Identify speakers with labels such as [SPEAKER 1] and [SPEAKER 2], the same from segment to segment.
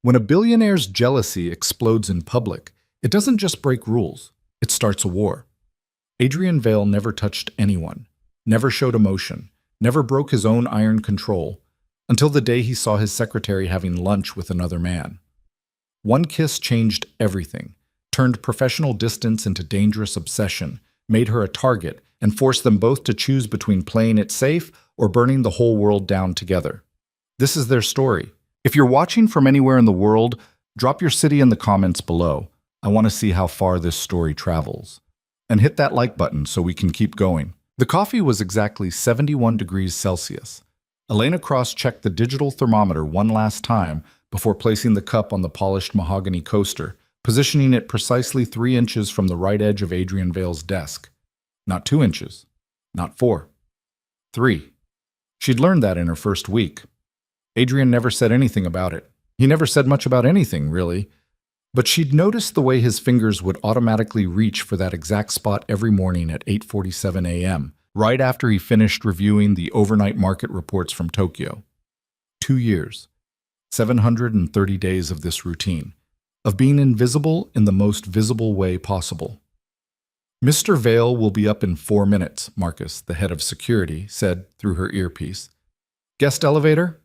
[SPEAKER 1] When a billionaire's jealousy explodes in public, it doesn't just break rules, it starts a war. Adrian Vale never touched anyone, never showed emotion, never broke his own iron control, until the day he saw his secretary having lunch with another man. One kiss changed everything, turned professional distance into dangerous obsession, made her a target, and forced them both to choose between playing it safe or burning the whole world down together. This is their story. If you're watching from anywhere in the world, drop your city in the comments below. I want to see how far this story travels. And hit that like button so we can keep going. The coffee was exactly 71 degrees Celsius. Elena cross-checked the digital thermometer one last time before placing the cup on the polished mahogany coaster, positioning it precisely 3 inches from the right edge of Adrian Vale's desk. Not 2 inches. Not 4. 3. She'd learned that in her first week. Adrian never said anything about it. He never said much about anything, really. But she'd noticed the way his fingers would automatically reach for that exact spot every morning at 8:47 a.m., right after he finished reviewing the overnight market reports from Tokyo. 2 years. 730 days of this routine, of being invisible in the most visible way possible. Mr. Vale will be up in 4 minutes, Marcus, the head of security, said through her earpiece. Guest elevator?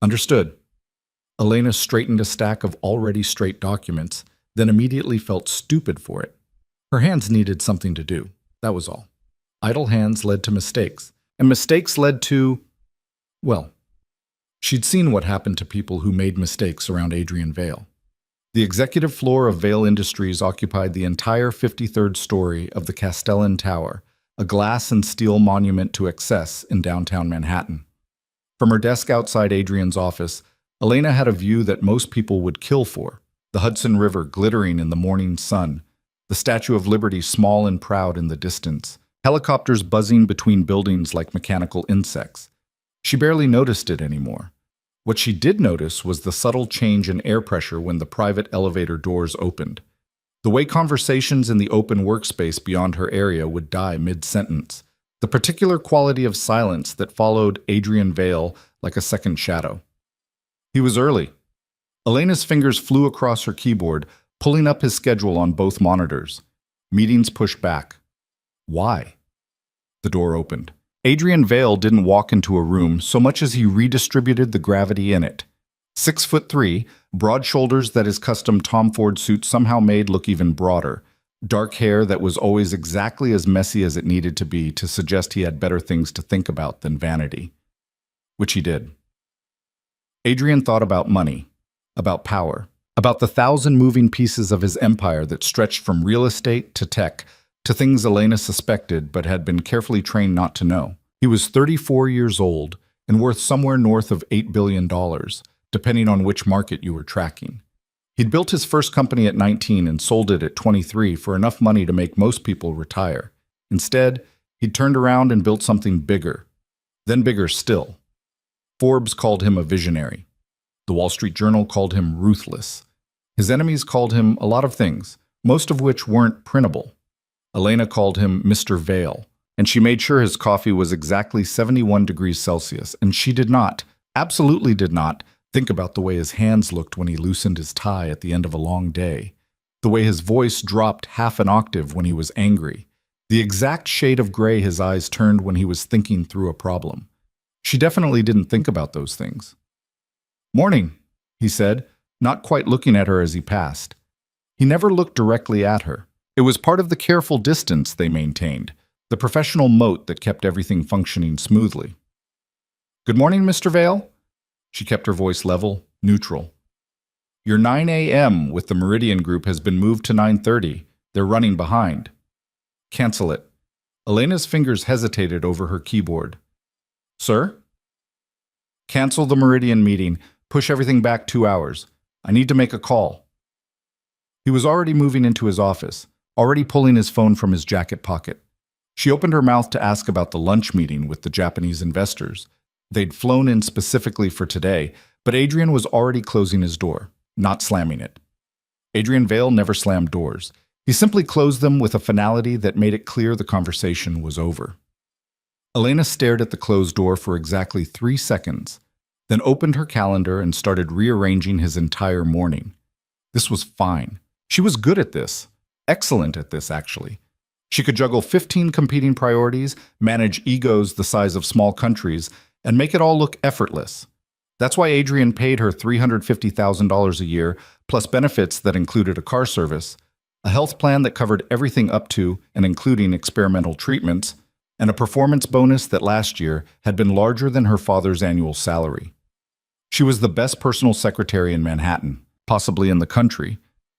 [SPEAKER 1] Understood. Elena straightened a stack of already straight documents, then immediately felt stupid for it. Her hands needed something to do, that was all. Idle hands led to mistakes, and mistakes led to, well, she'd seen what happened to people who made mistakes around Adrian Vale. The executive floor of Vale Industries occupied the entire 53rd story of the Castellan Tower, a glass and steel monument to excess in downtown Manhattan. From her desk outside Adrian's office, Elena had a view that most people would kill for, the Hudson River glittering in the morning sun, the Statue of Liberty small and proud in the distance, helicopters buzzing between buildings like mechanical insects. She barely noticed it anymore. What she did notice was the subtle change in air pressure when the private elevator doors opened. The way conversations in the open workspace beyond her area would die mid-sentence. The particular quality of silence that followed Adrian Vale like a second shadow. He was early. Elena's fingers flew across her keyboard, pulling up his schedule on both monitors. Meetings pushed back. Why? The door opened. Adrian Vale didn't walk into a room so much as he redistributed the gravity in it. 6'3", broad shoulders that his custom Tom Ford suit somehow made look even broader. Dark hair that was always exactly as messy as it needed to be to suggest he had better things to think about than vanity. Which he did. Adrian thought about money, about power, about the 1,000 moving pieces of his empire that stretched from real estate to tech, to things Elena suspected but had been carefully trained not to know. He was 34 years old and worth somewhere north of $8 billion, depending on which market you were tracking. He'd built his first company at 19 and sold it at 23 for enough money to make most people retire. Instead, he'd turned around and built something bigger, then bigger still. Forbes called him a visionary. The Wall Street Journal called him ruthless. His enemies called him a lot of things, most of which weren't printable. Elena called him Mr. Vale, and she made sure his coffee was exactly 71 degrees Celsius, and she did not, absolutely did not, think about the way his hands looked when he loosened his tie at the end of a long day, the way his voice dropped half an octave when he was angry, the exact shade of gray his eyes turned when he was thinking through a problem. She definitely didn't think about those things. "Morning," he said, not quite looking at her as he passed. He never looked directly at her. It was part of the careful distance they maintained, the professional moat that kept everything functioning smoothly. "Good morning, Mr. Vale." She kept her voice level, neutral. "Your 9 a.m. with the Meridian Group has been moved to 9:30. They're running behind." "Cancel it." Elena's fingers hesitated over her keyboard. "Sir?" "Cancel the Meridian meeting. Push everything back 2 hours. I need to make a call." He was already moving into his office, already pulling his phone from his jacket pocket. She opened her mouth to ask about the lunch meeting with the Japanese investors. They'd flown in specifically for today, but Adrian was already closing his door, not slamming it. Adrian Vale never slammed doors. He simply closed them with a finality that made it clear the conversation was over. Elena stared at the closed door for exactly 3 seconds, then opened her calendar and started rearranging his entire morning. This was fine. She was good at this. Excellent at this, actually. She could juggle 15 competing priorities, manage egos the size of small countries, and make it all look effortless. That's why Adrian paid her $350,000 a year, plus benefits that included a car service, a health plan that covered everything up to and including experimental treatments, and a performance bonus that last year had been larger than her father's annual salary. She was the best personal secretary in Manhattan, possibly in the country.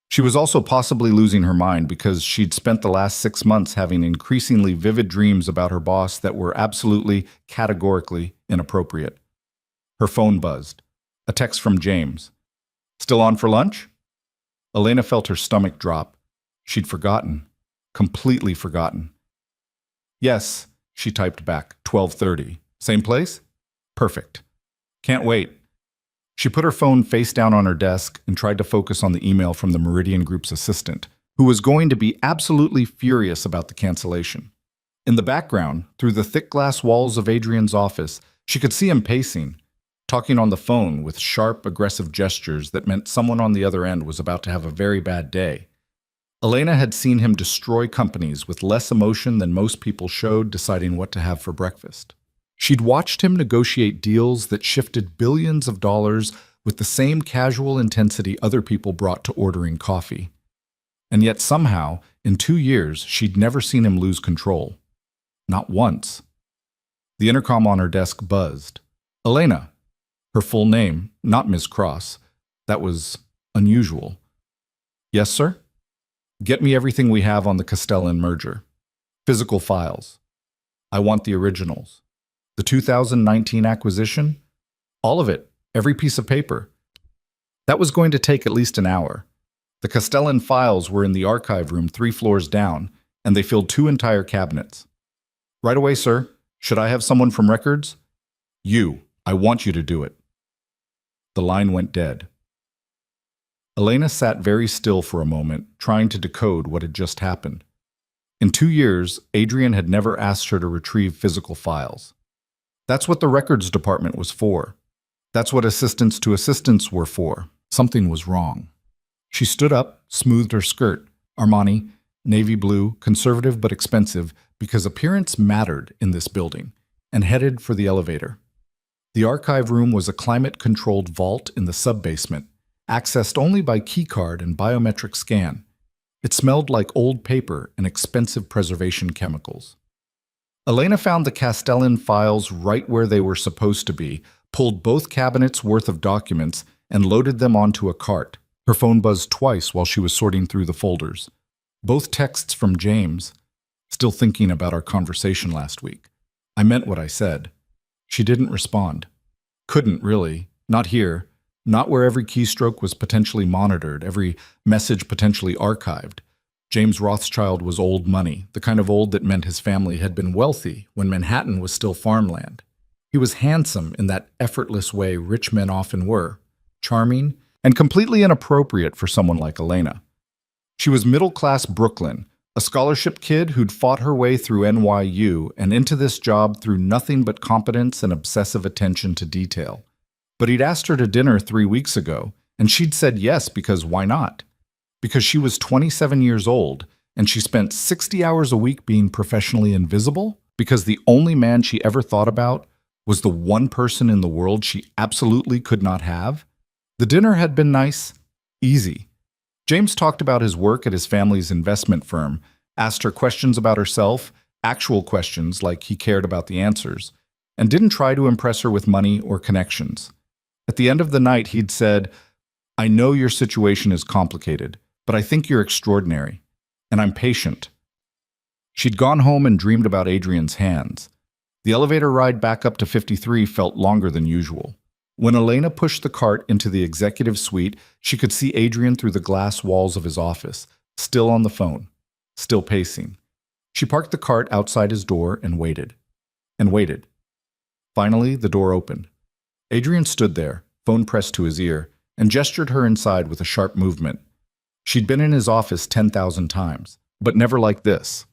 [SPEAKER 1] She was also possibly losing her mind because she'd spent the last 6 months having increasingly vivid dreams about her boss that were absolutely, categorically inappropriate. Her phone buzzed. A text from James. "Still on for lunch?" Elena felt her stomach drop. She'd forgotten. Completely forgotten. "Yes," she typed back, 12:30. "Same place?" "Perfect. Can't wait." She put her phone face down on her desk and tried to focus on the email from the Meridian Group's assistant, who was going to be absolutely furious about the cancellation. In the background, through the thick glass walls of Adrian's office, she could see him pacing, talking on the phone with sharp, aggressive gestures that meant someone on the other end was about to have a very bad day. Elena had seen him destroy companies with less emotion than most people showed deciding what to have for breakfast. She'd watched him negotiate deals that shifted billions of dollars with the same casual intensity other people brought to ordering coffee. And yet somehow, in 2 years, she'd never seen him lose control. Not once. The intercom on her desk buzzed. Elena. Her full name, not Ms. Cross. That was unusual. "Yes, sir?" "Get me everything we have on the Castellan merger. Physical files. I want the originals. The 2019 acquisition? All of it, every piece of paper." That was going to take at least an hour. The Castellan files were in the archive room 3 floors down, and they filled 2 entire cabinets. "Right away, sir. Should I have someone from records?" "You. I want you to do it." The line went dead. Elena sat very still for a moment, trying to decode what had just happened. In 2 years, Adrian had never asked her to retrieve physical files. That's what the records department was for. That's what assistants to assistants were for. Something was wrong. She stood up, smoothed her skirt. Armani, navy blue, conservative but expensive, because appearance mattered in this building, and headed for the elevator. The archive room was a climate-controlled vault in the sub-basement, accessed only by keycard and biometric scan. It smelled like old paper and expensive preservation chemicals. Elena found the Castellan files right where they were supposed to be, pulled both cabinets worth of documents, and loaded them onto a cart. Her phone buzzed twice while she was sorting through the folders. Both texts from James. "Still thinking about our conversation last week. I meant what I said." She didn't respond. Couldn't, really. Not here. Not where every keystroke was potentially monitored, every message potentially archived. James Rothschild was old money, the kind of old that meant his family had been wealthy when Manhattan was still farmland. He was handsome in that effortless way rich men often were, charming, and completely inappropriate for someone like Elena. She was middle-class Brooklyn, a scholarship kid who'd fought her way through NYU and into this job through nothing but competence and obsessive attention to detail. But he'd asked her to dinner 3 weeks ago, and she'd said yes because why not? Because she was 27 years old, and she spent 60 hours a week being professionally invisible? Because the only man she ever thought about was the one person in the world she absolutely could not have? The dinner had been nice, easy. James talked about his work at his family's investment firm, asked her questions about herself, actual questions like he cared about the answers, and didn't try to impress her with money or connections. At the end of the night, he'd said, "I know your situation is complicated, but I think you're extraordinary, and I'm patient." She'd gone home and dreamed about Adrian's hands. The elevator ride back up to 53 felt longer than usual. When Elena pushed the cart into the executive suite, she could see Adrian through the glass walls of his office, still on the phone, still pacing. She parked the cart outside his door and waited. And waited. Finally, the door opened. Adrian stood there, phone pressed to his ear, and gestured her inside with a sharp movement. She'd been in his office 10,000 times, but never like this.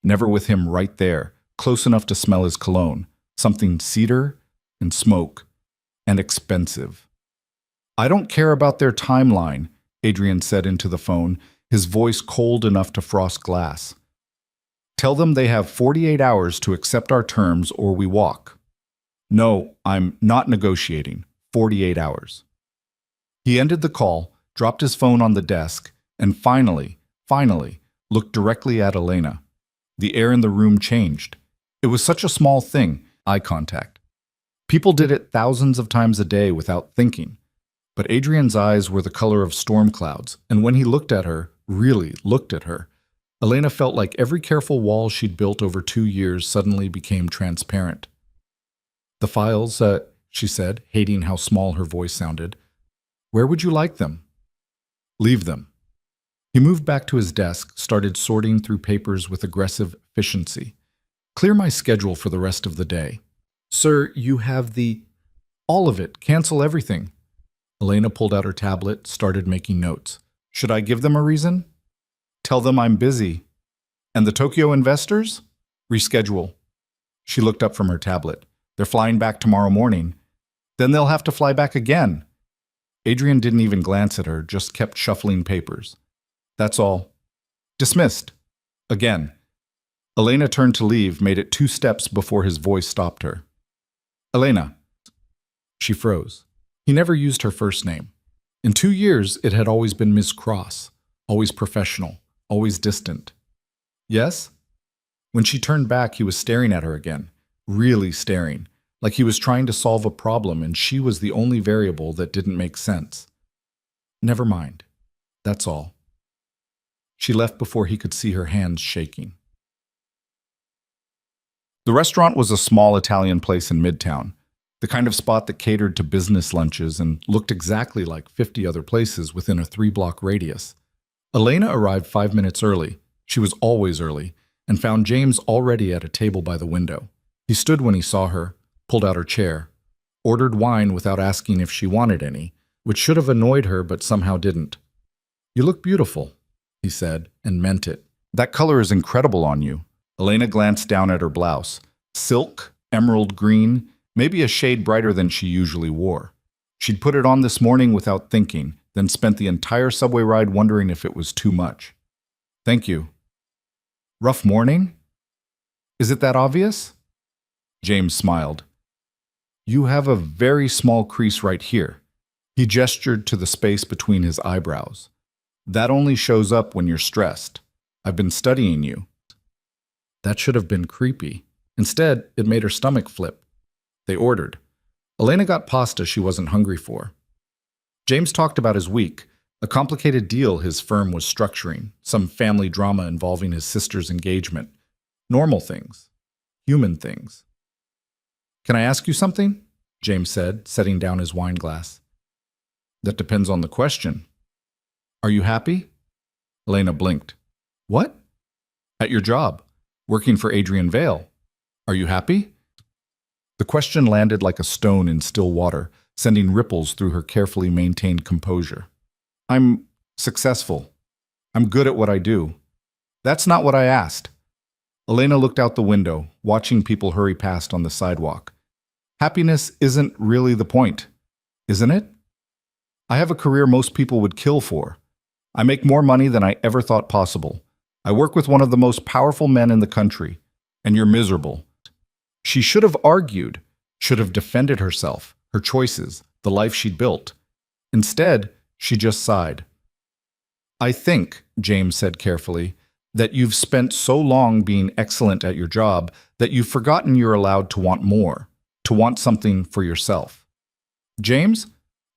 [SPEAKER 1] Never with him right there, close enough to smell his cologne, something cedar and smoke. and expensive. I don't care about their timeline, Adrian said into the phone, his voice cold enough to frost glass. Tell them they have 48 hours to accept our terms or we walk. No, I'm not negotiating. 48 hours. He ended the call, dropped his phone on the desk, and finally, looked directly at Elena. The air in the room changed. It was such a small thing, eye contact. People did it thousands of times a day without thinking. But Adrian's eyes were the color of storm clouds, and when he looked at her, really looked at her, Elena felt like every careful wall she'd built over 2 years suddenly became transparent. The files, she said, hating how small her voice sounded. Where would you like them? Leave them. He moved back to his desk, started sorting through papers with aggressive efficiency. Clear my schedule for the rest of the day. Sir, you have all of it. Cancel everything. Elena pulled out her tablet, started making notes. Should I give them a reason? Tell them I'm busy. And the Tokyo investors? Reschedule. She looked up from her tablet. They're flying back tomorrow morning. Then they'll have to fly back again. Adrian didn't even glance at her, just kept shuffling papers. That's all. Dismissed. Again. Elena turned to leave, made it 2 steps before his voice stopped her. Elena. She froze. He never used her first name. In 2 years, it had always been Miss Cross, always professional, always distant. Yes? When she turned back, he was staring at her again, really staring, like he was trying to solve a problem and she was the only variable that didn't make sense. Never mind. That's all. She left before he could see her hands shaking. The restaurant was a small Italian place in Midtown, the kind of spot that catered to business lunches and looked exactly like 50 other places within a 3-block radius. Elena arrived 5 minutes early. She was always early, and found James already at a table by the window. He stood when he saw her, pulled out her chair, ordered wine without asking if she wanted any, which should have annoyed her but somehow didn't. You look beautiful, he said, and meant it. That color is incredible on you. Elena glanced down at her blouse. Silk, emerald green, maybe a shade brighter than she usually wore. She'd put it on this morning without thinking, then spent the entire subway ride wondering if it was too much. Thank you. Rough morning? Is it that obvious? James smiled. You have a very small crease right here. He gestured to the space between his eyebrows. That only shows up when you're stressed. I've been studying you. That should have been creepy. Instead, it made her stomach flip. They ordered. Elena got pasta she wasn't hungry for. James talked about his week, a complicated deal his firm was structuring, some family drama involving his sister's engagement. Normal things. Human things. Can I ask you something? James said, setting down his wine glass. That depends on the question. Are you happy? Elena blinked. What? At your job, working for Adrian Vale. Are you happy? The question landed like a stone in still water, sending ripples through her carefully maintained composure. I'm successful. I'm good at what I do. That's not what I asked. Elena looked out the window, watching people hurry past on the sidewalk. Happiness isn't really the point, isn't it? I have a career most people would kill for. I make more money than I ever thought possible. I work with one of the most powerful men in the country, and you're miserable. She should have argued, should have defended herself, her choices, the life she'd built. Instead, she just sighed. I think, James said carefully, that you've spent so long being excellent at your job that you've forgotten you're allowed to want more, to want something for yourself. James,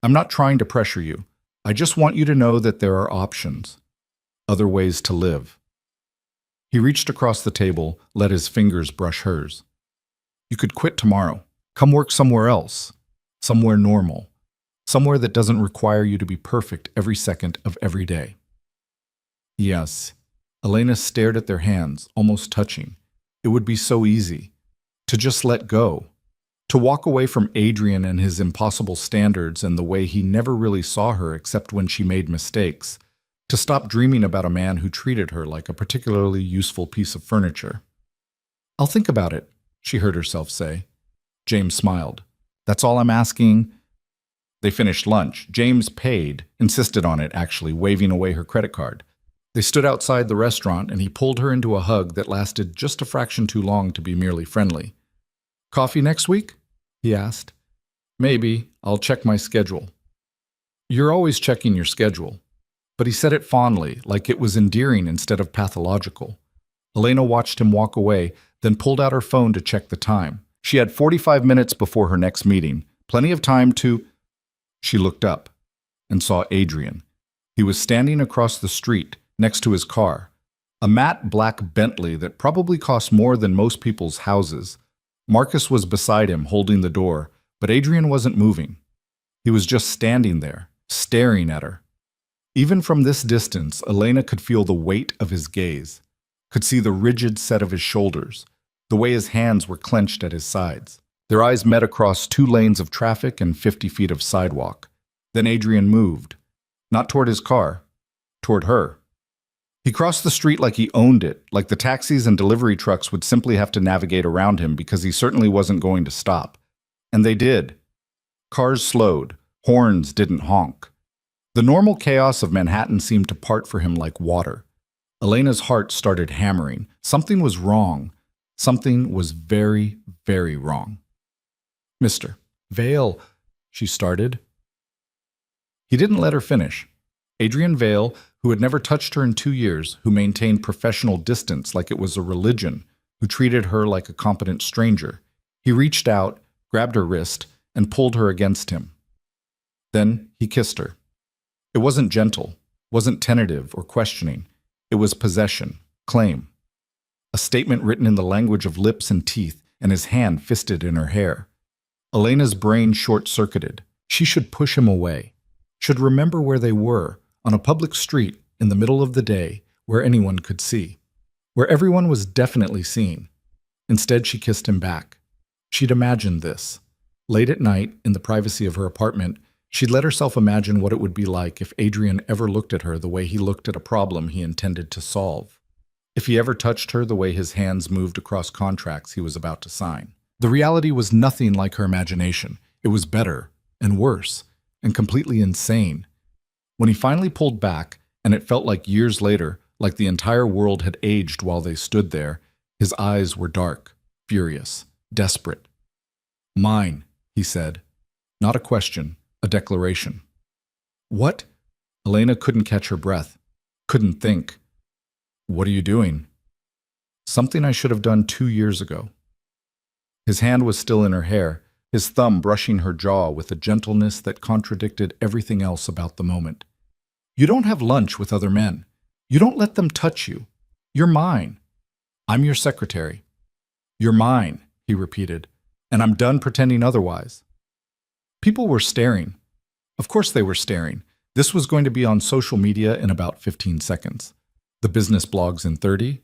[SPEAKER 1] I'm not trying to pressure you. I just want you to know that there are options, other ways to live. He reached across the table, let his fingers brush hers. You could quit tomorrow. Come work somewhere else, somewhere normal, somewhere that doesn't require you to be perfect every second of every day. Yes. Elena stared at their hands, almost touching. It would be so easy to just let go, to walk away from Adrian and his impossible standards and the way he never really saw her except when she made mistakes, to stop dreaming about a man who treated her like a particularly useful piece of furniture. I'll think about it, she heard herself say. James smiled. That's all I'm asking. They finished lunch. James paid, insisted on it actually, waving away her credit card. They stood outside the restaurant and he pulled her into a hug that lasted just a fraction too long to be merely friendly. Coffee next week? He asked. Maybe. I'll check my schedule. You're always checking your schedule. But he said it fondly, like it was endearing instead of pathological. Elena watched him walk away, then pulled out her phone to check the time. She had 45 minutes before her next meeting, plenty of time to... She looked up and saw Adrian. He was standing across the street, next to his car, a matte black Bentley that probably cost more than most people's houses. Marcus was beside him, holding the door, but Adrian wasn't moving. He was just standing there, staring at her. Even from this distance, Elena could feel the weight of his gaze, could see the rigid set of his shoulders, the way his hands were clenched at his sides. Their eyes met across 2 lanes of traffic and 50 feet of sidewalk. Then Adrian moved, not toward his car, toward her. He crossed the street like he owned it, like the taxis and delivery trucks would simply have to navigate around him because he certainly wasn't going to stop. And they did. Cars slowed, horns didn't honk. The normal chaos of Manhattan seemed to part for him like water. Elena's heart started hammering. Something was wrong. Something was very, very wrong. Mr. Vale, she started. He didn't let her finish. Adrian Vale, who had never touched her in 2 years, who maintained professional distance like it was a religion, who treated her like a competent stranger. He reached out, grabbed her wrist, and pulled her against him. Then he kissed her. It wasn't gentle, wasn't tentative or questioning. It was possession, claim. A statement written in the language of lips and teeth, and his hand fisted in her hair. Elena's brain short-circuited. She should push him away, should remember where they were, on a public street in the middle of the day where anyone could see, where everyone was definitely seen. Instead, she kissed him back. She'd imagined this. Late at night, in the privacy of her apartment, she'd let herself imagine what it would be like if Adrian ever looked at her the way he looked at a problem he intended to solve. If he ever touched her the way his hands moved across contracts he was about to sign. The reality was nothing like her imagination. It was better, and worse, and completely insane. When he finally pulled back, and it felt like years later, like the entire world had aged while they stood there, his eyes were dark, furious, desperate. Mine, he said. Not a question, a declaration. What? Elena couldn't catch her breath, couldn't think. What are you doing? Something I should have done 2 years ago. His hand was still in her hair, his thumb brushing her jaw with a gentleness that contradicted everything else about the moment. You don't have lunch with other men. You don't let them touch you. You're mine. I'm your secretary. You're mine, he repeated, and I'm done pretending otherwise. People were staring. Of course they were staring. This was going to be on social media in about 15 seconds. The business blogs in 30.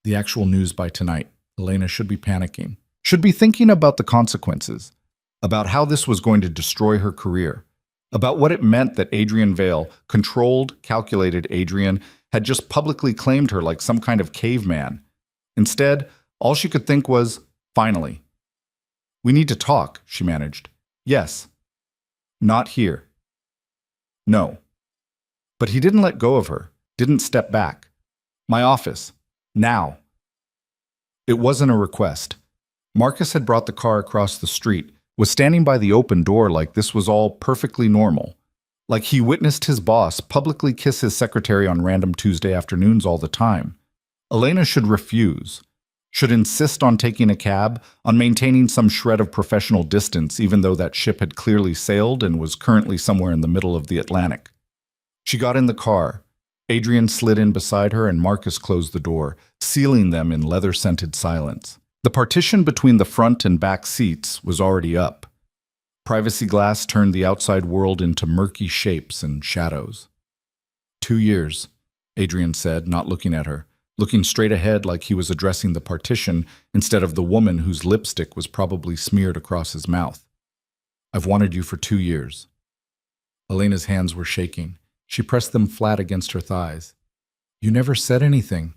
[SPEAKER 1] The actual news by tonight. Elena should be panicking. Should be thinking about the consequences. About how this was going to destroy her career. About what it meant that Adrian Vale, controlled, calculated Adrian, had just publicly claimed her like some kind of caveman. Instead, all she could think was, finally. We need to talk, she managed. Yes. Not here. No. But he didn't let go of her, didn't step back. My office. Now. It wasn't a request. Marcus had brought the car across the street, was standing by the open door like this was all perfectly normal. Like he witnessed his boss publicly kiss his secretary on random Tuesday afternoons all the time. Elena should refuse. Should insist on taking a cab, on maintaining some shred of professional distance even though that ship had clearly sailed and was currently somewhere in the middle of the Atlantic. She got in the car. Adrian slid in beside her and Marcus closed the door, sealing them in leather-scented silence. The partition between the front and back seats was already up. Privacy glass turned the outside world into murky shapes and shadows. 2 years, Adrian said, not looking at her, looking straight ahead like he was addressing the partition instead of the woman whose lipstick was probably smeared across his mouth. I've wanted you for 2 years. Elena's hands were shaking. She pressed them flat against her thighs. You never said anything.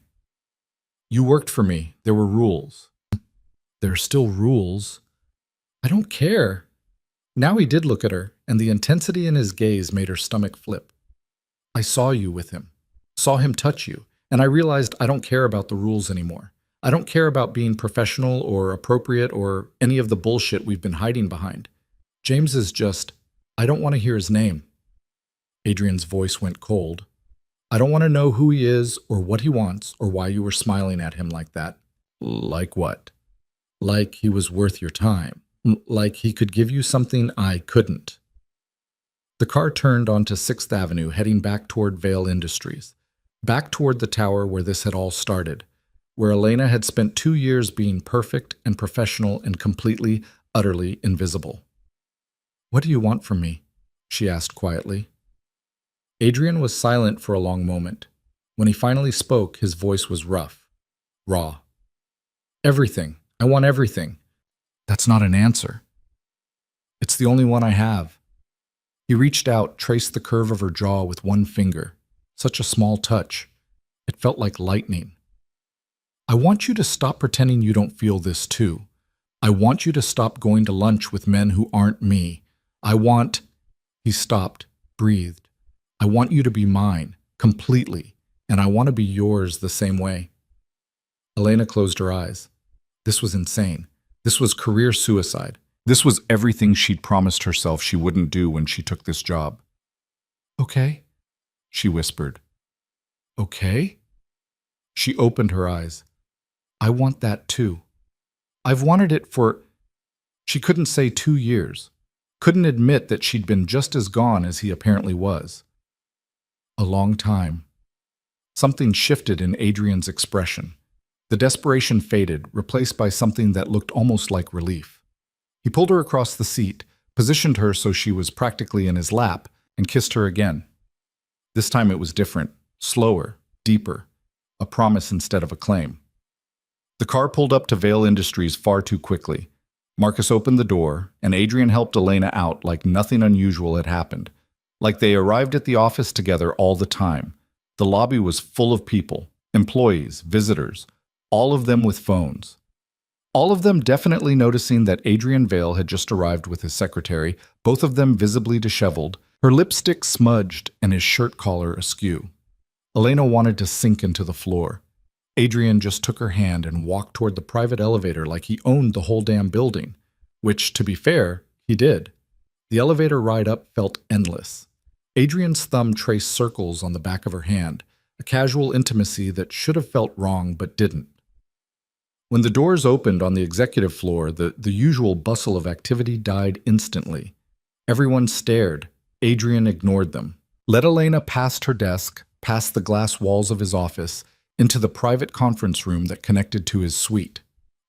[SPEAKER 1] You worked for me. There were rules. There are still rules. I don't care. Now he did look at her, and the intensity in his gaze made her stomach flip. I saw you with him, saw him touch you, and I realized I don't care about the rules anymore. I don't care about being professional or appropriate or any of the bullshit we've been hiding behind. James is just, I don't want to hear his name. Adrian's voice went cold. I don't want to know who he is or what he wants or why you were smiling at him like that. Like what? Like he was worth your time. Like he could give you something I couldn't. The car turned onto 6th Avenue, heading back toward Vale Industries, back toward the tower where this had all started, where Elena had spent 2 years being perfect and professional and completely, utterly invisible. What do you want from me? She asked quietly. Adrian was silent for a long moment. When he finally spoke, his voice was rough, raw. Everything. I want everything. That's not an answer. It's the only one I have. He reached out, traced the curve of her jaw with one finger. Such a small touch. It felt like lightning. I want you to stop pretending you don't feel this too. I want you to stop going to lunch with men who aren't me. He stopped, breathed. I want you to be mine, completely, and I want to be yours the same way. Elena closed her eyes. This was insane. This was career suicide. This was everything she'd promised herself she wouldn't do when she took this job. Okay, she whispered. Okay? She opened her eyes. I want that too. I've wanted it for... She couldn't say 2 years. Couldn't admit that she'd been just as gone as he apparently was. A long time. Something shifted in Adrian's expression. The desperation faded, replaced by something that looked almost like relief. He pulled her across the seat, positioned her so she was practically in his lap, and kissed her again. This time it was different, slower, deeper, a promise instead of a claim. The car pulled up to Vale Industries far too quickly. Marcus opened the door, and Adrian helped Elena out like nothing unusual had happened. Like they arrived at the office together all the time. The lobby was full of people, employees, visitors, all of them with phones. All of them definitely noticing that Adrian Vale had just arrived with his secretary, both of them visibly disheveled, her lipstick smudged and his shirt collar askew. Elena wanted to sink into the floor. Adrian just took her hand and walked toward the private elevator like he owned the whole damn building, which, to be fair, he did. The elevator ride up felt endless. Adrian's thumb traced circles on the back of her hand, a casual intimacy that should have felt wrong but didn't. When the doors opened on the executive floor, the usual bustle of activity died instantly. Everyone stared. Adrian ignored them. Led Elena past her desk, past the glass walls of his office, into the private conference room that connected to his suite.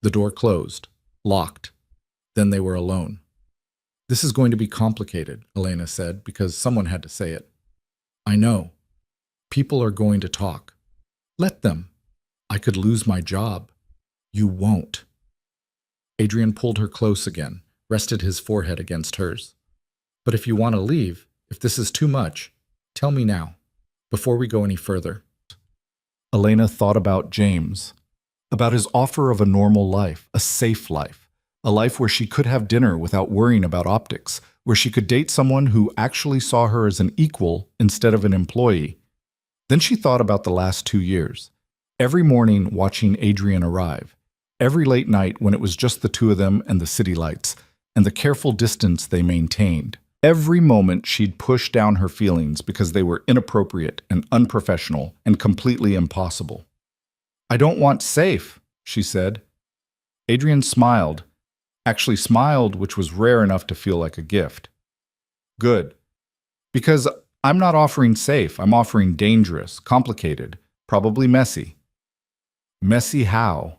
[SPEAKER 1] The door closed, locked. Then they were alone. This is going to be complicated, Elena said, because someone had to say it. I know. People are going to talk. Let them. I could lose my job. You won't. Adrian pulled her close again, rested his forehead against hers. But if you want to leave, if this is too much, tell me now, before we go any further. Elena thought about James, about his offer of a normal life, a safe life, a life where she could have dinner without worrying about optics, where she could date someone who actually saw her as an equal instead of an employee. Then she thought about the last 2 years, every morning watching Adrian arrive, every late night when it was just the two of them and the city lights, and the careful distance they maintained. Every moment she'd push down her feelings because they were inappropriate and unprofessional and completely impossible. I don't want safe, she said. Adrian smiled, actually smiled, which was rare enough to feel like a gift. Good. Because I'm not offering safe, I'm offering dangerous, complicated, probably messy. Messy how?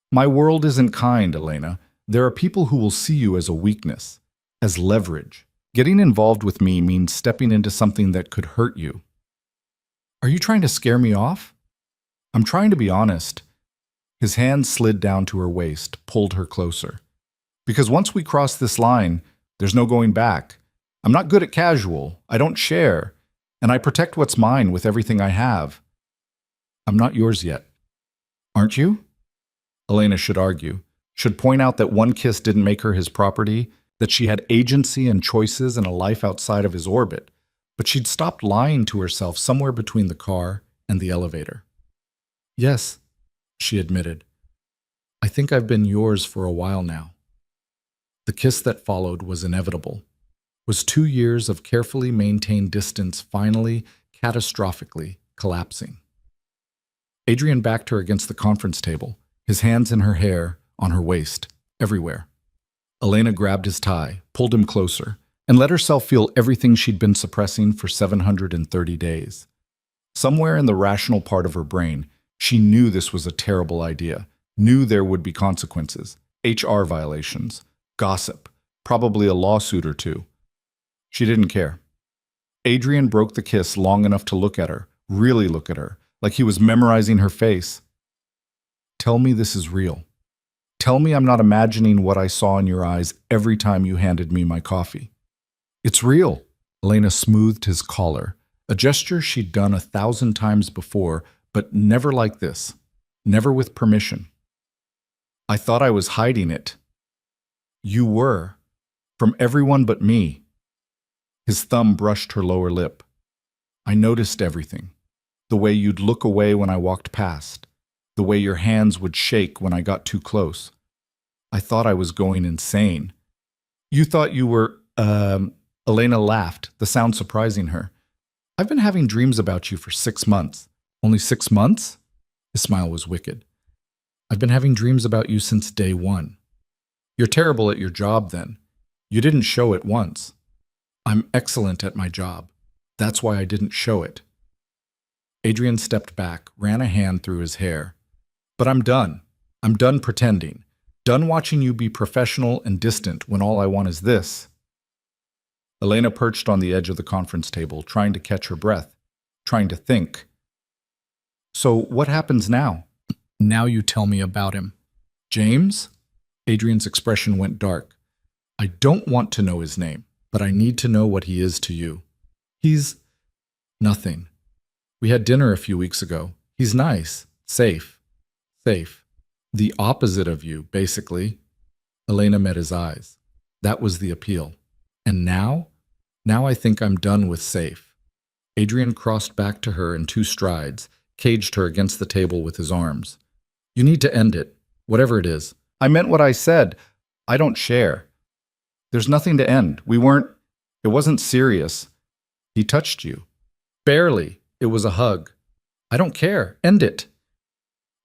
[SPEAKER 1] My world isn't kind, Elena. There are people who will see you as a weakness, as leverage. Getting involved with me means stepping into something that could hurt you. Are you trying to scare me off? I'm trying to be honest. His hand slid down to her waist, pulled her closer. Because once we cross this line, there's no going back. I'm not good at casual. I don't share. And I protect what's mine with everything I have. I'm not yours yet. Aren't you? Elena should argue, should point out that one kiss didn't make her his property, that she had agency and choices and a life outside of his orbit, but she'd stopped lying to herself somewhere between the car and the elevator. Yes, she admitted. I think I've been yours for a while now. The kiss that followed was inevitable. Was 2 years of carefully maintained distance finally, catastrophically collapsing. Adrian backed her against the conference table, his hands in her hair, on her waist, everywhere. Elena grabbed his tie, pulled him closer, and let herself feel everything she'd been suppressing for 730 days. Somewhere in the rational part of her brain, she knew this was a terrible idea, knew there would be consequences, HR violations, gossip, probably a lawsuit or two. She didn't care. Adrian broke the kiss long enough to look at her, really look at her, like he was memorizing her face. Tell me this is real. Tell me I'm not imagining what I saw in your eyes every time you handed me my coffee. It's real. Elena smoothed his collar, a gesture she'd done 1,000 times before, but never like this, never with permission. I thought I was hiding it. You were, from everyone but me. His thumb brushed her lower lip. I noticed everything. The way you'd look away when I walked past. The way your hands would shake when I got too close. I thought I was going insane. You thought you were, Elena laughed, the sound surprising her. I've been having dreams about you for 6 months. Only 6 months? His smile was wicked. I've been having dreams about you since day one. You're terrible at your job then. You didn't show it once. I'm excellent at my job. That's why I didn't show it. Adrian stepped back, ran a hand through his hair. But I'm done. I'm done pretending. Done watching you be professional and distant when all I want is this. Elena perched on the edge of the conference table, trying to catch her breath, trying to think. So what happens now? Now you tell me about him. James? Adrian's expression went dark. I don't want to know his name, but I need to know what he is to you. He's nothing. We had dinner a few weeks ago. He's nice, safe. The opposite of you, basically. Elena met his eyes. That was the appeal. And now? Now I think I'm done with safe. Adrian crossed back to her in 2 strides, caged her against the table with his arms. You need to end it, whatever it is. I meant what I said. I don't share. There's nothing to end. It wasn't serious. He touched you. Barely. It was a hug. I don't care. End it.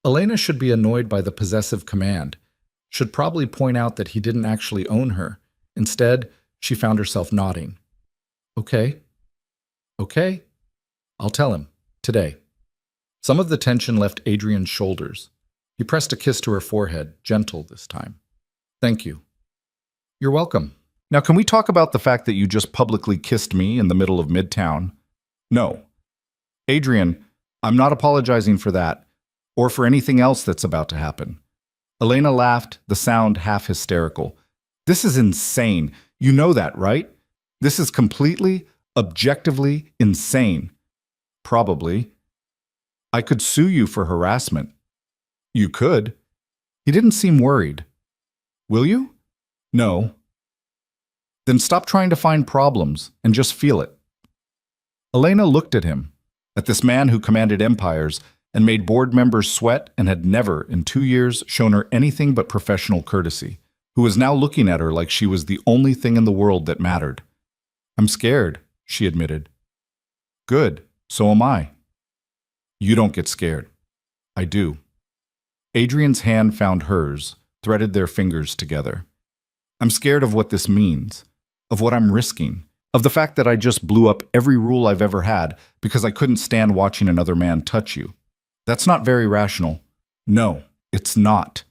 [SPEAKER 1] Elena should be annoyed by the possessive command, should probably point out that he didn't actually own her. Instead, she found herself nodding. Okay. I'll tell him. Today. Some of the tension left Adrian's shoulders. He pressed a kiss to her forehead, gentle this time. Thank you. You're welcome. Now can we talk about the fact that you just publicly kissed me in the middle of Midtown? No. Adrian, I'm not apologizing for that, or for anything else that's about to happen. Elena laughed, the sound half hysterical. This is insane. You know that, right? This is completely, objectively insane. Probably. I could sue you for harassment. You could. He didn't seem worried. Will you? No. Then stop trying to find problems and just feel it. Elena looked at him, at this man who commanded empires and made board members sweat and had never, in 2 years, shown her anything but professional courtesy, who was now looking at her like she was the only thing in the world that mattered. I'm scared, she admitted. Good, so am I. You don't get scared. I do. Adrian's hand found hers, threaded their fingers together. I'm scared of what this means, of what I'm risking, of the fact that I just blew up every rule I've ever had because I couldn't stand watching another man touch you. That's not very rational. No, it's not.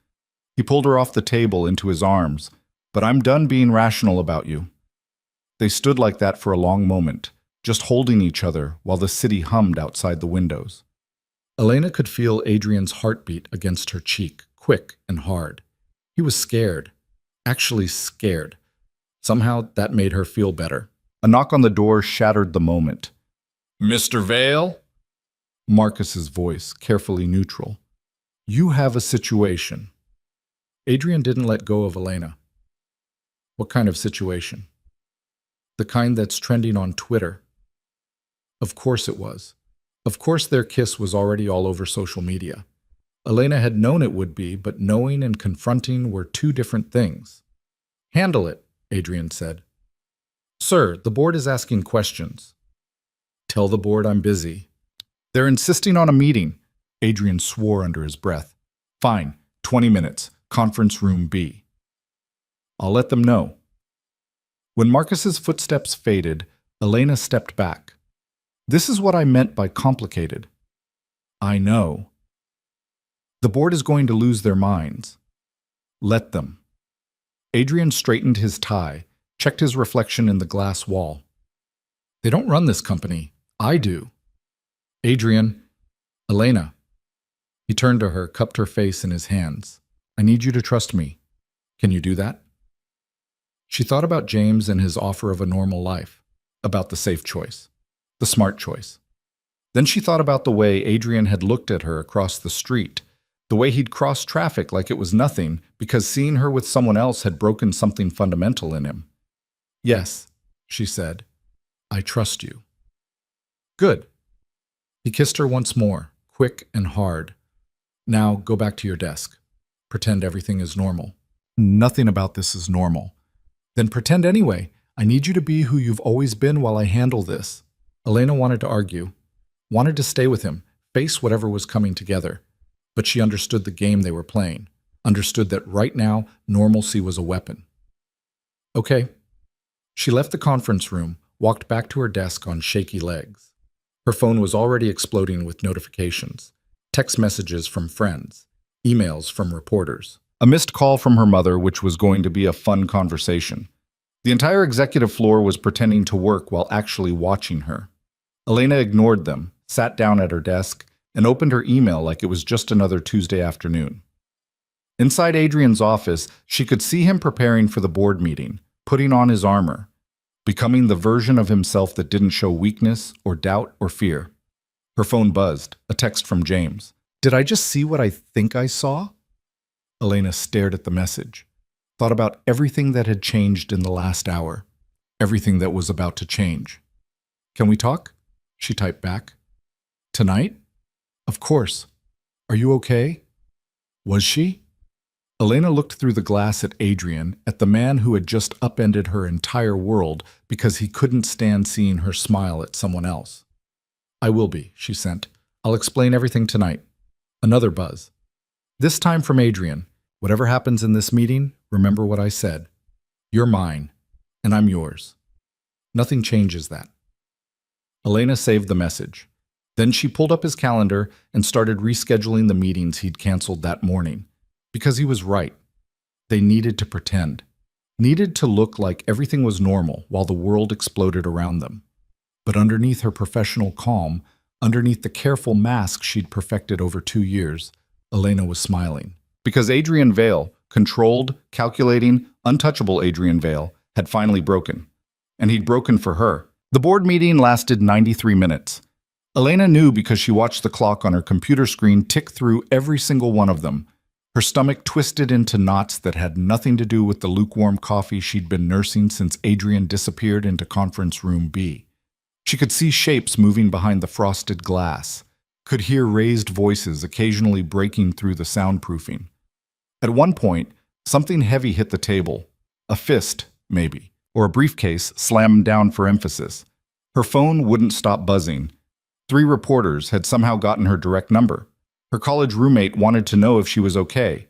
[SPEAKER 1] He pulled her off the table into his arms, but I'm done being rational about you. They stood like that for a long moment, just holding each other while the city hummed outside the windows. Elena could feel Adrian's heartbeat against her cheek, quick and hard. He was scared, actually scared. Somehow that made her feel better. A knock on the door shattered the moment. Mr. Vale? Marcus's voice, carefully neutral. You have a situation. Adrian didn't let go of Elena. What kind of situation? The kind that's trending on Twitter. Of course it was. Of course their kiss was already all over social media. Elena had known it would be, but knowing and confronting were two different things. Handle it, Adrian said. Sir, the board is asking questions. Tell the board I'm busy. They're insisting on a meeting. Adrian swore under his breath. Fine, 20 minutes, conference room B. I'll let them know. When Marcus's footsteps faded, Elena stepped back. This is what I meant by complicated. I know. The board is going to lose their minds. Let them. Adrian straightened his tie, checked his reflection in the glass wall. They don't run this company. I do. Adrian, Elena. He turned to her, cupped her face in his hands. I need you to trust me. Can you do that? She thought about James and his offer of a normal life, about the safe choice, the smart choice. Then she thought about the way Adrian had looked at her across the street, the way he'd crossed traffic like it was nothing because seeing her with someone else had broken something fundamental in him. Yes, she said, I trust you. Good. He kissed her once more, quick and hard. Now go back to your desk. Pretend everything is normal. Nothing about this is normal. Then pretend anyway. I need you to be who you've always been while I handle this. Elena wanted to argue, wanted to stay with him, face whatever was coming together. But she understood the game they were playing, understood that right now, normalcy was a weapon. Okay. She left the conference room, walked back to her desk on shaky legs. Her phone was already exploding with notifications, text messages from friends, emails from reporters, a missed call from her mother, which was going to be a fun conversation. The entire executive floor was pretending to work while actually watching her. Elena ignored them, sat down at her desk, and opened her email like it was just another Tuesday afternoon. Inside Adrian's office, she could see him preparing for the board meeting, putting on his armor, becoming the version of himself that didn't show weakness or doubt or fear. Her phone buzzed, a text from James. Did I just see what I think I saw? Elena stared at the message, thought about everything that had changed in the last hour, everything that was about to change. Can we talk? She typed back. Tonight? Of course. Are you okay? Was she? Elena looked through the glass at Adrian, at the man who had just upended her entire world because he couldn't stand seeing her smile at someone else. I will be, she sent. I'll explain everything tonight. Another buzz. This time from Adrian. Whatever happens in this meeting, remember what I said. You're mine, and I'm yours. Nothing changes that. Elena saved the message. Then she pulled up his calendar and started rescheduling the meetings he'd canceled that morning. Because he was right. They needed to pretend. Needed to look like everything was normal while the world exploded around them. But underneath her professional calm, underneath the careful mask she'd perfected over 2 years, Elena was smiling. Because Adrian Vale, controlled, calculating, untouchable Adrian Vale, had finally broken. And he'd broken for her. The board meeting lasted 93 minutes. Elena knew because she watched the clock on her computer screen tick through every single one of them. Her stomach twisted into knots that had nothing to do with the lukewarm coffee she'd been nursing since Adrian disappeared into conference room B. She could see shapes moving behind the frosted glass, could hear raised voices occasionally breaking through the soundproofing. At one point, something heavy hit the table. A fist, maybe, or a briefcase slammed down for emphasis. Her phone wouldn't stop buzzing. 3 reporters had somehow gotten her direct number. Her college roommate wanted to know if she was okay.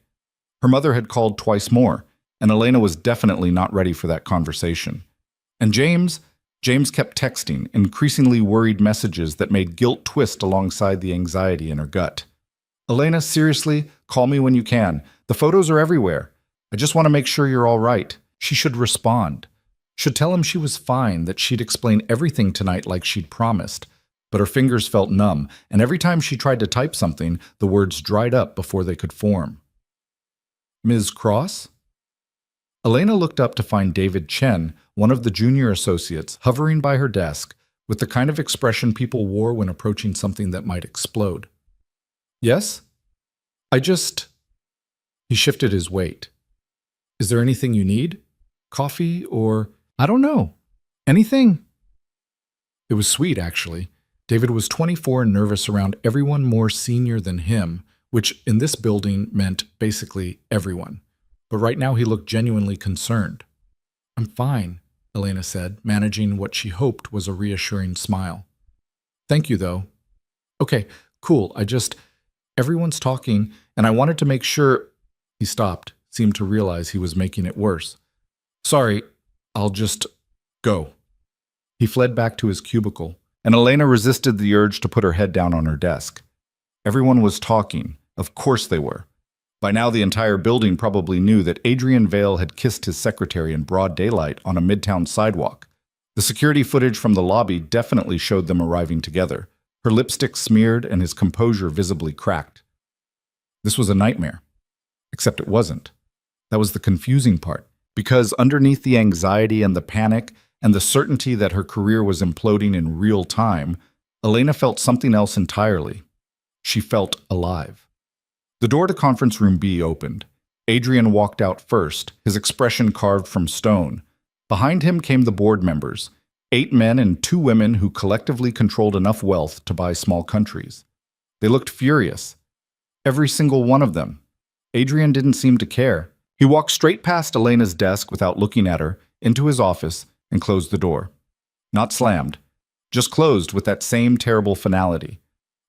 [SPEAKER 1] Her mother had called twice more, and Elena was definitely not ready for that conversation. And James kept texting, increasingly worried messages that made guilt twist alongside the anxiety in her gut. Elena, seriously, call me when you can. The photos are everywhere. I just want to make sure you're all right. She should respond. Should tell him she was fine, that she'd explain everything tonight like she'd promised. But her fingers felt numb, and every time she tried to type something, the words dried up before they could form. Ms. Cross? Elena looked up to find David Chen, one of the junior associates, hovering by her desk, with the kind of expression people wore when approaching something that might explode. Yes? He shifted his weight. Is there anything you need? Coffee or, I don't know, anything? It was sweet, actually. David was 24 and nervous around everyone more senior than him, which in this building meant basically everyone. But right now he looked genuinely concerned. I'm fine, Elena said, managing what she hoped was a reassuring smile. Thank you, though. Okay, cool. Everyone's talking, and I wanted to make sure. He stopped, seemed to realize he was making it worse. Sorry, I'll just go. He fled back to his cubicle, and Elena resisted the urge to put her head down on her desk. Everyone was talking. Of course they were. By now the entire building probably knew that Adrian Vale had kissed his secretary in broad daylight on a midtown sidewalk. The security footage from the lobby definitely showed them arriving together, her lipstick smeared and his composure visibly cracked. This was a nightmare. Except it wasn't. That was the confusing part, because underneath the anxiety and the panic and the certainty that her career was imploding in real time, Elena felt something else entirely. She felt alive. The door to conference room B opened. Adrian walked out first, his expression carved from stone. Behind him came the board members, 8 men and 2 women who collectively controlled enough wealth to buy small countries. They looked furious. Every single one of them. Adrian didn't seem to care. He walked straight past Elena's desk without looking at her, into his office, and closed the door. Not slammed, just closed with that same terrible finality.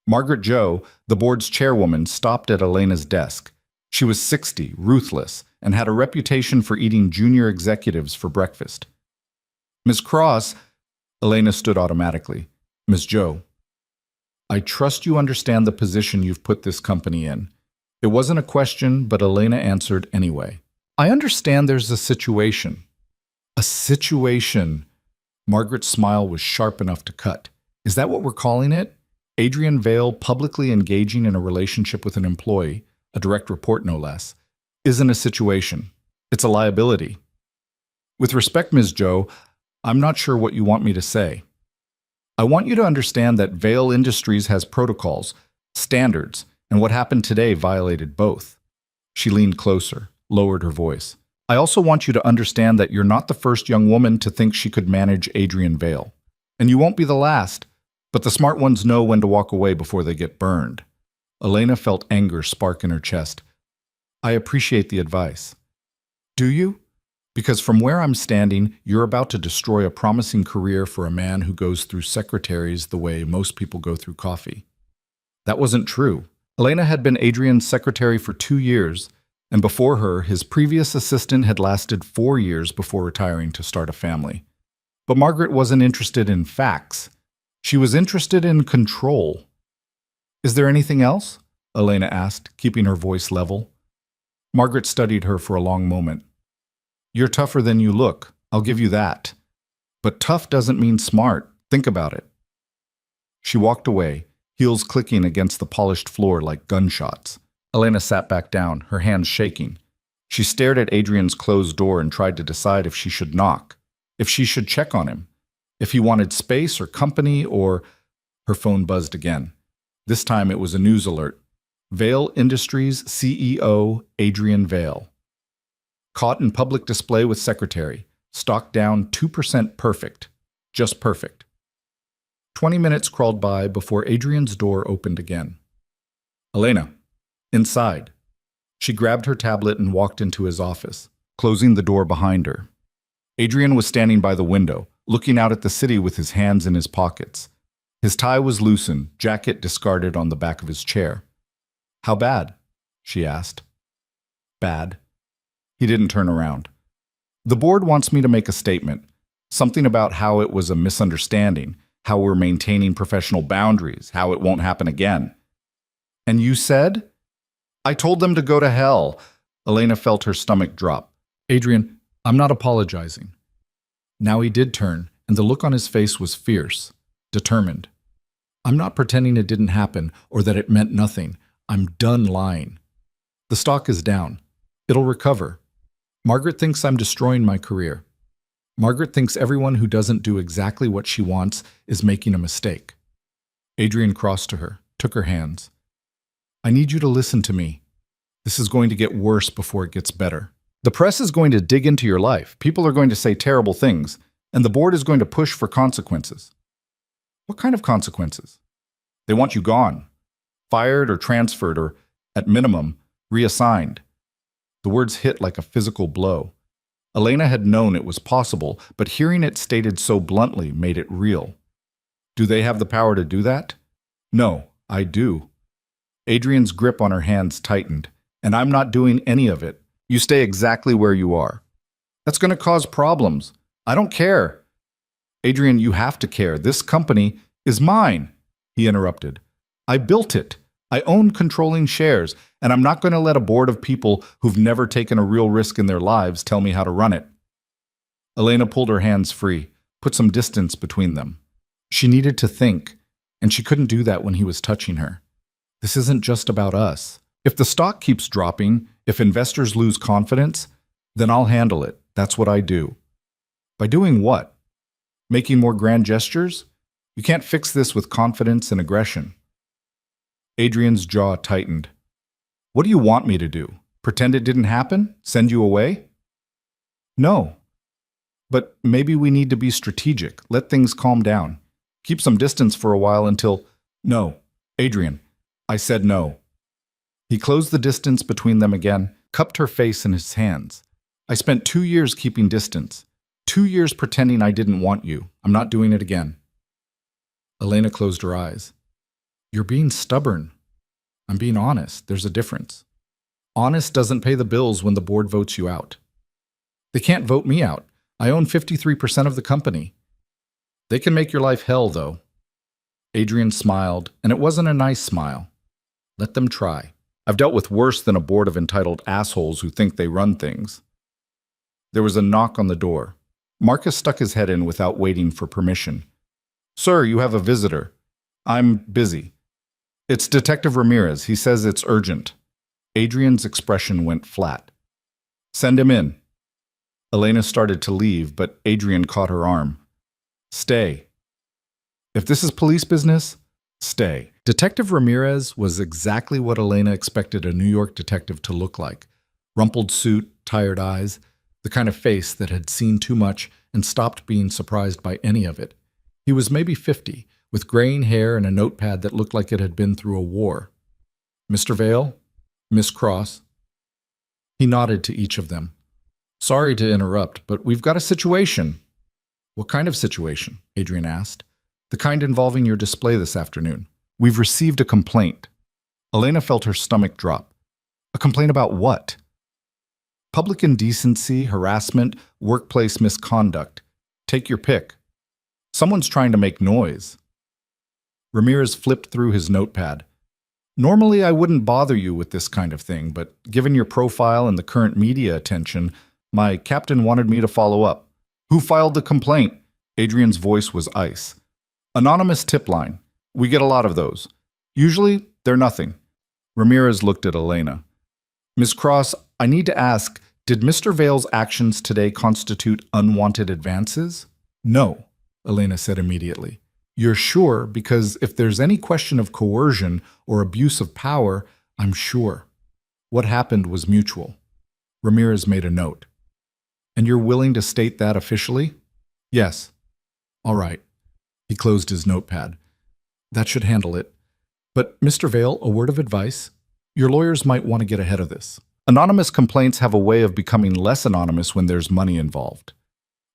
[SPEAKER 1] Margaret Jo, the board's chairwoman, stopped at Elena's desk. She was 60, ruthless, and had a reputation for eating junior executives for breakfast. Ms. Cross, Elena stood automatically. Ms. Jo, I trust you understand the position you've put this company in. It wasn't a question, but Elena answered anyway. I understand there's a situation. A situation. Margaret's smile was sharp enough to cut. Is that what we're calling it? Adrian Vale publicly engaging in a relationship with an employee, a direct report no less, isn't a situation. It's a liability. With respect, Ms. Jo, I'm not sure what you want me to say. I want you to understand that Vale Industries has protocols, standards, and what happened today violated both. She leaned closer, lowered her voice. I also want you to understand that you're not the first young woman to think she could manage Adrian Vale. And you won't be the last, but the smart ones know when to walk away before they get burned. Elena felt anger spark in her chest. I appreciate the advice. Do you? Because from where I'm standing, you're about to destroy a promising career for a man who goes through secretaries the way most people go through coffee. That wasn't true. Elena had been Adrian's secretary for 2 years, and before her, his previous assistant had lasted 4 years before retiring to start a family. But Margaret wasn't interested in facts. She was interested in control. Is there anything else? Elena asked, keeping her voice level. Margaret studied her for a long moment. You're tougher than you look, I'll give you that. But tough doesn't mean smart. Think about it. She walked away, heels clicking against the polished floor like gunshots. Elena sat back down, her hands shaking. She stared at Adrian's closed door and tried to decide if she should knock, if she should check on him, if he wanted space or company or... Her phone buzzed again. This time it was a news alert. Vale Industries CEO Adrian Vale. Caught in public display with secretary. Stock down 2% perfect. Just perfect. 20 minutes crawled by before Adrian's door opened again. Elena. Inside. She grabbed her tablet and walked into his office, closing the door behind her. Adrian was standing by the window, looking out at the city with his hands in his pockets. His tie was loosened, jacket discarded on the back of his chair. How bad? She asked. Bad. He didn't turn around. The board wants me to make a statement, something about how it was a misunderstanding, how we're maintaining professional boundaries, how it won't happen again. And you said? I told them to go to hell. Elena felt her stomach drop. Adrian, I'm not apologizing. Now he did turn, and the look on his face was fierce, determined. I'm not pretending it didn't happen or that it meant nothing. I'm done lying. The stock is down. It'll recover. Margaret thinks I'm destroying my career. Margaret thinks everyone who doesn't do exactly what she wants is making a mistake. Adrian crossed to her, took her hands. I need you to listen to me. This is going to get worse before it gets better. The press is going to dig into your life. People are going to say terrible things, and the board is going to push for consequences. What kind of consequences? They want you gone, fired or transferred, or, at minimum, reassigned. The words hit like a physical blow. Elena had known it was possible, but hearing it stated so bluntly made it real. Do they have the power to do that? No, I do. Adrian's grip on her hands tightened. And I'm not doing any of it. You stay exactly where you are. That's going to cause problems. I don't care. Adrian, you have to care. This company is mine, he interrupted. I built it. I own controlling shares, and I'm not going to let a board of people who've never taken a real risk in their lives tell me how to run it. Elena pulled her hands free, put some distance between them. She needed to think, and she couldn't do that when he was touching her. This isn't just about us. If the stock keeps dropping, if investors lose confidence, then I'll handle it. That's what I do. By doing what? Making more grand gestures? You can't fix this with confidence and aggression. Adrian's jaw tightened. What do you want me to do? Pretend it didn't happen? Send you away? No. But maybe we need to be strategic. Let things calm down. Keep some distance for a while until… No. Adrian, I said no. He closed the distance between them again, cupped her face in his hands. I spent 2 years keeping distance. 2 years pretending I didn't want you. I'm not doing it again. Elena closed her eyes. You're being stubborn. I'm being honest. There's a difference. Honest doesn't pay the bills when the board votes you out. They can't vote me out. I own 53% of the company. They can make your life hell, though. Adrian smiled, and it wasn't a nice smile. Let them try. I've dealt with worse than a board of entitled assholes who think they run things. There was a knock on the door. Marcus stuck his head in without waiting for permission. Sir, you have a visitor. I'm busy. It's Detective Ramirez. He says it's urgent. Adrian's expression went flat. Send him in. Elena started to leave, but Adrian caught her arm. Stay. If this is police business, stay. Detective Ramirez was exactly what Elena expected a New York detective to look like. Rumpled suit, tired eyes, the kind of face that had seen too much and stopped being surprised by any of it. He was maybe 50, with graying hair and a notepad that looked like it had been through a war. Mr. Vale? Miss Cross? He nodded to each of them. Sorry to interrupt, but we've got a situation. What kind of situation? Adrian asked. The kind involving your display this afternoon. We've received a complaint. Elena felt her stomach drop. A complaint about what? Public indecency, harassment, workplace misconduct. Take your pick. Someone's trying to make noise. Ramirez flipped through his notepad. Normally, I wouldn't bother you with this kind of thing, but given your profile and the current media attention, my captain wanted me to follow up. Who filed the complaint? Adrian's voice was ice. Anonymous tip line. We get a lot of those. Usually, they're nothing. Ramirez looked at Elena. Ms. Cross, I need to ask, did Mr. Vale's actions today constitute unwanted advances? No, Elena said immediately. You're sure, because if there's any question of coercion or abuse of power, I'm sure. What happened was mutual. Ramirez made a note. And you're willing to state that officially? Yes. All right. He closed his notepad. That should handle it. But, Mr. Vale, a word of advice. Your lawyers might want to get ahead of this. Anonymous complaints have a way of becoming less anonymous when there's money involved.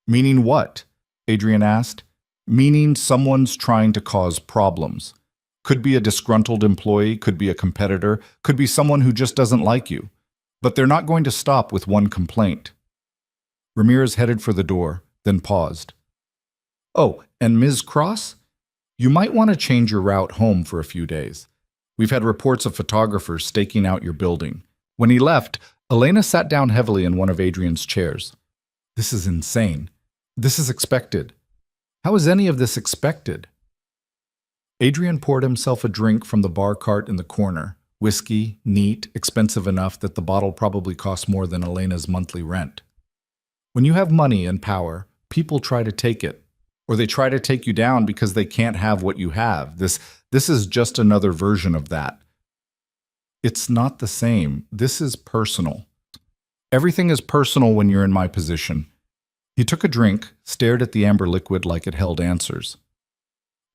[SPEAKER 1] Meaning what? Adrian asked. Meaning someone's trying to cause problems. Could be a disgruntled employee, could be a competitor, could be someone who just doesn't like you. But they're not going to stop with one complaint. Ramirez headed for the door, then paused. Oh, and Ms. Cross? You might want to change your route home for a few days. We've had reports of photographers staking out your building. When he left, Elena sat down heavily in one of Adrian's chairs. This is insane. This is expected. How is any of this expected? Adrian poured himself a drink from the bar cart in the corner. Whiskey, neat, expensive enough that the bottle probably cost more than Elena's monthly rent. When you have money and power, people try to take it. Or they try to take you down because they can't have what you have. This is just another version of that. It's not the same. This is personal. Everything is personal when you're in my position. He took a drink, stared at the amber liquid like it held answers.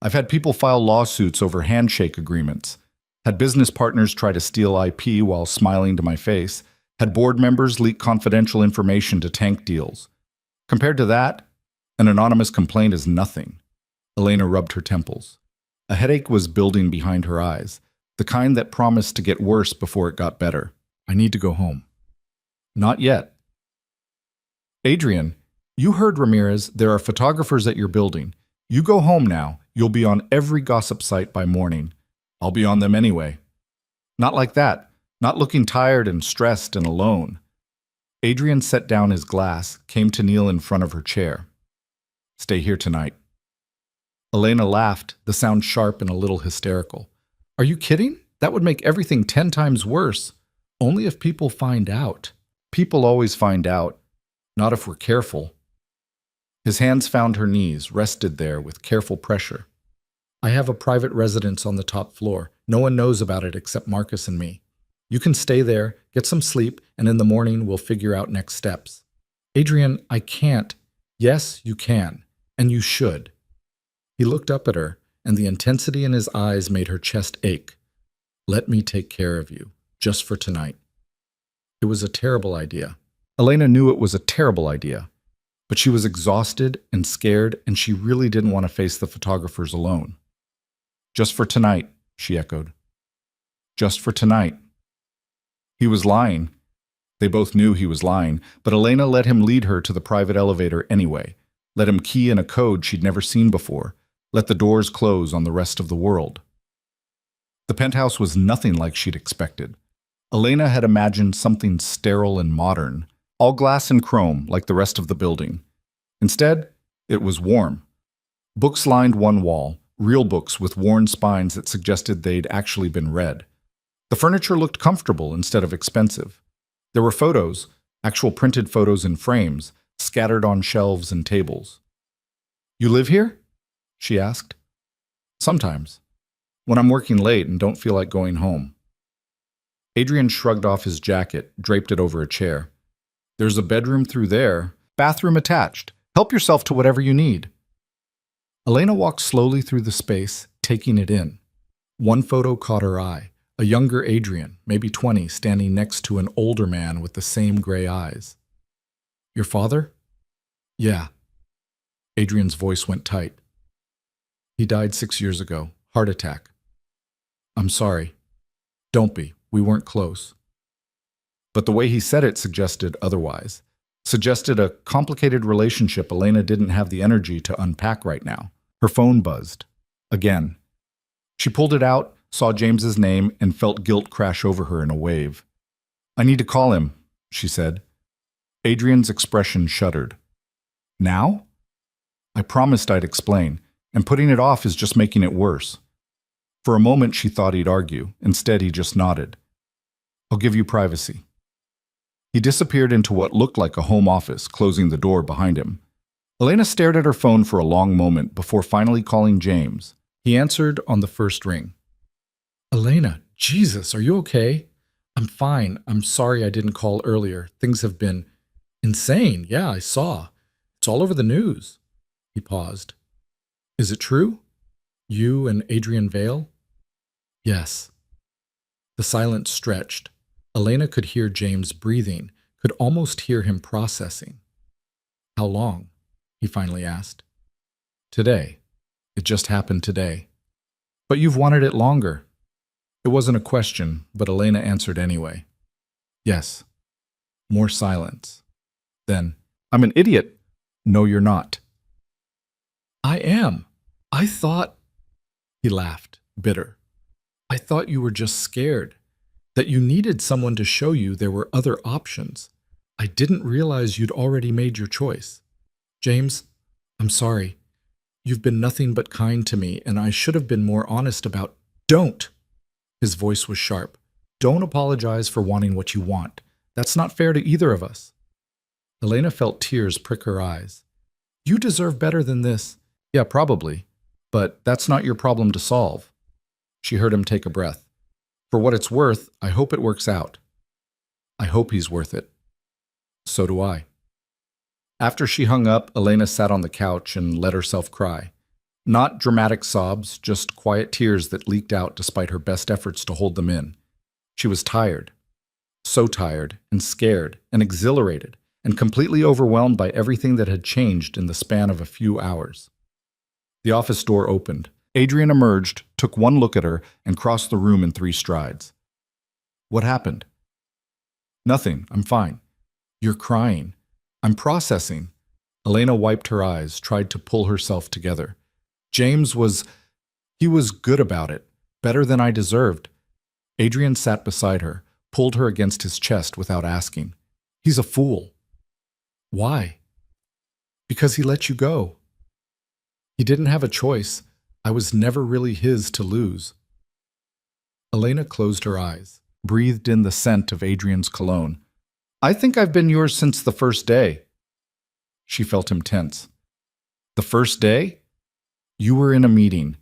[SPEAKER 1] I've had people file lawsuits over handshake agreements, had business partners try to steal IP while smiling to my face, had board members leak confidential information to tank deals. Compared to that, an anonymous complaint is nothing. Elena rubbed her temples. A headache was building behind her eyes, the kind that promised to get worse before it got better. I need to go home. Not yet. Adrian, you heard Ramirez. There are photographers at your building. You go home now. You'll be on every gossip site by morning. I'll be on them anyway. Not like that. Not looking tired and stressed and alone. Adrian set down his glass, came to kneel in front of her chair. Stay here tonight. Elena laughed, the sound sharp and a little hysterical. Are you kidding? That would make everything 10 times worse. Only if people find out. People always find out. Not if we're careful. His hands found her knees, rested there with careful pressure. I have a private residence on the top floor. No one knows about it except Marcus and me. You can stay there, get some sleep, and in the morning we'll figure out next steps. Adrian, I can't. Yes, you can. And you should. He looked up at her, and the intensity in his eyes made her chest ache. Let me take care of you, just for tonight. It was a terrible idea. Elena knew it was a terrible idea, but she was exhausted and scared, and she really didn't want to face the photographers alone. Just for tonight, she echoed. Just for tonight. He was lying. They both knew he was lying, but Elena let him lead her to the private elevator anyway, let him key in a code she'd never seen before, let the doors close on the rest of the world. The penthouse was nothing like she'd expected. Elena had imagined something sterile and modern, all glass and chrome like the rest of the building. Instead, it was warm. Books lined one wall, real books with worn spines that suggested they'd actually been read. The furniture looked comfortable instead of expensive. There were photos, actual printed photos in frames, scattered on shelves and tables. You live here? She asked. Sometimes. When I'm working late and don't feel like going home. Adrian shrugged off his jacket, draped it over a chair. There's a bedroom through there, bathroom attached. Help yourself to whatever you need. Elena walked slowly through the space, taking it in. One photo caught her eye. A younger Adrian, maybe 20, standing next to an older man with the same gray eyes. Your father? Yeah. Adrian's voice went tight. He died 6 years ago. Heart attack. I'm sorry. Don't be. We weren't close. But the way he said it suggested otherwise. Suggested a complicated relationship Elena didn't have the energy to unpack right now. Her phone buzzed. Again. She pulled it out, saw James's name, and felt guilt crash over her in a wave. I need to call him, she said. Adrian's expression shuddered. Now? I promised I'd explain, and putting it off is just making it worse. For a moment she thought he'd argue. Instead, he just nodded. I'll give you privacy. He disappeared into what looked like a home office, closing the door behind him. Elena stared at her phone for a long moment before finally calling James. He answered on the first ring. Elena, Jesus, are you okay? I'm fine. I'm sorry I didn't call earlier. Things have been insane. Yeah, I saw. It's all over the news. He paused. Is it true? You and Adrian Vale? Yes. The silence stretched. Elena could hear James breathing, could almost hear him processing. How long? He finally asked. Today. It just happened today. But you've wanted it longer. It wasn't a question, but Elena answered anyway. Yes. More silence. Then, I'm an idiot. No, you're not. I am. I thought... He laughed, bitter. I thought you were just scared, that you needed someone to show you there were other options. I didn't realize you'd already made your choice. James, I'm sorry. You've been nothing but kind to me, and I should have been more honest about... Don't! His voice was sharp. Don't apologize for wanting what you want. That's not fair to either of us. Elena felt tears prick her eyes. You deserve better than this. Yeah, probably. But that's not your problem to solve. She heard him take a breath. For what it's worth, I hope it works out. I hope he's worth it. So do I. After she hung up, Elena sat on the couch and let herself cry. Not dramatic sobs, just quiet tears that leaked out despite her best efforts to hold them in. She was tired. So tired, and scared, and exhilarated, and completely overwhelmed by everything that had changed in the span of a few hours. The office door opened. Adrian emerged, took one look at her, and crossed the room in 3 strides. What happened? Nothing. I'm fine. You're crying. I'm processing. Elena wiped her eyes, tried to pull herself together. James was good about it, better than I deserved. Adrian sat beside her, pulled her against his chest without asking. He's a fool. Why? Because he let you go. He didn't have a choice. I was never really his to lose. Elena closed her eyes, breathed in the scent of Adrian's cologne. I think I've been yours since the first day. She felt him tense. The first day? You were in a meeting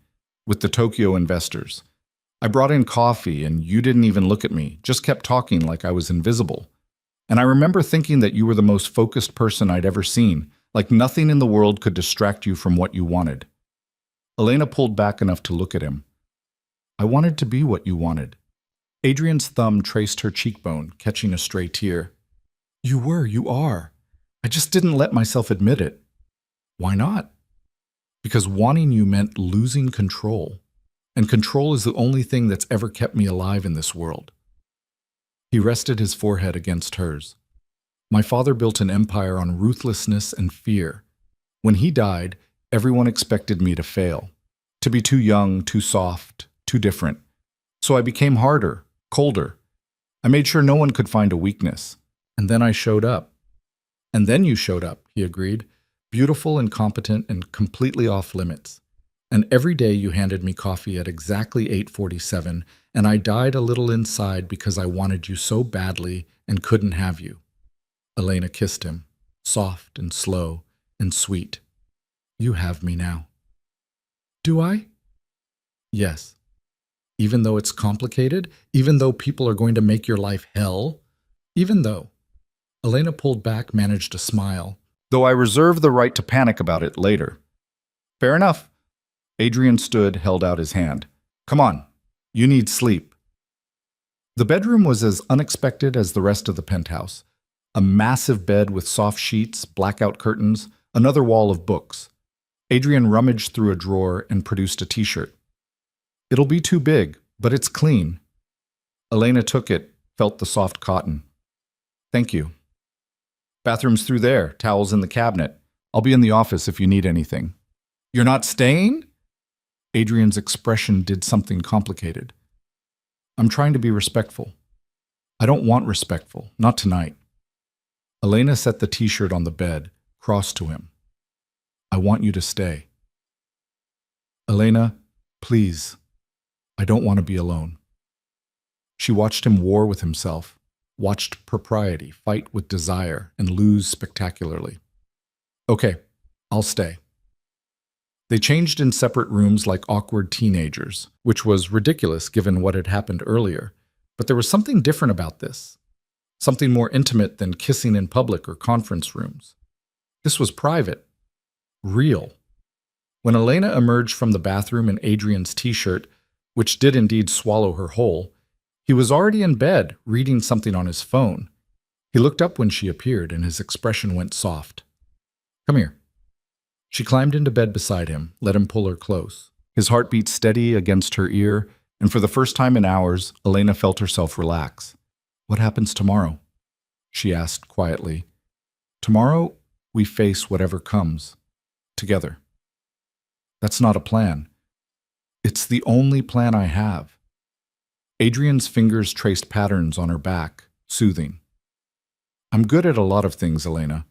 [SPEAKER 1] with the Tokyo investors. I brought in coffee and you didn't even look at me, just kept talking like I was invisible. And I remember thinking that you were the most focused person I'd ever seen, like nothing in the world could distract you from what you wanted. Elena pulled back enough to look at him. I wanted to be what you wanted. Adrian's thumb traced her cheekbone, catching a stray tear. You are. I just didn't let myself admit it. Why not? Because wanting you meant losing control. And control is the only thing that's ever kept me alive in this world. He rested his forehead against hers. My father built an empire on ruthlessness and fear. When he died, everyone expected me to fail, to be too young, too soft, too different. So I became harder, colder. I made sure no one could find a weakness. And then I showed up. And then you showed up, he agreed, beautiful and competent and completely off limits. And every day you handed me coffee at exactly 8:47, and I died a little inside because I wanted you so badly and couldn't have you. Elena kissed him, soft and slow and sweet. You have me now. Do I? Yes. Even though it's complicated, even though people are going to make your life hell, even though. Elena pulled back, managed a smile, though I reserve the right to panic about it later. Fair enough. Adrian stood, held out his hand. Come on, you need sleep. The bedroom was as unexpected as the rest of the penthouse. A massive bed with soft sheets, blackout curtains, another wall of books. Adrian rummaged through a drawer and produced a t-shirt. It'll be too big, but it's clean. Elena took it, felt the soft cotton. Thank you. Bathroom's through there, towels in the cabinet. I'll be in the office if you need anything. You're not staying? Adrian's expression did something complicated. I'm trying to be respectful. I don't want respectful, not tonight. Elena set the t-shirt on the bed, crossed to him. I want you to stay. Elena, please. I don't want to be alone. She watched him war with himself, watched propriety fight with desire and lose spectacularly. Okay, I'll stay. They changed in separate rooms like awkward teenagers, which was ridiculous given what had happened earlier. But there was something different about this. Something more intimate than kissing in public or conference rooms. This was private. Real. When Elena emerged from the bathroom in Adrian's t-shirt, which did indeed swallow her whole, he was already in bed, reading something on his phone. He looked up when she appeared, and his expression went soft. Come here. She climbed into bed beside him, let him pull her close. His heart beat steady against her ear, and for the first time in hours, Elena felt herself relax. What happens tomorrow? She asked quietly. Tomorrow, we face whatever comes. Together. That's not a plan. It's the only plan I have. Adrian's fingers traced patterns on her back, soothing. I'm good at a lot of things, Elena,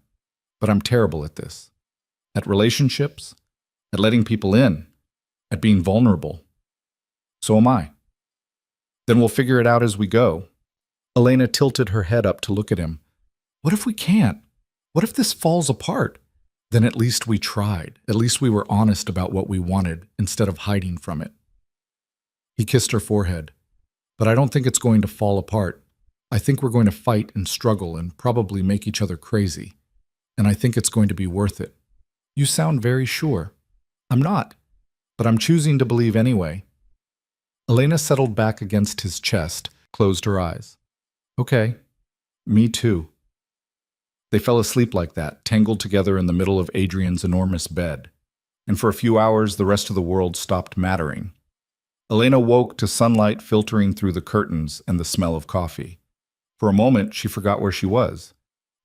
[SPEAKER 1] but I'm terrible at this. At relationships, at letting people in, at being vulnerable. So am I. Then we'll figure it out as we go. Elena tilted her head up to look at him. What if we can't? What if this falls apart? Then at least we tried. At least we were honest about what we wanted instead of hiding from it. He kissed her forehead. But I don't think it's going to fall apart. I think we're going to fight and struggle and probably make each other crazy. And I think it's going to be worth it. You sound very sure. I'm not, but I'm choosing to believe anyway. Elena settled back against his chest, closed her eyes. Okay, me too. They fell asleep like that, tangled together in the middle of Adrian's enormous bed. And for a few hours, the rest of the world stopped mattering. Elena woke to sunlight filtering through the curtains and the smell of coffee. For a moment, she forgot where she was.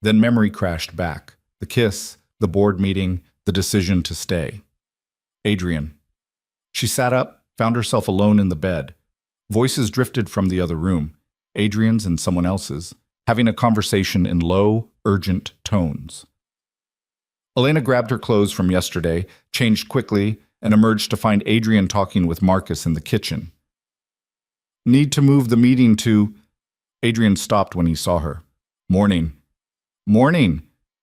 [SPEAKER 1] Then memory crashed back. The kiss, the board meeting, the decision to stay. Adrian. She sat up, found herself alone in the bed. Voices drifted from the other room, Adrian's and someone else's, having a conversation in low, urgent tones. Elena grabbed her clothes from yesterday, changed quickly, and emerged to find Adrian talking with Marcus in the kitchen. Need to move the meeting to... Adrian stopped when he saw her. Morning. Morning.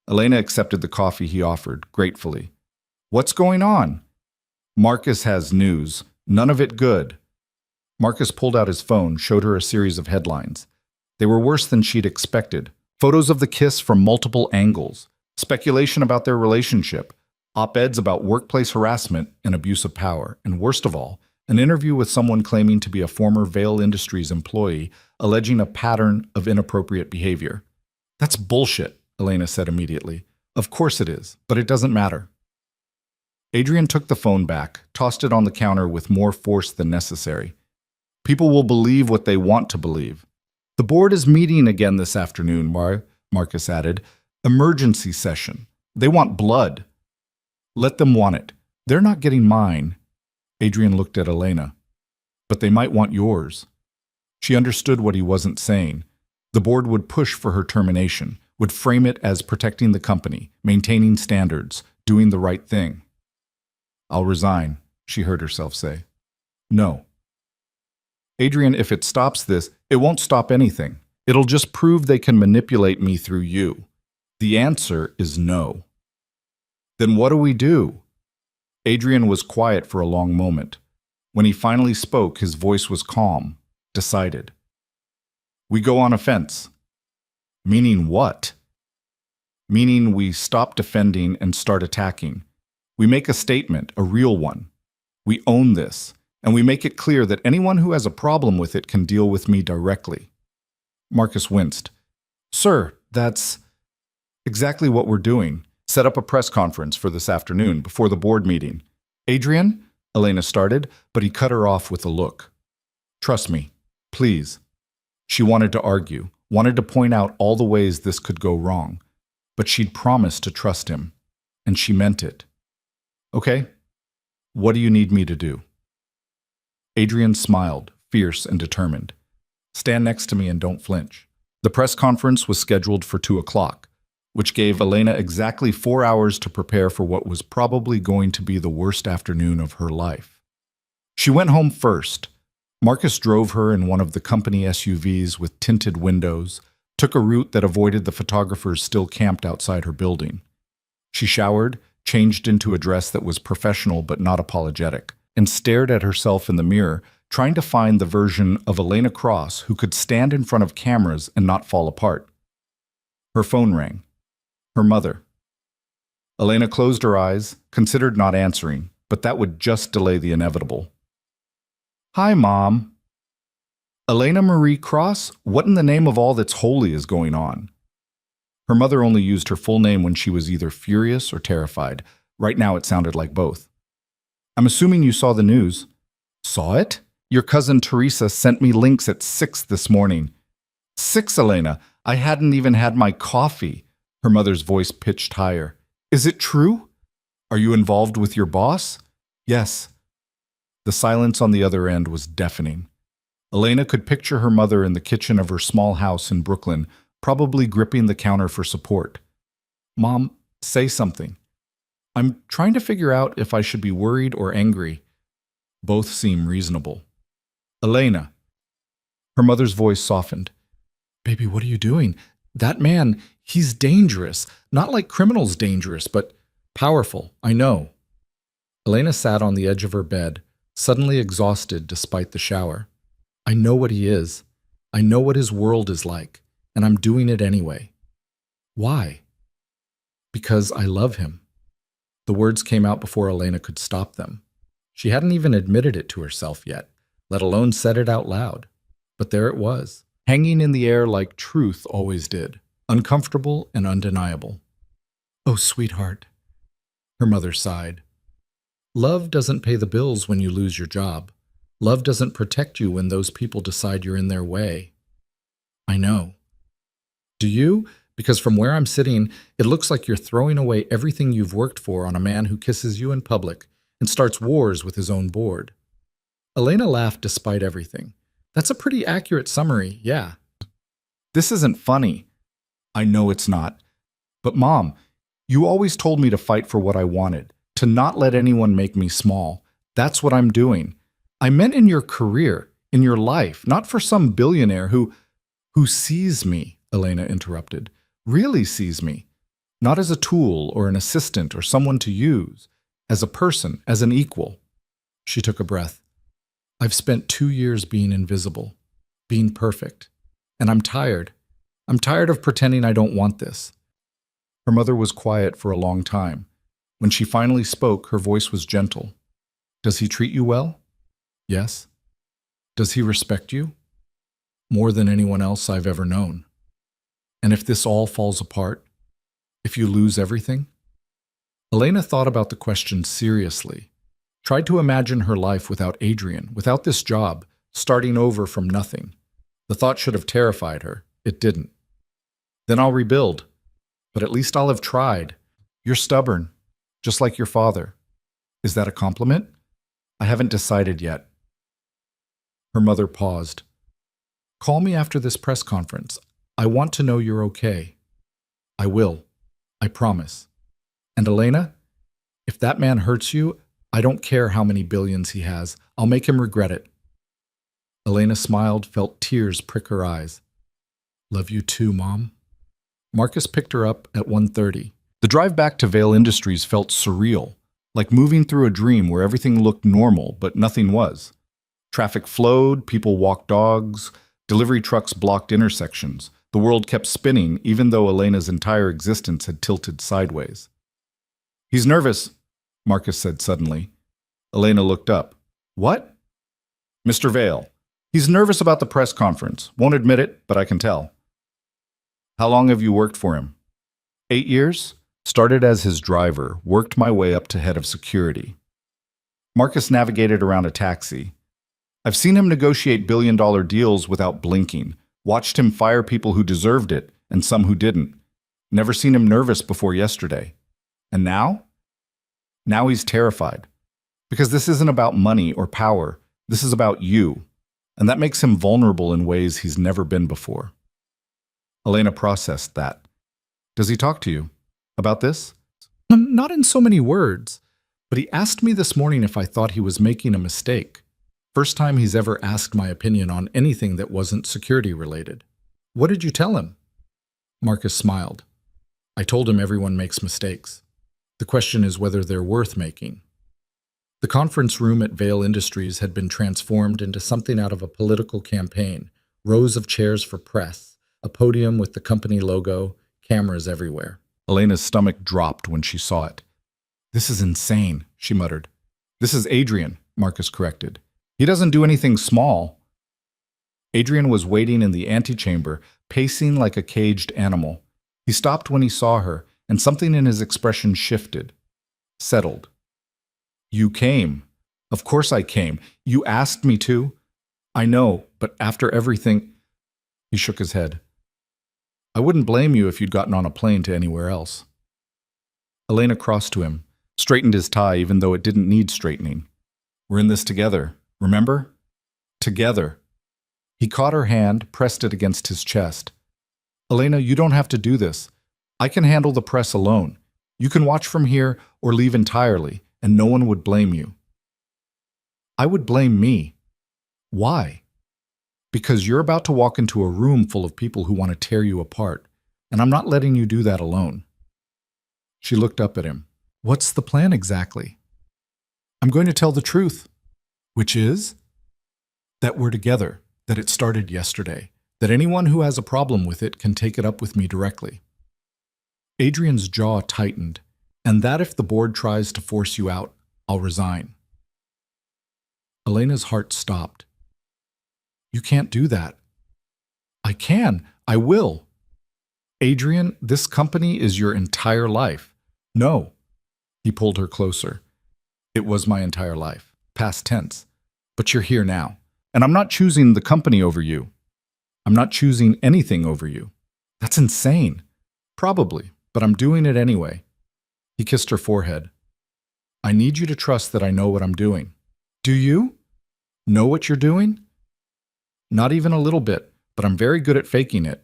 [SPEAKER 1] Elena accepted the coffee he offered, gratefully. What's going on? Marcus has news. None of it good. Marcus pulled out his phone, showed her a series of headlines. They were worse than she'd expected. Photos of the kiss from multiple angles. Speculation about their relationship. Op-eds about workplace harassment and abuse of power. And worst of all, an interview with someone claiming to be a former Vail Industries employee, alleging a pattern of inappropriate behavior. That's bullshit, Elena said immediately. Of course it is, but it doesn't matter. Adrian took the phone back, tossed it on the counter with more force than necessary. People will believe what they want to believe. The board is meeting again this afternoon, Marcus added. Emergency session. They want blood. Let them want it. They're not getting mine. Adrian looked at Elena. But they might want yours. She understood what he wasn't saying. The board would push for her termination, would frame it as protecting the company, maintaining standards, doing the right thing. I'll resign, she heard herself say. No. Adrian, if it stops this, it won't stop anything. It'll just prove they can manipulate me through you. The answer is no. Then what do we do? Adrian was quiet for a long moment. When he finally spoke, his voice was calm, decided. We go on offense. Meaning what? Meaning we stop defending and start attacking. We make a statement, a real one. We own this, and we make it clear that anyone who has a problem with it can deal with me directly. Marcus winced. Sir, that's exactly what we're doing. Set up a press conference for this afternoon before the board meeting. Adrian? Elena started, but he cut her off with a look. Trust me, please. She wanted to argue, wanted to point out all the ways this could go wrong, but she'd promised to trust him, and she meant it. Okay, what do you need me to do? Adrian smiled, fierce and determined. Stand next to me and don't flinch. The press conference was scheduled for 2 o'clock, which gave Elena exactly 4 hours to prepare for what was probably going to be the worst afternoon of her life. She went home first. Marcus drove her in one of the company SUVs with tinted windows, took a route that avoided the photographers still camped outside her building. She showered, changed into a dress that was professional but not apologetic, and stared at herself in the mirror, trying to find the version of Elena Cross who could stand in front of cameras and not fall apart. Her phone rang. Her mother. Elena closed her eyes, considered not answering, but that would just delay the inevitable. Hi, Mom. Elena Marie Cross? What in the name of all that's holy is going on? Her mother only used her full name when she was either furious or terrified. Right now it sounded like both. I'm assuming you saw the news. Saw it? Your cousin Teresa sent me links at 6 this morning. 6, Elena. I hadn't even had my coffee. Her mother's voice pitched higher. Is it true? Are you involved with your boss? Yes. The silence on the other end was deafening. Elena could picture her mother in the kitchen of her small house in Brooklyn, probably gripping the counter for support. Mom, say something. I'm trying to figure out if I should be worried or angry. Both seem reasonable. Elena. Her mother's voice softened. Baby, what are you doing? That man, he's dangerous. Not like criminals dangerous, but powerful, I know. Elena sat on the edge of her bed, suddenly exhausted despite the shower. I know what he is. I know what his world is like, and I'm doing it anyway. Why? Because I love him. The words came out before Elena could stop them. She hadn't even admitted it to herself yet, let alone said it out loud. But there it was, hanging in the air like truth always did, uncomfortable and undeniable. Oh, sweetheart, her mother sighed. Love doesn't pay the bills when you lose your job. Love doesn't protect you when those people decide you're in their way. I know. Do you? Because from where I'm sitting, it looks like you're throwing away everything you've worked for on a man who kisses you in public and starts wars with his own board. Elena laughed despite everything. That's a pretty accurate summary, yeah. This isn't funny. I know it's not. But Mom, you always told me to fight for what I wanted, to not let anyone make me small. That's what I'm doing. I meant in your career, in your life, not for some billionaire who sees me, Elena interrupted. Really sees me, not as a tool or an assistant or someone to use, as a person, as an equal. She took a breath. I've spent 2 years being invisible, being perfect, and I'm tired. I'm tired of pretending I don't want this. Her mother was quiet for a long time. When she finally spoke, her voice was gentle. Does he treat you well? Yes. Does he respect you? More than anyone else I've ever known. And if this all falls apart, if you lose everything? Elena thought about the question seriously, tried to imagine her life without Adrian, without this job, starting over from nothing. The thought should have terrified her. It didn't. Then I'll rebuild, but at least I'll have tried. You're stubborn, just like your father. Is that a compliment? I haven't decided yet. Her mother paused. Call me after this press conference. I want to know you're okay. I will. I promise. And Elena, if that man hurts you, I don't care how many billions he has. I'll make him regret it. Elena smiled, felt tears prick her eyes. Love you too, Mom. Marcus picked her up at 1:30. The drive back to Vale Industries felt surreal, like moving through a dream where everything looked normal, but nothing was. Traffic flowed, people walked dogs, delivery trucks blocked intersections. The world kept spinning, even though Elena's entire existence had tilted sideways. He's nervous, Marcus said suddenly. Elena looked up. What? Mr. Vale. He's nervous about the press conference. Won't admit it, but I can tell. How long have you worked for him? 8 years? Started as his driver, worked my way up to head of security. Marcus navigated around a taxi. I've seen him negotiate billion-dollar deals without blinking. Watched him fire people who deserved it, and some who didn't. Never seen him nervous before yesterday. And now? Now he's terrified. Because this isn't about money or power. This is about you. And that makes him vulnerable in ways he's never been before. Elena processed that. Does he talk to you about this? Not in so many words, but he asked me this morning if I thought he was making a mistake. First time he's ever asked my opinion on anything that wasn't security related. What did you tell him? Marcus smiled. I told him everyone makes mistakes. The question is whether they're worth making. The conference room at Vale Industries had been transformed into something out of a political campaign. Rows of chairs for press, a podium with the company logo, cameras everywhere. Elena's stomach dropped when she saw it. This is insane, she muttered. This is Adrian, Marcus corrected. He doesn't do anything small. Adrian was waiting in the antechamber, pacing like a caged animal. He stopped when he saw her, and something in his expression shifted, settled. You came. Of course I came. You asked me to. I know, but after everything... He shook his head. I wouldn't blame you if you'd gotten on a plane to anywhere else. Elena crossed to him, straightened his tie even though it didn't need straightening. We're in this together. Remember? Together. He caught her hand, pressed it against his chest. Elena, you don't have to do this. I can handle the press alone. You can watch from here or leave entirely, and no one would blame you. I would blame me. Why? Because you're about to walk into a room full of people who want to tear you apart, and I'm not letting you do that alone. She looked up at him. What's the plan exactly? I'm going to tell the truth. Which is? That we're together, that it started yesterday, that anyone who has a problem with it can take it up with me directly. Adrian's jaw tightened, and that if the board tries to force you out, I'll resign. Elena's heart stopped. You can't do that. I can. I will. Adrian, this company is your entire life. No. He pulled her closer. It was my entire life. Past tense. But you're here now. And I'm not choosing the company over you. I'm not choosing anything over you. That's insane. Probably, but I'm doing it anyway. He kissed her forehead. I need you to trust that I know what I'm doing. Do you? Know what you're doing? Not even a little bit, but I'm very good at faking it.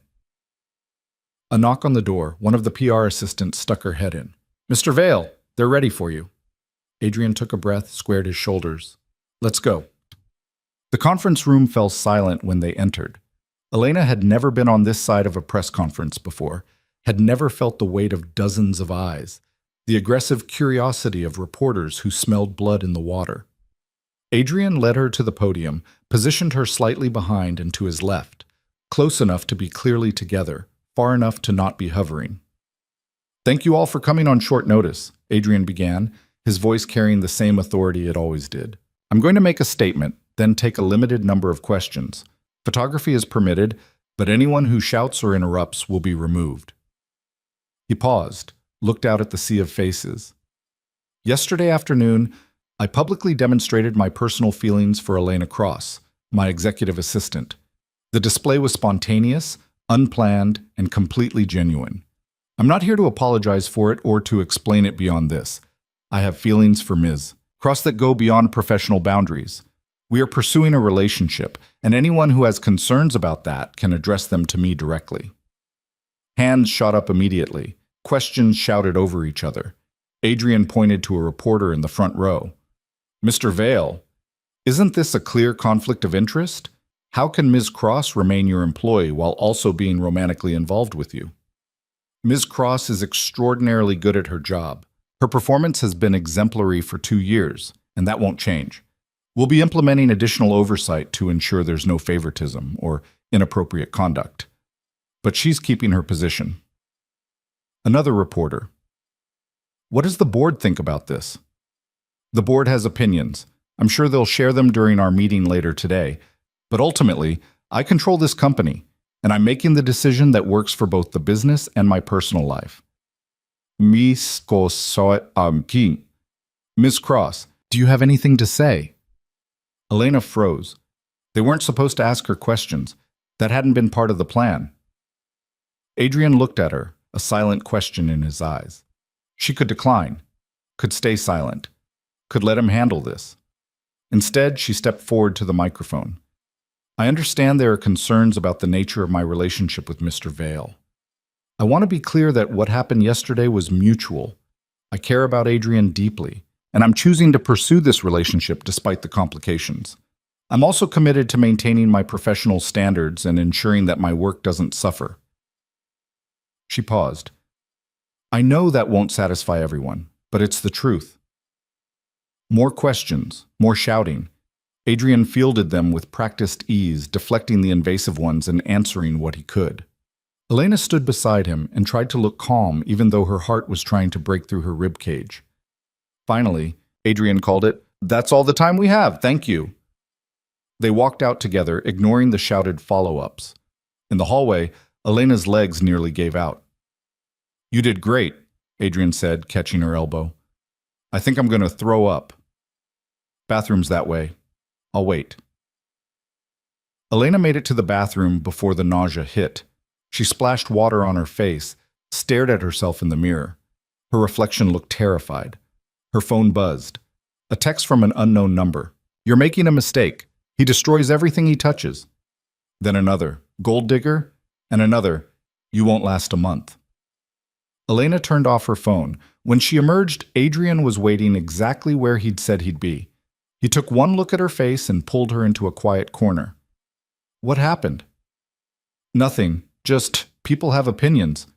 [SPEAKER 1] A knock on the door. One of the PR assistants stuck her head in. Mr. Vale, they're ready for you. Adrian took a breath, squared his shoulders. Let's go. The conference room fell silent when they entered. Elena had never been on this side of a press conference before, had never felt the weight of dozens of eyes, the aggressive curiosity of reporters who smelled blood in the water. Adrian led her to the podium, positioned her slightly behind and to his left, close enough to be clearly together, far enough to not be hovering. Thank you all for coming on short notice, Adrian began, his voice carrying the same authority it always did. I'm going to make a statement, then take a limited number of questions. Photography is permitted, but anyone who shouts or interrupts will be removed. He paused, looked out at the sea of faces. Yesterday afternoon, I publicly demonstrated my personal feelings for Elena Cross, my executive assistant. The display was spontaneous, unplanned, and completely genuine. I'm not here to apologize for it or to explain it beyond this. I have feelings for Ms. Cross that go beyond professional boundaries. We are pursuing a relationship, and anyone who has concerns about that can address them to me directly. Hands shot up immediately. Questions shouted over each other. Adrian pointed to a reporter in the front row. Mr. Vale, isn't this a clear conflict of interest? How can Ms. Cross remain your employee while also being romantically involved with you? Ms. Cross is extraordinarily good at her job. Her performance has been exemplary for 2 years, and that won't change. We'll be implementing additional oversight to ensure there's no favoritism or inappropriate conduct. But she's keeping her position. Another reporter. What does the board think about this? The board has opinions. I'm sure they'll share them during our meeting later today. But ultimately, I control this company, and I'm making the decision that works for both the business and my personal life. Ms. Cross, do you have anything to say? Elena froze. They weren't supposed to ask her questions. That hadn't been part of the plan. Adrian looked at her, a silent question in his eyes. She could decline, could stay silent, could let him handle this. Instead, she stepped forward to the microphone. I understand there are concerns about the nature of my relationship with Mr. Vale. I want to be clear that what happened yesterday was mutual. I care about Adrian deeply, and I'm choosing to pursue this relationship despite the complications. I'm also committed to maintaining my professional standards and ensuring that my work doesn't suffer. She paused. I know that won't satisfy everyone, but it's the truth. More questions, more shouting. Adrian fielded them with practiced ease, deflecting the invasive ones and answering what he could. Elena stood beside him and tried to look calm even though her heart was trying to break through her ribcage. Finally, Adrian called it, "That's all the time we have, thank you." They walked out together, ignoring the shouted follow-ups. In the hallway, Elena's legs nearly gave out. You did great, Adrian said, catching her elbow. I think I'm going to throw up. Bathroom's that way. I'll wait. Elena made it to the bathroom before the nausea hit. She splashed water on her face, stared at herself in the mirror. Her reflection looked terrified. Her phone buzzed. A text from an unknown number. You're making a mistake. He destroys everything he touches. Then another. Gold digger? And another. You won't last a month. Elena turned off her phone. When she emerged, Adrian was waiting exactly where he'd said he'd be. He took one look at her face and pulled her into a quiet corner. What happened? Nothing. Just people have opinions.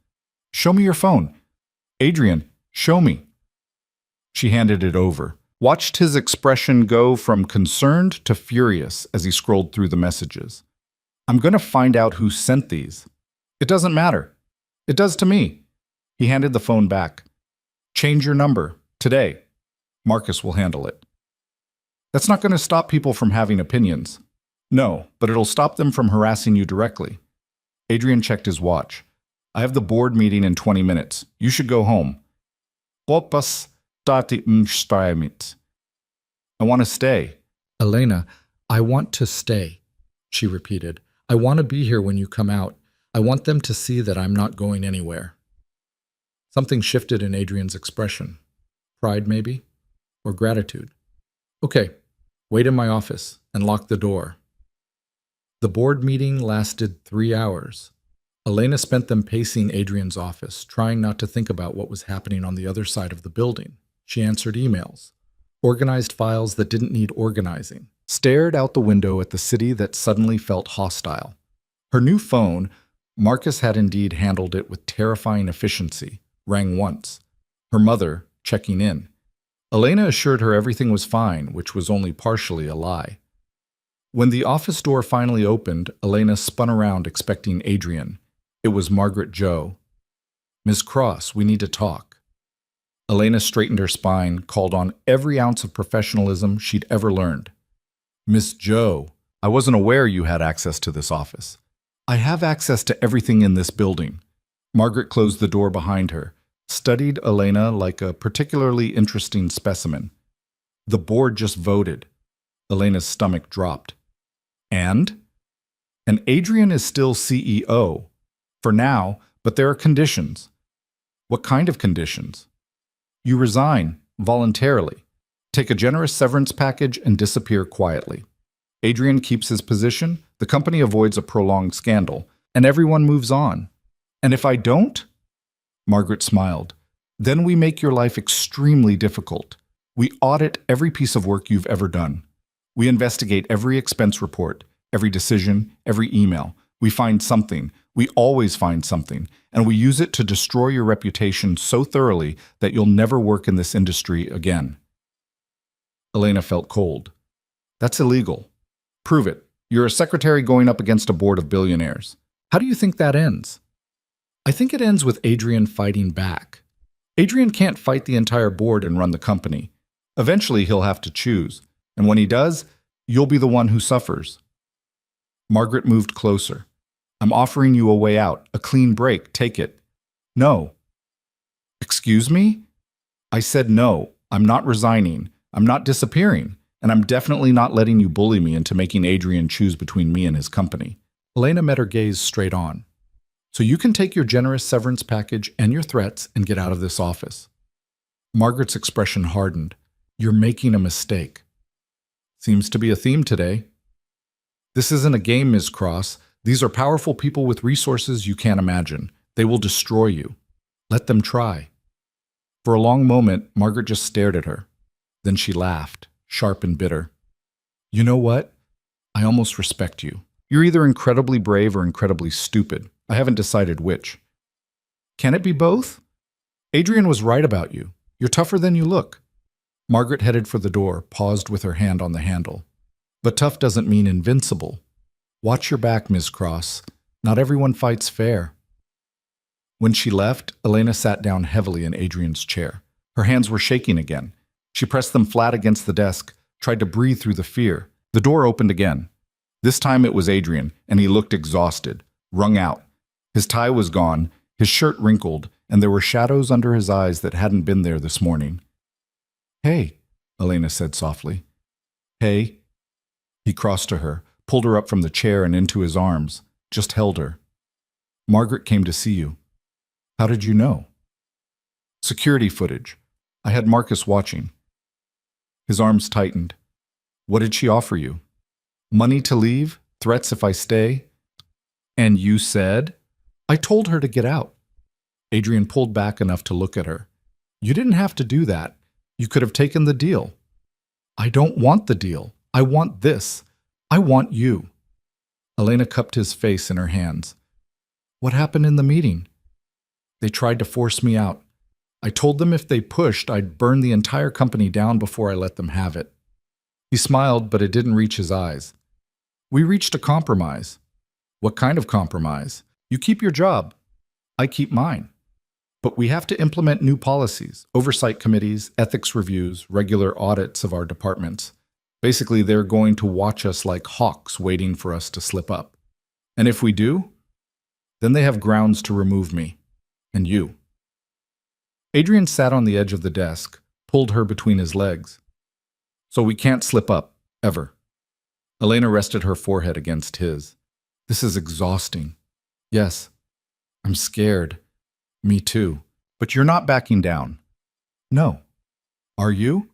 [SPEAKER 1] Show me your phone. Adrian, show me. She handed it over, watched his expression go from concerned to furious as he scrolled through the messages. I'm going to find out who sent these. It doesn't matter. It does to me. He handed the phone back. Change your number. Today. Marcus will handle it. That's not going to stop people from having opinions. No, but it'll stop them from harassing you directly. Adrian checked his watch. I have the board meeting in 20 minutes. You should go home. I want to stay.
[SPEAKER 2] Elena, I want to stay, she repeated. I want to be here when you come out. I want them to see that I'm not going anywhere. Something shifted in Adrian's expression. Pride, maybe? Or gratitude. Okay, wait in my office and lock the door. The board meeting lasted 3 hours. Elena spent them pacing Adrian's office, trying not to think about what was happening on the other side of the building. She answered emails, organized files that didn't need organizing, stared out the window at the city that suddenly felt hostile. Her new phone, Marcus had indeed handled it with terrifying efficiency, rang once. Her mother, checking in. Elena assured her everything was fine, which was only partially a lie. When the office door finally opened, Elena spun around expecting Adrian. It was Margaret Joe. Ms. Cross, we need to talk. Elena straightened her spine, called on every ounce of professionalism she'd ever learned. Miss Joe, I wasn't aware you had access to this office. I have access to everything in this building. Margaret closed the door behind her, studied Elena like a particularly interesting specimen. The board just voted. Elena's stomach dropped. And Adrian is still CEO. For now, but there are conditions. What kind of conditions? You resign, voluntarily. Take a generous severance package and disappear quietly. Adrian keeps his position, the company avoids a prolonged scandal, and everyone moves on. And if I don't? Margaret smiled. Then we make your life extremely difficult. We audit every piece of work you've ever done. We investigate every expense report, every decision, every email. We find something. We always find something. And we use it to destroy your reputation so thoroughly that you'll never work in this industry again. Elena felt cold. That's illegal. Prove it. You're a secretary going up against a board of billionaires. How do you think that ends? I think it ends with Adrian fighting back. Adrian can't fight the entire board and run the company. Eventually, he'll have to choose. And when he does, you'll be the one who suffers. Margaret moved closer. I'm offering you a way out, a clean break. Take it. No. Excuse me? I said no. I'm not resigning. I'm not disappearing. And I'm definitely not letting you bully me into making Adrian choose between me and his company. Elena met her gaze straight on. So you can take your generous severance package and your threats and get out of this office. Margaret's expression hardened. You're making a mistake. Seems to be a theme today. This isn't a game, Ms. Cross. These are powerful people with resources you can't imagine. They will destroy you. Let them try. For a long moment, Margaret just stared at her. Then she laughed, sharp and bitter. You know what? I almost respect you. You're either incredibly brave or incredibly stupid. I haven't decided which. Can it be both? Adrian was right about you. You're tougher than you look. Margaret headed for the door, paused with her hand on the handle. But tough doesn't mean invincible. Watch your back, Ms. Cross. Not everyone fights fair. When she left, Elena sat down heavily in Adrian's chair. Her hands were shaking again. She pressed them flat against the desk, tried to breathe through the fear. The door opened again. This time it was Adrian, and he looked exhausted, wrung out. His tie was gone, his shirt wrinkled, and there were shadows under his eyes that hadn't been there this morning. Hey, Elena said softly. Hey. He crossed to her, pulled her up from the chair and into his arms, just held her. Margaret came to see you. How did you know? Security footage. I had Marcus watching. His arms tightened. What did she offer you? Money to leave? Threats if I stay? And you said? I told her to get out. Adrian pulled back enough to look at her. You didn't have to do that. You could have taken the deal. I don't want the deal. I want this. I want you. Elena cupped his face in her hands. What happened in the meeting? They tried to force me out. I told them if they pushed, I'd burn the entire company down before I let them have it. He smiled, but it didn't reach his eyes. We reached a compromise.
[SPEAKER 1] What kind of compromise? You keep your job. I keep mine. But we have to implement new policies, oversight committees, ethics reviews, regular audits of our departments. Basically, they're going to watch us like hawks waiting for us to slip up. And if we do, then they have grounds to remove me. And you. Adrian sat on the edge of the desk, pulled her between his legs. So we can't slip up, ever. Elena rested her forehead against his. This is exhausting. Yes, I'm scared. Me too. But you're not backing down. No. Are you?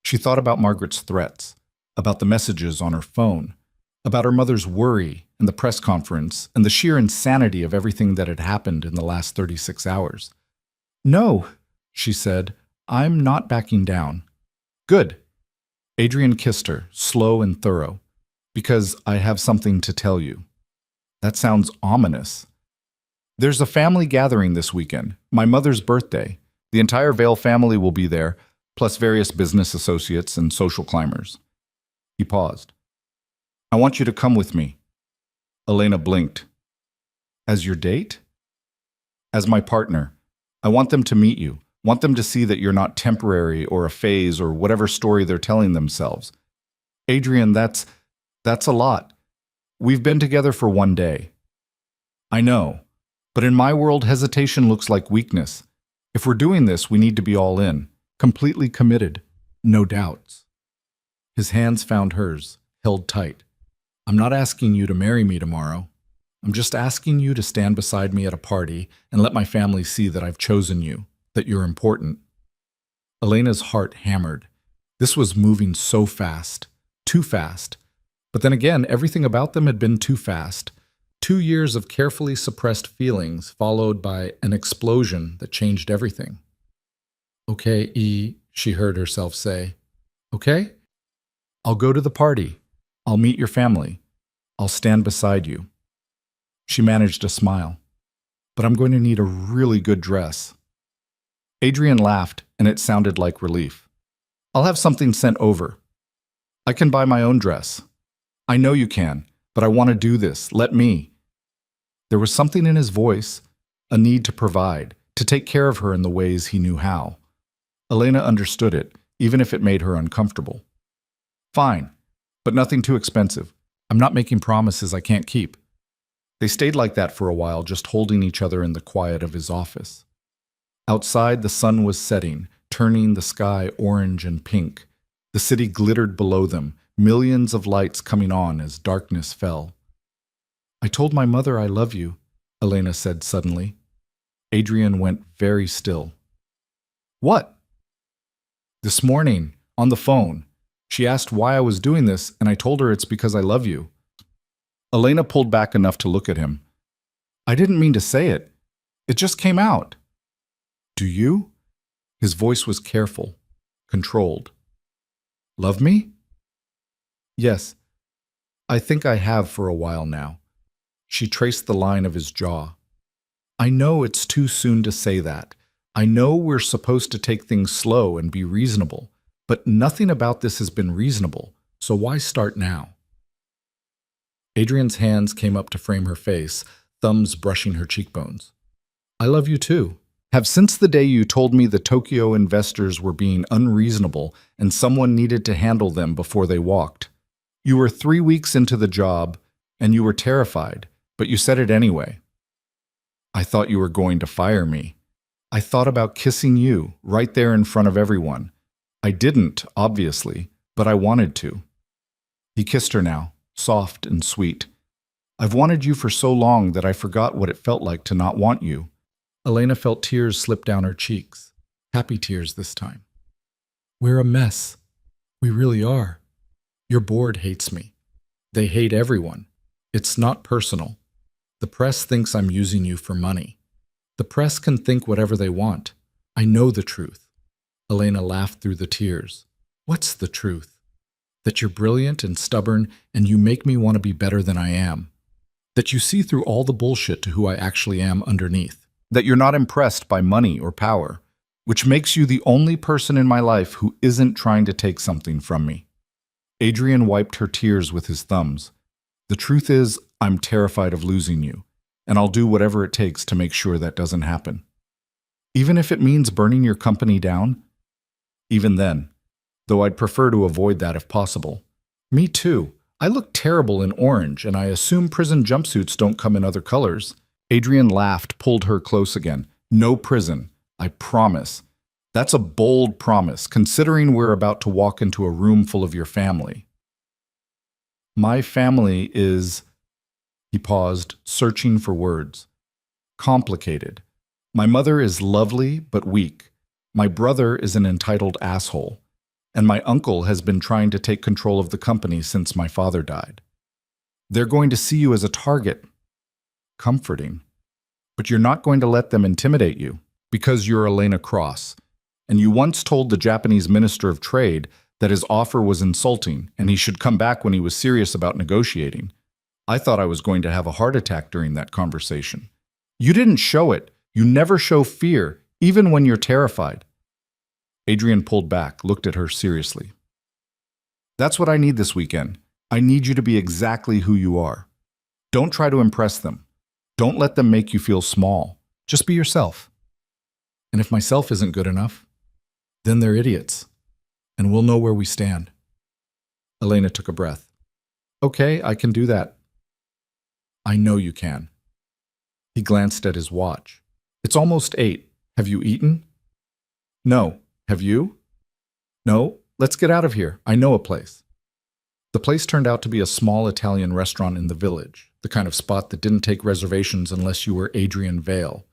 [SPEAKER 1] She thought about Margaret's threats, about the messages on her phone, about her mother's worry and the press conference and the sheer insanity of everything that had happened in the last 36 hours. No, she said, I'm not backing down. Good. Adrian kissed her, slow and thorough, because I have something to tell you. That sounds ominous. There's a family gathering this weekend, my mother's birthday. The entire Vale family will be there, plus various business associates and social climbers. He paused. I want you to come with me. Elena blinked. As your date? As my partner. I want them to meet you. Want them to see that you're not temporary or a phase or whatever story they're telling themselves. Adrian, that's a lot. We've been together for one day. I know. But in my world, hesitation looks like weakness. If we're doing this, we need to be all in, completely committed, no doubts. His hands found hers, held tight. I'm not asking you to marry me tomorrow. I'm just asking you to stand beside me at a party and let my family see that I've chosen you, that you're important. Elena's heart hammered. This was moving so fast, too fast. But then again, everything about them had been too fast. 2 years of carefully suppressed feelings followed by an explosion that changed everything. Okay, E, she heard herself say. Okay? I'll go to the party. I'll meet your family. I'll stand beside you. She managed a smile. But I'm going to need a really good dress. Adrian laughed, and it sounded like relief. I'll have something sent over. I can buy my own dress. I know you can, but I want to do this. Let me. There was something in his voice, a need to provide, to take care of her in the ways he knew how. Elena understood it, even if it made her uncomfortable. Fine, but nothing too expensive. I'm not making promises I can't keep. They stayed like that for a while, just holding each other in the quiet of his office. Outside, the sun was setting, turning the sky orange and pink. The city glittered below them, millions of lights coming on as darkness fell. I told my mother I love you, Elena said suddenly. Adrian went very still. What? This morning, on the phone. She asked why I was doing this, and I told her it's because I love you. Elena pulled back enough to look at him. I didn't mean to say it. It just came out. Do you? His voice was careful, controlled. Love me? Yes. I think I have for a while now. She traced the line of his jaw. I know it's too soon to say that. I know we're supposed to take things slow and be reasonable, but nothing about this has been reasonable, so why start now? Adrian's hands came up to frame her face, thumbs brushing her cheekbones. I love you too. Have since the day you told me the Tokyo investors were being unreasonable and someone needed to handle them before they walked. You were 3 weeks into the job, and you were terrified, but you said it anyway. I thought you were going to fire me. I thought about kissing you right there in front of everyone. I didn't, obviously, but I wanted to. He kissed her now, soft and sweet. I've wanted you for so long that I forgot what it felt like to not want you. Elena felt tears slip down her cheeks, happy tears this time. We're a mess. We really are. Your board hates me. They hate everyone. It's not personal. The press thinks I'm using you for money. The press can think whatever they want. I know the truth. Elena laughed through the tears. What's the truth? That you're brilliant and stubborn and you make me want to be better than I am. That you see through all the bullshit to who I actually am underneath. That you're not impressed by money or power, which makes you the only person in my life who isn't trying to take something from me. Adrian wiped her tears with his thumbs. The truth is, I'm terrified of losing you, and I'll do whatever it takes to make sure that doesn't happen. Even if it means burning your company down? Even then, though I'd prefer to avoid that if possible. Me too. I look terrible in orange, and I assume prison jumpsuits don't come in other colors. Adrian laughed, pulled her close again. No prison. I promise. That's a bold promise, considering we're about to walk into a room full of your family. My family is... He paused, searching for words. Complicated. My mother is lovely but weak. My brother is an entitled asshole. And my uncle has been trying to take control of the company since my father died. They're going to see you as a target. Comforting. But you're not going to let them intimidate you, because you're Elena Cross, and you once told the Japanese Minister of Trade that his offer was insulting and he should come back when he was serious about negotiating. I thought I was going to have a heart attack during that conversation. You didn't show it. You never show fear, even when you're terrified. Adrian pulled back, looked at her seriously. That's what I need this weekend. I need you to be exactly who you are. Don't try to impress them. Don't let them make you feel small. Just be yourself. And if myself isn't good enough, then they're idiots, and we'll know where we stand. Elena took a breath. Okay, I can do that. I know you can. He glanced at his watch. It's almost 8. Have you eaten? No. Have you? No. Let's get out of here. I know a place. The place turned out to be a small Italian restaurant in the village, the kind of spot that didn't take reservations unless you were Adrian Vale.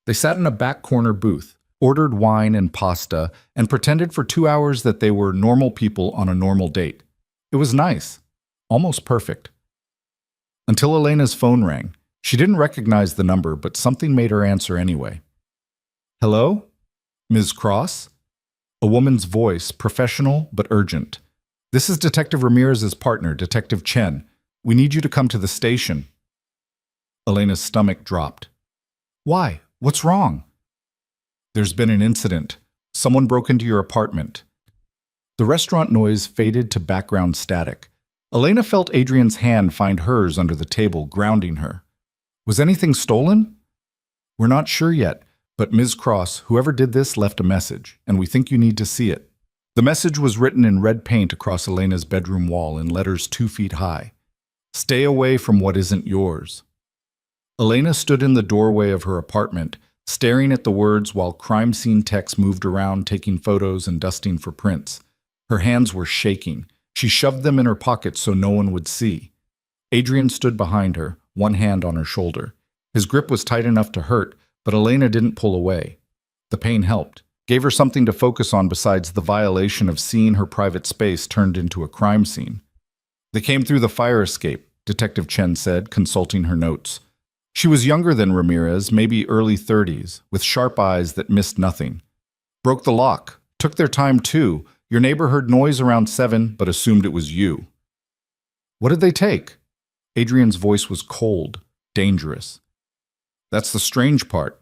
[SPEAKER 1] They sat in a back corner booth, ordered wine and pasta, and pretended for 2 hours that they were normal people on a normal date. It was nice, almost perfect. Until Elena's phone rang. She didn't recognize the number, but something made her answer anyway. Hello? Ms. Cross? A woman's voice, professional but urgent. This is Detective Ramirez's partner, Detective Chen. We need you to come to the station. Elena's stomach dropped. Why? What's wrong? There's been an incident. Someone broke into your apartment. The restaurant noise faded to background static. Elena felt Adrian's hand find hers under the table, grounding her. Was anything stolen? We're not sure yet, but Ms. Cross, whoever did this, left a message, and we think you need to see it. The message was written in red paint across Elena's bedroom wall in letters 2 feet high. Stay away from what isn't yours. Elena stood in the doorway of her apartment, staring at the words while crime scene techs moved around taking photos and dusting for prints. Her hands were shaking. She shoved them in her pockets so no one would see. Adrian stood behind her, one hand on her shoulder. His grip was tight enough to hurt, but Elena didn't pull away. The pain helped, gave her something to focus on besides the violation of seeing her private space turned into a crime scene. They came through the fire escape, Detective Chen said, consulting her notes. She was younger than Ramirez, maybe early 30s, with sharp eyes that missed nothing. Broke the lock. Took their time too. Your neighbor heard noise around 7, but assumed it was you. What did they take? Adrian's voice was cold, dangerous. That's the strange part.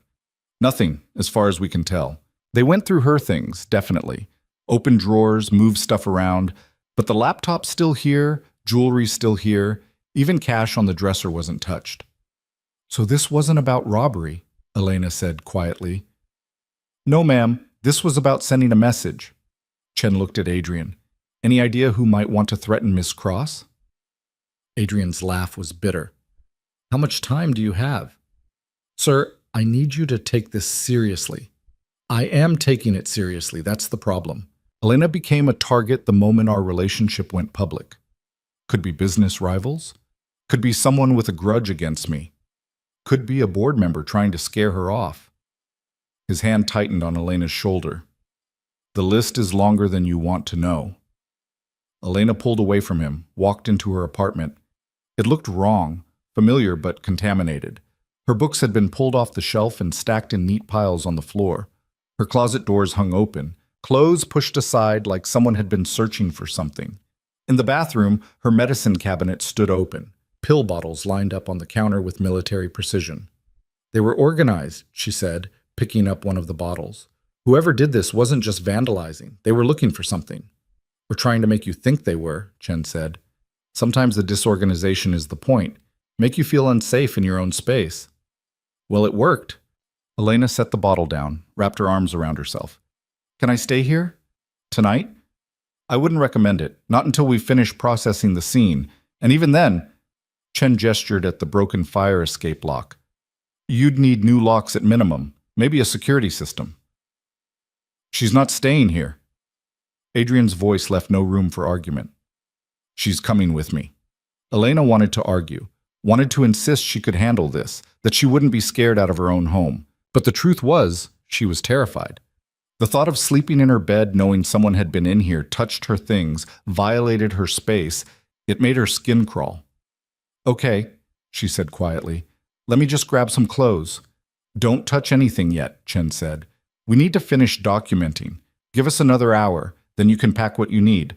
[SPEAKER 1] Nothing, as far as we can tell. They went through her things, definitely. Opened drawers, moved stuff around, but the laptop's still here, jewelry's still here, even cash on the dresser wasn't touched. So this wasn't about robbery, Elena said quietly. No, ma'am, this was about sending a message. Chen looked at Adrian. Any idea who might want to threaten Miss Cross? Adrian's laugh was bitter. How much time do you have? Sir, I need you to take this seriously. I am taking it seriously, that's the problem. Elena became a target the moment our relationship went public. Could be business rivals. Could be someone with a grudge against me. Could be a board member trying to scare her off. His hand tightened on Elena's shoulder. The list is longer than you want to know. Elena pulled away from him, walked into her apartment. It looked wrong, familiar but contaminated. Her books had been pulled off the shelf and stacked in neat piles on the floor. Her closet doors hung open, clothes pushed aside like someone had been searching for something. In the bathroom, her medicine cabinet stood open, pill bottles lined up on the counter with military precision. They were organized, she said, picking up one of the bottles. Whoever did this wasn't just vandalizing, they were looking for something. Or trying to make you think they were, Chen said. Sometimes the disorganization is the point. Make you feel unsafe in your own space. Well, it worked. Elena set the bottle down, wrapped her arms around herself. Can I stay here? Tonight? I wouldn't recommend it, not until we finish processing the scene. And even then, Chen gestured at the broken fire escape lock. You'd need new locks at minimum, maybe a security system. She's not staying here. Adrian's voice left no room for argument. She's coming with me. Elena wanted to argue, wanted to insist she could handle this, that she wouldn't be scared out of her own home. But the truth was, she was terrified. The thought of sleeping in her bed knowing someone had been in here, touched her things, violated her space, it made her skin crawl. Okay, she said quietly. Let me just grab some clothes. Don't touch anything yet, Chen said. We need to finish documenting. Give us another hour, then you can pack what you need.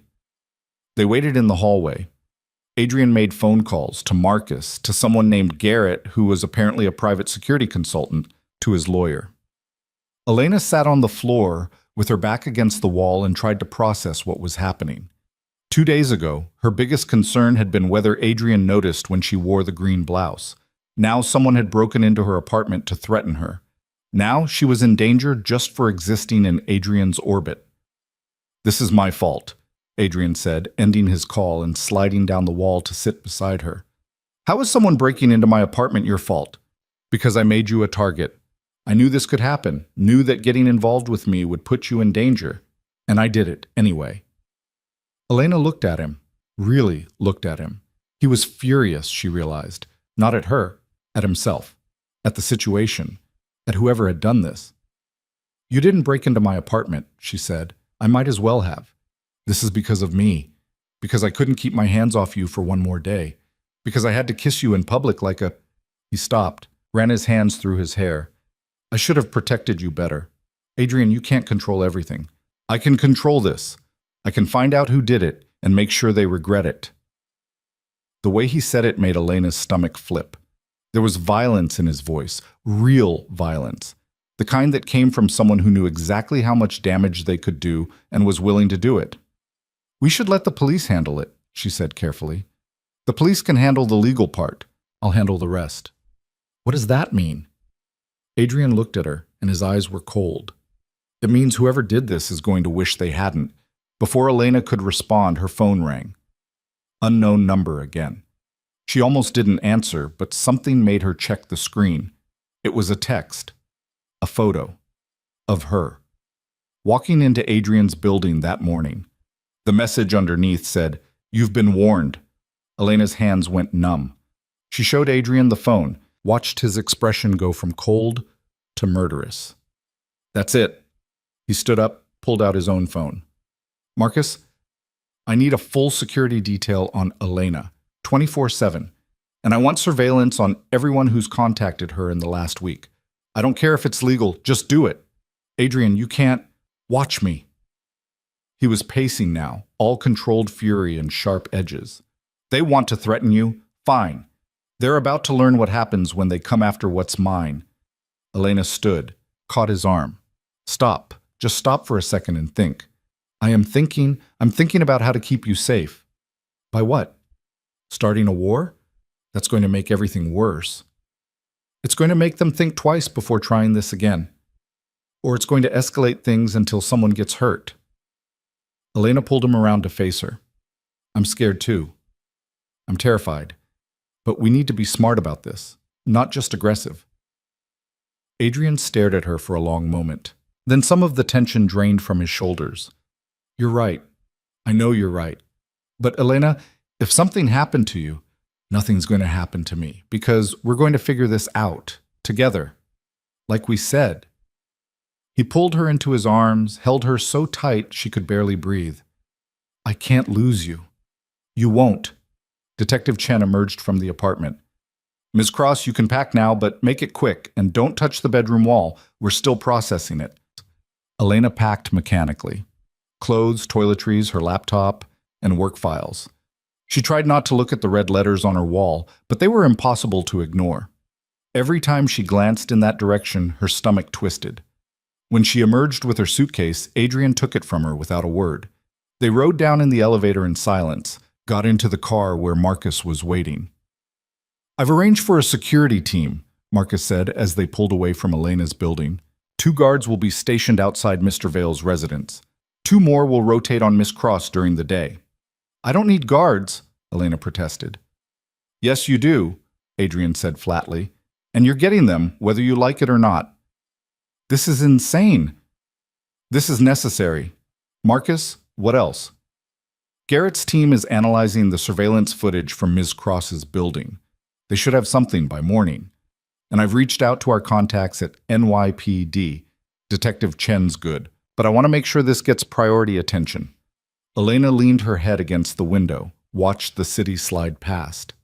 [SPEAKER 1] They waited in the hallway. Adrian made phone calls to Marcus, to someone named Garrett, who was apparently a private security consultant, to his lawyer. Elena sat on the floor with her back against the wall and tried to process what was happening. 2 days ago, her biggest concern had been whether Adrian noticed when she wore the green blouse. Now someone had broken into her apartment to threaten her. Now she was in danger just for existing in Adrian's orbit. This is my fault, Adrian said, ending his call and sliding down the wall to sit beside her. How is someone breaking into my apartment your fault? Because I made you a target. I knew this could happen, knew that getting involved with me would put you in danger, and I did it anyway. Elena looked at him, really looked at him. He was furious, she realized, not at her, at himself, at the situation, at whoever had done this. You didn't break into my apartment, she said. I might as well have. This is because of me, because I couldn't keep my hands off you for one more day, because I had to kiss you in public like a... He stopped, ran his hands through his hair. I should have protected you better. Adrian, you can't control everything. I can control this. I can find out who did it and make sure they regret it. The way he said it made Elena's stomach flip. There was violence in his voice, real violence, the kind that came from someone who knew exactly how much damage they could do and was willing to do it. We should let the police handle it, she said carefully. The police can handle the legal part. I'll handle the rest. What does that mean? Adrian looked at her, and his eyes were cold. It means whoever did this is going to wish they hadn't. Before Elena could respond, her phone rang. Unknown number again. She almost didn't answer, but something made her check the screen. It was a text. A photo. Of her. Walking into Adrian's building that morning. The message underneath said, "You've been warned." Elena's hands went numb. She showed Adrian the phone, watched his expression go from cold to murderous. That's it. He stood up, pulled out his own phone. Marcus, I need a full security detail on Elena, 24/7, and I want surveillance on everyone who's contacted her in the last week. I don't care if it's legal, just do it. Adrian, you can't... Watch me. He was pacing now, all controlled fury and sharp edges. They want to threaten you? Fine. They're about to learn what happens when they come after what's mine. Elena stood, caught his arm. Stop. Just stop for a second and think. I'm thinking about how to keep you safe. By what? Starting a war? That's going to make everything worse. It's going to make them think twice before trying this again. Or it's going to escalate things until someone gets hurt. Elena pulled him around to face her. I'm scared too. I'm terrified. But we need to be smart about this, not just aggressive. Adrian stared at her for a long moment. Then some of the tension drained from his shoulders. You're right. I know you're right. But Elena, if something happened to you, nothing's going to happen to me, because we're going to figure this out, together. Like we said. He pulled her into his arms, held her so tight she could barely breathe. I can't lose you. You won't. Detective Chen emerged from the apartment. Ms. Cross, you can pack now, but make it quick, and don't touch the bedroom wall. We're still processing it. Elena packed mechanically. Clothes, toiletries, her laptop, and work files. She tried not to look at the red letters on her wall, but they were impossible to ignore. Every time she glanced in that direction, her stomach twisted. When she emerged with her suitcase, Adrian took it from her without a word. They rode down in the elevator in silence, got into the car where Marcus was waiting. "I've arranged for a security team," Marcus said as they pulled away from Elena's building. "2 guards will be stationed outside Mr. Vale's residence. 2 more will rotate on Miss Cross during the day." "I don't need guards," Elena protested. "Yes, you do," Adrian said flatly. "And you're getting them, whether you like it or not." "This is insane." "This is necessary." "Marcus, what else?" "Garrett's team is analyzing the surveillance footage from Ms. Cross's building. They should have something by morning. And I've reached out to our contacts at NYPD. Detective Chen's good, but I want to make sure this gets priority attention." Elena leaned her head against the window, watched the city slide past.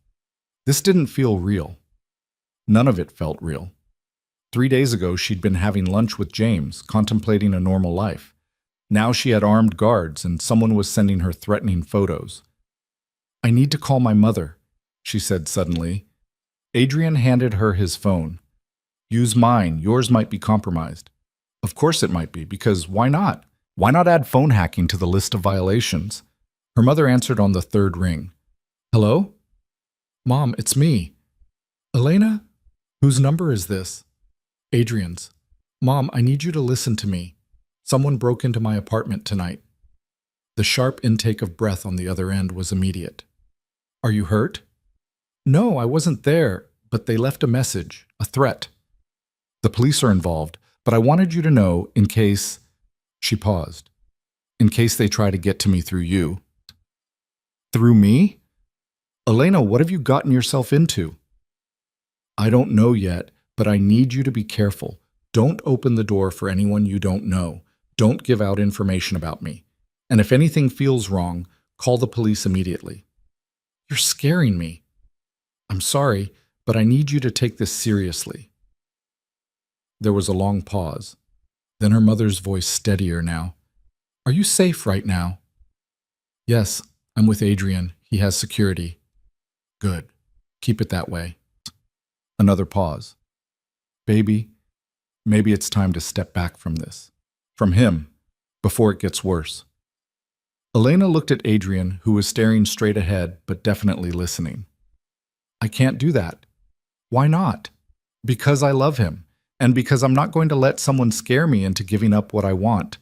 [SPEAKER 1] This didn't feel real. None of it felt real. 3 days ago, she'd been having lunch with James, contemplating a normal life. Now she had armed guards, and someone was sending her threatening photos. "I need to call my mother," she said suddenly. Adrian handed her his phone. "Use mine. Yours might be compromised." Of course it might be, because why not? Why not add phone hacking to the list of violations? Her mother answered on the 3rd ring. "Hello? Mom, it's me." "Elena? Whose number is this?" "Adrian's." "Mom, I need you to listen to me. Someone broke into my apartment tonight." The sharp intake of breath on the other end was immediate. "Are you hurt?" "No, I wasn't there, but they left a message, a threat." "The police are involved, but I wanted you to know in case—" She paused. "In case they try to get to me through you." "Through me?" "Elena, what have you gotten yourself into?" "I don't know yet, but I need you to be careful. Don't open the door for anyone you don't know. Don't give out information about me. And if anything feels wrong, call the police immediately." "You're scaring me." "I'm sorry, but I need you to take this seriously." There was a long pause. Then her mother's voice, steadier now. "Are you safe right now?" "Yes, I'm with Adrian. He has security." "Good. Keep it that way." Another pause. "Baby, maybe it's time to step back from this. From him, before it gets worse." Elena looked at Adrian, who was staring straight ahead, but definitely listening. "I can't do that." "Why not?" "Because I love him, and because I'm not going to let someone scare me into giving up what I want."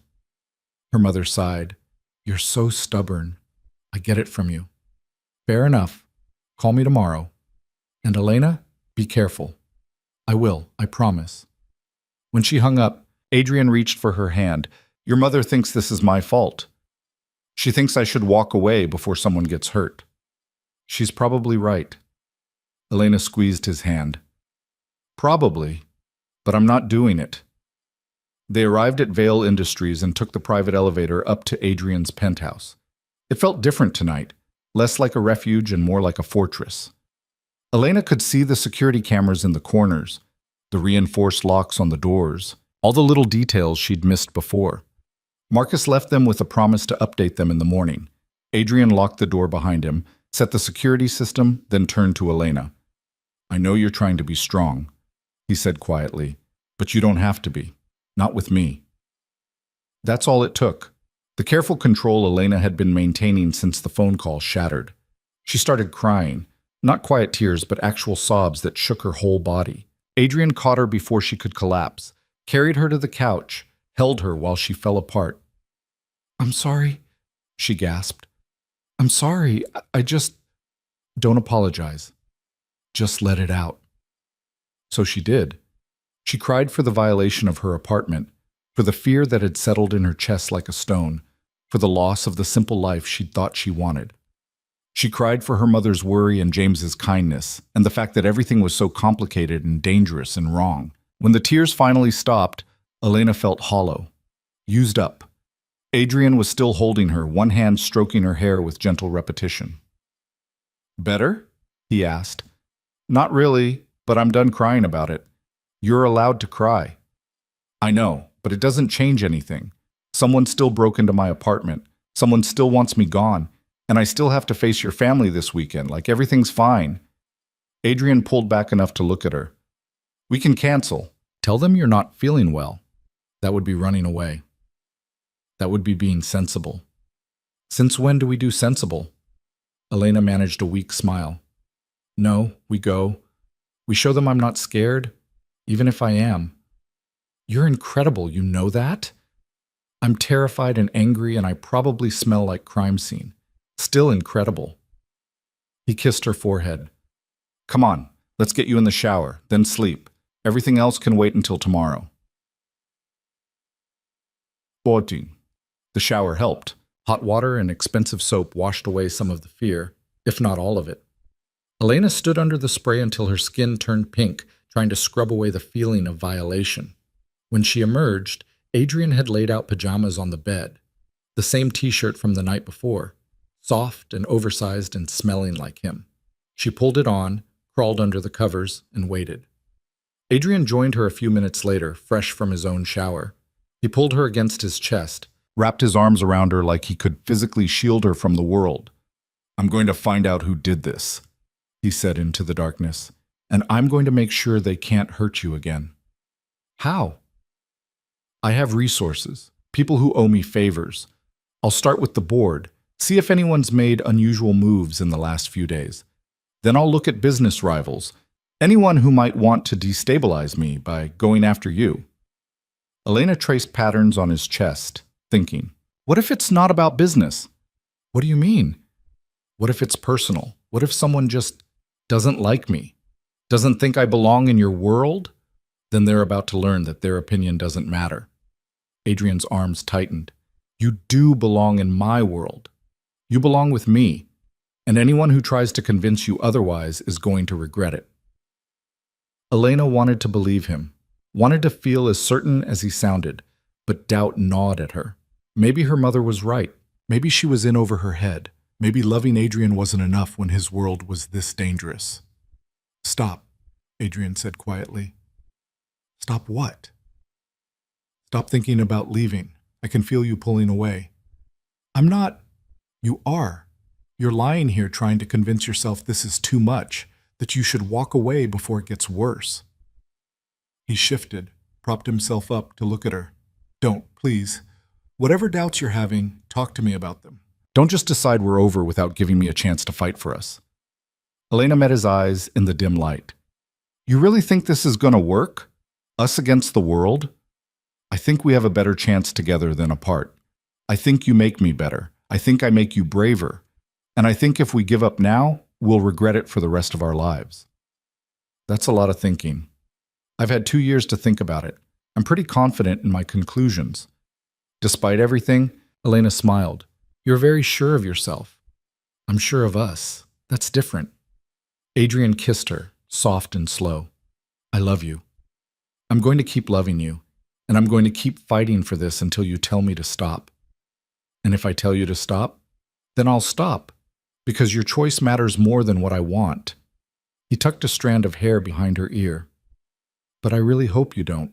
[SPEAKER 1] Her mother sighed. "You're so stubborn. I get it from you." "Fair enough. Call me tomorrow. And Elena, be careful." "I will, I promise." When she hung up, Adrian reached for her hand. "Your mother thinks this is my fault. She thinks I should walk away before someone gets hurt." "She's probably right." Elena squeezed his hand. "Probably, but I'm not doing it." They arrived at Vale Industries and took the private elevator up to Adrian's penthouse. It felt different tonight, less like a refuge and more like a fortress. Elena could see the security cameras in the corners, the reinforced locks on the doors, all the little details she'd missed before. Marcus left them with a promise to update them in the morning. Adrian locked the door behind him, set the security system, then turned to Elena. "I know you're trying to be strong," he said quietly, "but you don't have to be. Not with me." That's all it took. The careful control Elena had been maintaining since the phone call shattered. She started crying, not quiet tears, but actual sobs that shook her whole body. Adrian caught her before she could collapse, carried her to the couch, held her while she fell apart. "I'm sorry," she gasped. "I'm sorry. I just—" "Don't apologize. Just let it out." So she did. She cried for the violation of her apartment, for the fear that had settled in her chest like a stone, for the loss of the simple life she'd thought she wanted. She cried for her mother's worry and James's kindness, and the fact that everything was so complicated and dangerous and wrong. When the tears finally stopped, Elena felt hollow, used up. Adrian was still holding her, one hand stroking her hair with gentle repetition. "Better?" he asked. "Not really, but I'm done crying about it. You're allowed to cry." "I know, but it doesn't change anything. Someone still broke into my apartment. Someone still wants me gone. And I still have to face your family this weekend, like everything's fine." Adrian pulled back enough to look at her. "We can cancel." "Tell them you're not feeling well." That would be running away. That would be being sensible. "Since when do we do sensible?" Elena managed a weak smile. No, we go. We show them I'm not scared, even if I am. You're incredible, you know that? I'm terrified and angry, and I probably smell like crime scene. Still incredible. He kissed her forehead. Come on, let's get you in the shower, then sleep. Everything else can wait until tomorrow. 14. The shower helped. Hot water and expensive soap washed away some of the fear, if not all of it. Elena stood under the spray until her skin turned pink, trying to scrub away the feeling of violation. When she emerged, Adrian had laid out pajamas on the bed, the same t-shirt from the night before, soft and oversized and smelling like him. She pulled it on, crawled under the covers, and waited. Adrian joined her a few minutes later, fresh from his own shower. He pulled her against his chest, wrapped his arms around her like he could physically shield her from the world. I'm going to find out who did this, he said into the darkness, and I'm going to make sure they can't hurt you again. How? I have resources, people who owe me favors. I'll start with the board, see if anyone's made unusual moves in the last few days. Then I'll look at business rivals, anyone who might want to destabilize me by going after you. Elena traced patterns on his chest, thinking, what if it's not about business? What do you mean? What if it's personal? What if someone just doesn't like me? Doesn't think I belong in your world? Then they're about to learn that their opinion doesn't matter. Adrian's arms tightened. You do belong in my world. You belong with me, and anyone who tries to convince you otherwise is going to regret it. Elena wanted to believe him, wanted to feel as certain as he sounded, but doubt gnawed at her. Maybe her mother was right. Maybe she was in over her head. Maybe loving Adrian wasn't enough when his world was this dangerous. Stop, Adrian said quietly. Stop what? Stop thinking about leaving. I can feel you pulling away. I'm not. You are. You're lying here trying to convince yourself this is too much, that you should walk away before it gets worse. He shifted, propped himself up to look at her. Don't, please. Whatever doubts you're having, talk to me about them. Don't just decide we're over without giving me a chance to fight for us. Elena met his eyes in the dim light. You really think this is going to work? Us against the world? I think we have a better chance together than apart. I think you make me better. I think I make you braver. And I think if we give up now, we'll regret it for the rest of our lives. That's a lot of thinking. I've had 2 years to think about it. I'm pretty confident in my conclusions. Despite everything, Elena smiled. You're very sure of yourself. I'm sure of us. That's different. Adrian kissed her, soft and slow. I love you. I'm going to keep loving you, and I'm going to keep fighting for this until you tell me to stop. And if I tell you to stop, then I'll stop, because your choice matters more than what I want. He tucked a strand of hair behind her ear. But I really hope you don't.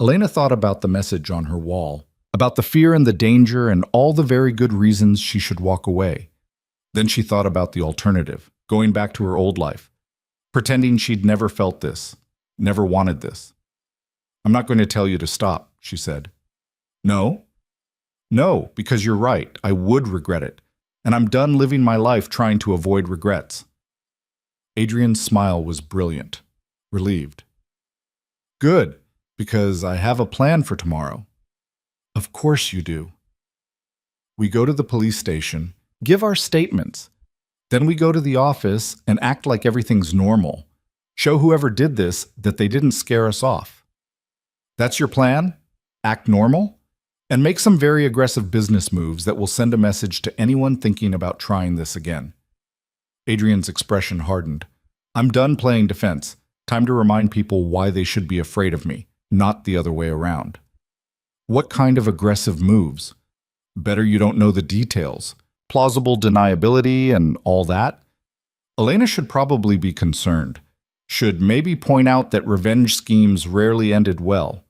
[SPEAKER 1] Elena thought about the message on her wall, about the fear and the danger and all the very good reasons she should walk away. Then she thought about the alternative, going back to her old life, pretending she'd never felt this, never wanted this. I'm not going to tell you to stop, she said. No? No, because you're right, I would regret it, and I'm done living my life trying to avoid regrets. Adrian's smile was brilliant, relieved. Good, because I have a plan for tomorrow. Of course you do. We go to the police station, give our statements. Then we go to the office and act like everything's normal. Show whoever did this that they didn't scare us off. That's your plan? Act normal? And make some very aggressive business moves that will send a message to anyone thinking about trying this again. Adrian's expression hardened. I'm done playing defense. Time to remind people why they should be afraid of me, not the other way around. What kind of aggressive moves? Better you don't know the details. Plausible deniability and all that? Elena should probably be concerned. Should maybe point out that revenge schemes rarely ended well.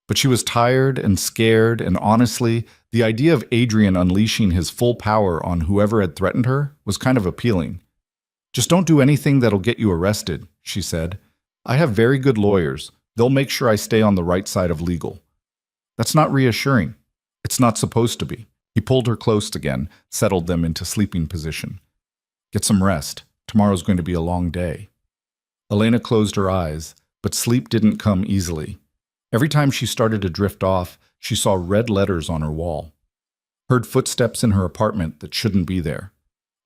[SPEAKER 1] But she was tired and scared, and honestly, the idea of Adrian unleashing his full power on whoever had threatened her was kind of appealing. Just don't do anything that'll get you arrested, she said. I have very good lawyers. They'll make sure I stay on the right side of legal. That's not reassuring. It's not supposed to be. He pulled her close again, settled them into sleeping position. Get some rest. Tomorrow's going to be a long day. Elena closed her eyes, but sleep didn't come easily. Every time she started to drift off, she saw red letters on her wall. Heard footsteps in her apartment that shouldn't be there.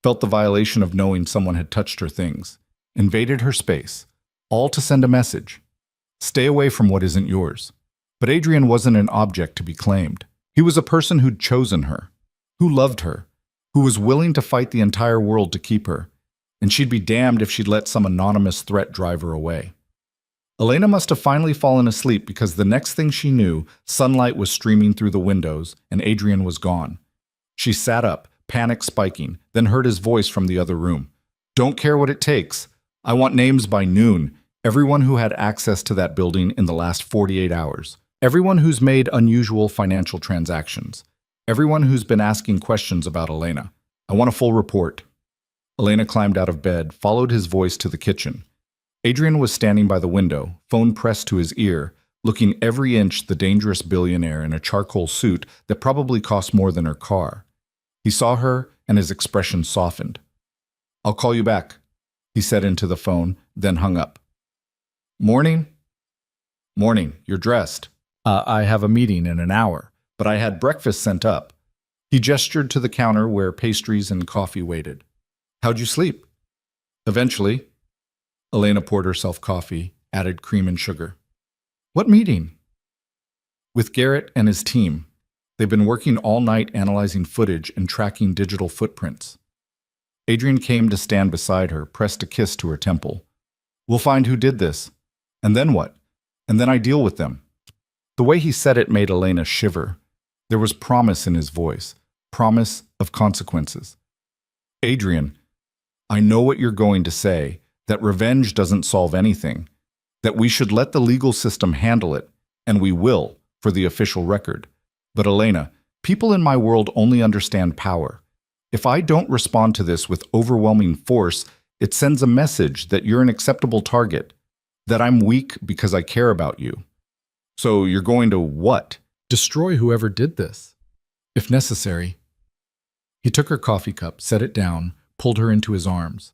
[SPEAKER 1] Felt the violation of knowing someone had touched her things. Invaded her space. All to send a message. Stay away from what isn't yours. But Adrian wasn't an object to be claimed. He was a person who'd chosen her, who loved her, who was willing to fight the entire world to keep her, and she'd be damned if she'd let some anonymous threat drive her away. Elena must have finally fallen asleep because the next thing she knew, sunlight was streaming through the windows and Adrian was gone. She sat up, panic spiking, then heard his voice from the other room. Don't care what it takes. I want names by noon. Everyone who had access to that building in the last 48 hours. Everyone who's made unusual financial transactions. Everyone who's been asking questions about Elena. I want a full report. Elena climbed out of bed, followed his voice to the kitchen. Adrian was standing by the window, phone pressed to his ear, looking every inch the dangerous billionaire in a charcoal suit that probably cost more than her car. He saw her, and his expression softened. I'll call you back, he said into the phone, then hung up. Morning? Morning, you're dressed. I have a meeting in an hour, but I had breakfast sent up. He gestured to the counter where pastries and coffee waited. How'd you sleep? Eventually. Elena poured herself coffee, added cream and sugar. What meeting? With Garrett and his team. They've been working all night analyzing footage and tracking digital footprints. Adrian came to stand beside her, pressed a kiss to her temple. We'll find who did this. And then what? And then I deal with them. The way he said it made Elena shiver. There was promise in his voice, promise of consequences. Adrian, I know what you're going to say, that revenge doesn't solve anything, that we should let the legal system handle it, and we will, for the official record. But Elena, people in my world only understand power. If I don't respond to this with overwhelming force, it sends a message that you're an acceptable target, that I'm weak because I care about you. So you're going to what?
[SPEAKER 2] Destroy whoever did this, if necessary. He took her coffee cup, set it down, pulled her into his arms.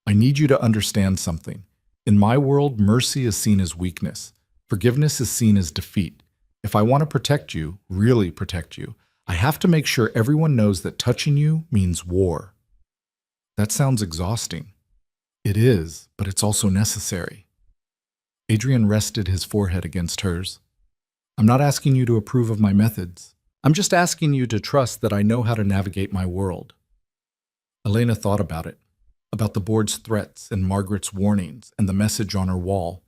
[SPEAKER 2] I need you to understand something. In my world, mercy is seen as weakness. Forgiveness is seen as defeat. If I want to protect you, really protect you, I have to make sure everyone knows that touching you means war. That sounds exhausting. It is, but it's also necessary. Adrian rested his forehead against hers. I'm not asking you to approve of my methods. I'm just asking you to trust that I know how to navigate my world. Elena thought about it, about the board's threats and Margaret's warnings and the message on her wall,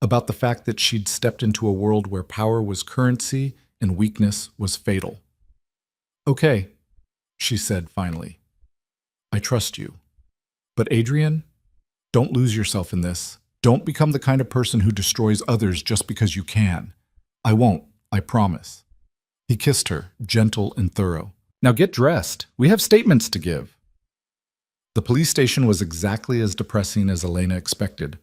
[SPEAKER 2] about the fact that she'd stepped into a world where power was currency and weakness was fatal. Okay, she said finally. I trust you. But Adrian, don't lose yourself in this. Don't become the kind of person who destroys others just because you can. I won't, I promise. He kissed her, gentle and thorough. Now get dressed. We have statements to give. The police station was exactly as depressing as Elena expected.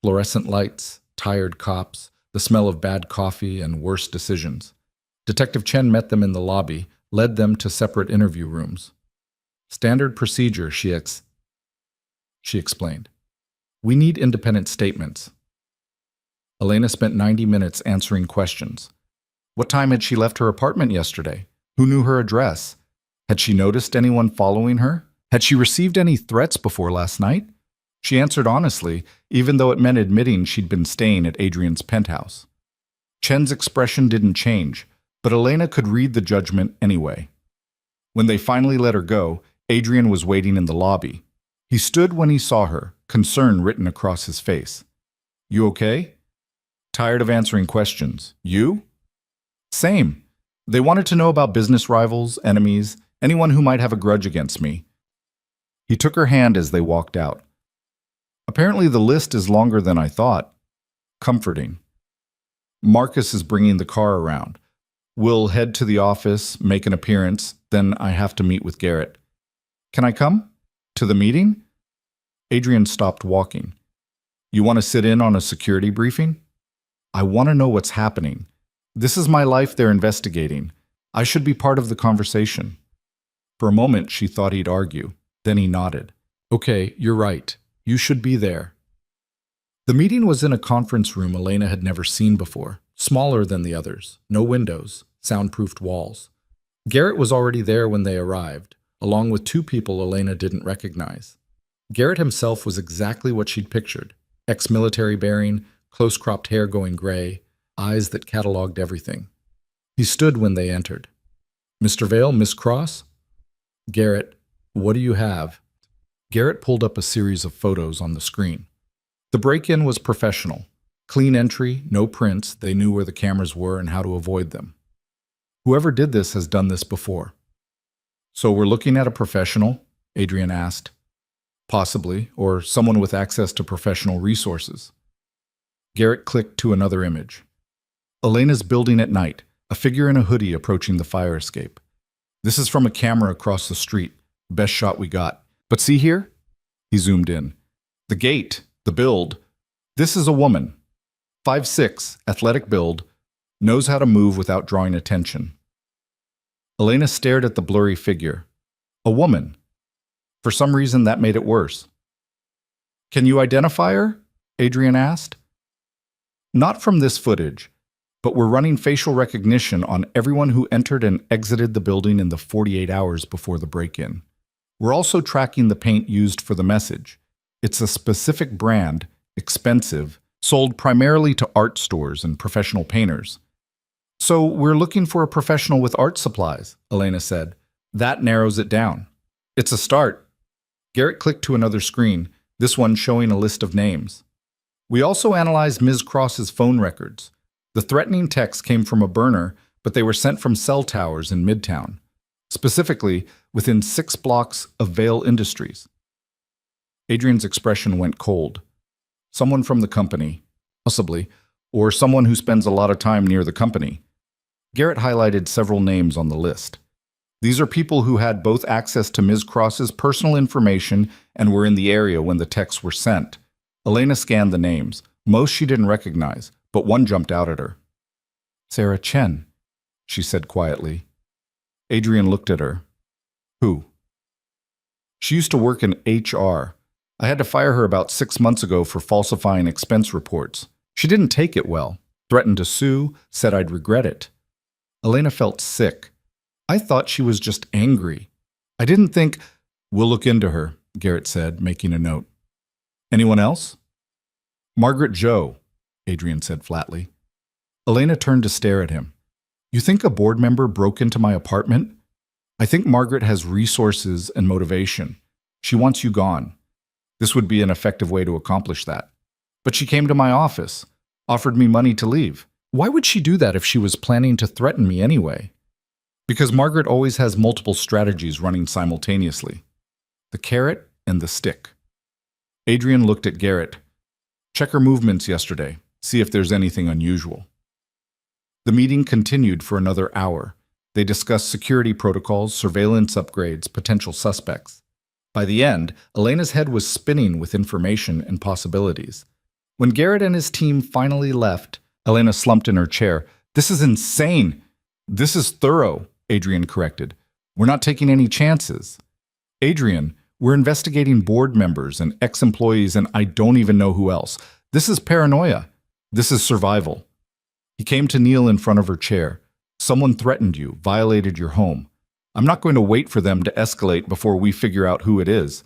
[SPEAKER 2] Fluorescent lights, tired cops, the smell of bad coffee, and worse decisions. Detective Chen met them in the lobby, led them to separate interview rooms. Standard procedure, she explained. We need independent statements. Elena spent 90 minutes answering questions. What time had she left her apartment yesterday? Who knew her address? Had she noticed anyone following her? Had she received any threats before last night? She answered honestly, even though it meant admitting she'd been staying at Adrian's penthouse. Chen's expression didn't change, but Elena could read the judgment anyway. When they finally let her go, Adrian was waiting in the lobby. He stood when he saw her, concern written across his face. You okay? Tired of answering questions. You? Same. They wanted to know about business rivals, enemies, anyone who might have a grudge against me. He took her hand as they walked out. Apparently the list is longer than I thought. Comforting. Marcus is bringing the car around. We'll head to the office, make an appearance, then I have to meet with Garrett. Can I come? To the meeting? Adrian stopped walking. You want to sit in on a security briefing? I want to know what's happening. This is my life they're investigating. I should be part of the conversation. For a moment, she thought he'd argue. Then he nodded. Okay, you're right. You should be there. The meeting was in a conference room Elena had never seen before, smaller than the others, no windows, soundproofed walls. Garrett was already there when they arrived, along with two people Elena didn't recognize. Garrett himself was exactly what she'd pictured, ex-military bearing, close-cropped hair going gray, eyes that cataloged everything. He stood when they entered. Mr. Vale, Miss Cross? Garrett, what do you have? Garrett pulled up a series of photos on the screen. The break-in was professional. Clean entry, no prints, they knew where the cameras were and how to avoid them. Whoever did this has done this before. So we're looking at a professional? Adrian asked. Possibly, or someone with access to professional resources. Garrett clicked to another image. Elena's building at night, a figure in a hoodie approaching the fire escape. This is from a camera across the street, best shot we got. But see here? He zoomed in. The gate, the build. This is a woman. 5'6", athletic build, knows how to move without drawing attention. Elena stared at the blurry figure. A woman. For some reason, that made it worse. Can you identify her? Adrian asked. Not from this footage, but we're running facial recognition on everyone who entered and exited the building in the 48 hours before the break-in. We're also tracking the paint used for the message. It's a specific brand, expensive, sold primarily to art stores and professional painters. So we're looking for a professional with art supplies, Elena said. That narrows it down. It's a start. Garrett clicked to another screen, this one showing a list of names. We also analyzed Ms. Cross's phone records. The threatening texts came from a burner, but they were sent from cell towers in Midtown, specifically within 6 blocks of Vale Industries. Adrian's expression went cold. Someone from the company, possibly, or someone who spends a lot of time near the company. Garrett highlighted several names on the list. These are people who had both access to Ms. Cross's personal information and were in the area when the texts were sent. Elena scanned the names. Most she didn't recognize, but one jumped out at her. Sarah Chen, she said quietly. Adrian looked at her. Who? She used to work in HR. I had to fire her about 6 months ago for falsifying expense reports. She didn't take it well, threatened to sue, said I'd regret it. Elena felt sick. I thought she was just angry. I didn't think, we'll look into her, Garrett said, making a note. Anyone else? Margaret Joe, Adrian said flatly. Elena turned to stare at him. You think a board member broke into my apartment? I think Margaret has resources and motivation. She wants you gone. This would be an effective way to accomplish that. But she came to my office, offered me money to leave. Why would she do that if she was planning to threaten me anyway? Because Margaret always has multiple strategies running simultaneously. The carrot and the stick. Adrian looked at Garrett. Check her movements yesterday. See if there's anything unusual. The meeting continued for another hour. They discussed security protocols, surveillance upgrades, potential suspects. By the end, Elena's head was spinning with information and possibilities. When Garrett and his team finally left, Elena slumped in her chair. This is insane. This is thorough, Adrian corrected. We're not taking any chances. Adrian, we're investigating board members and ex-employees and I don't even know who else. This is paranoia. This is survival. He came to kneel in front of her chair. Someone threatened you, violated your home. I'm not going to wait for them to escalate before we figure out who it is.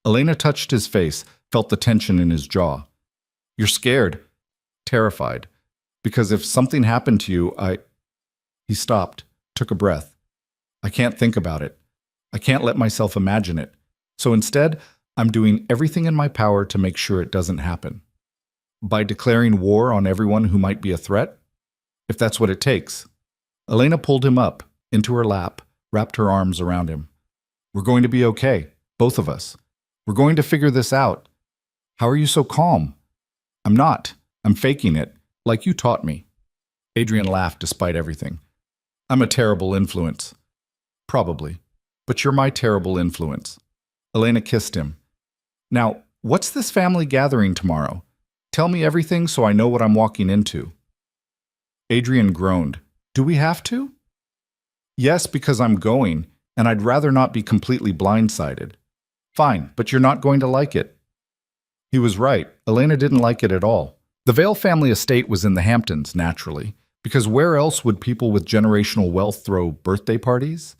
[SPEAKER 2] Elena touched his face, felt the tension in his jaw. You're scared, terrified, because if something happened to you, He stopped, took a breath. I can't think about it. I can't let myself imagine it. So instead, I'm doing everything in my power to make sure it doesn't happen. By declaring war on everyone who might be a threat? If that's what it takes. Elena pulled him up, into her lap, wrapped her arms around him. We're going to be okay, both of us. We're going to figure this out. How are you so calm? I'm not. I'm faking it, like you taught me. Adrian laughed despite everything. I'm a terrible influence. Probably. But you're my terrible influence. Elena kissed him. Now, what's this family gathering tomorrow? Tell me everything so I know what I'm walking into. Adrian groaned. Do we have to? Yes, because I'm going, and I'd rather not be completely blindsided.
[SPEAKER 1] Fine, but you're not going to like it. He was right. Elena didn't like it at all. The Vale family estate was in the Hamptons, naturally, because where else would people with generational wealth throw birthday parties?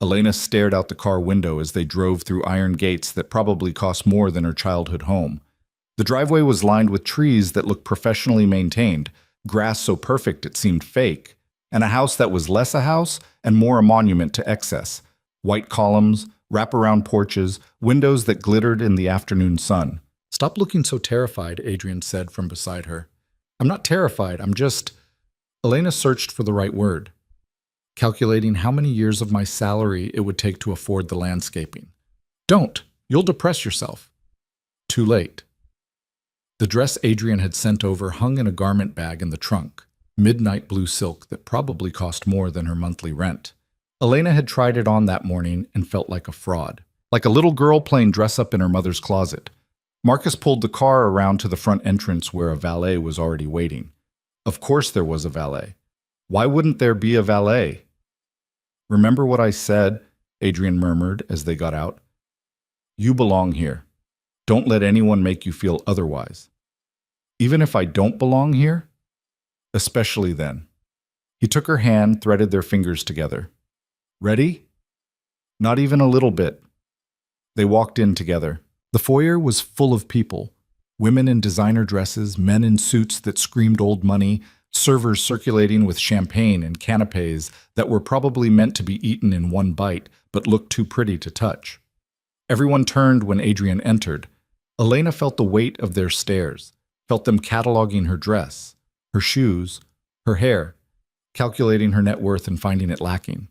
[SPEAKER 1] Elena stared out the car window as they drove through iron gates that probably cost more than her childhood home. The driveway was lined with trees that looked professionally maintained, grass so perfect it seemed fake, and a house that was less a house and more a monument to excess. White columns, wraparound porches, windows that glittered in the afternoon sun.
[SPEAKER 2] Stop looking so terrified, Adrian said from beside her. I'm not terrified, I'm just… Elena searched for the right word, calculating how many years of my salary it would take to afford the landscaping. Don't! You'll depress yourself. Too late. The dress Adrian had sent over hung in a garment bag in the trunk, midnight blue silk that probably cost more than her monthly rent. Elena had tried it on that morning and felt like a fraud, like a little girl playing dress-up in her mother's closet. Marcus pulled the car around to the front entrance where a valet was already waiting. Of course there was a valet. Why wouldn't there be a valet? Remember what I said, Adrian murmured as they got out. You belong here. Don't let anyone make you feel otherwise. Even if I don't belong here? Especially then. He took her hand, threaded their fingers together. Ready? Not even a little bit. They walked in together. The foyer was full of people. Women in designer dresses, men in suits that screamed old money, servers circulating with champagne and canapes that were probably meant to be eaten in one bite but looked too pretty to touch. Everyone turned when Adrian entered. Elena felt the weight of their stares, felt them cataloging her dress, her shoes, her hair, calculating her net worth and finding it lacking.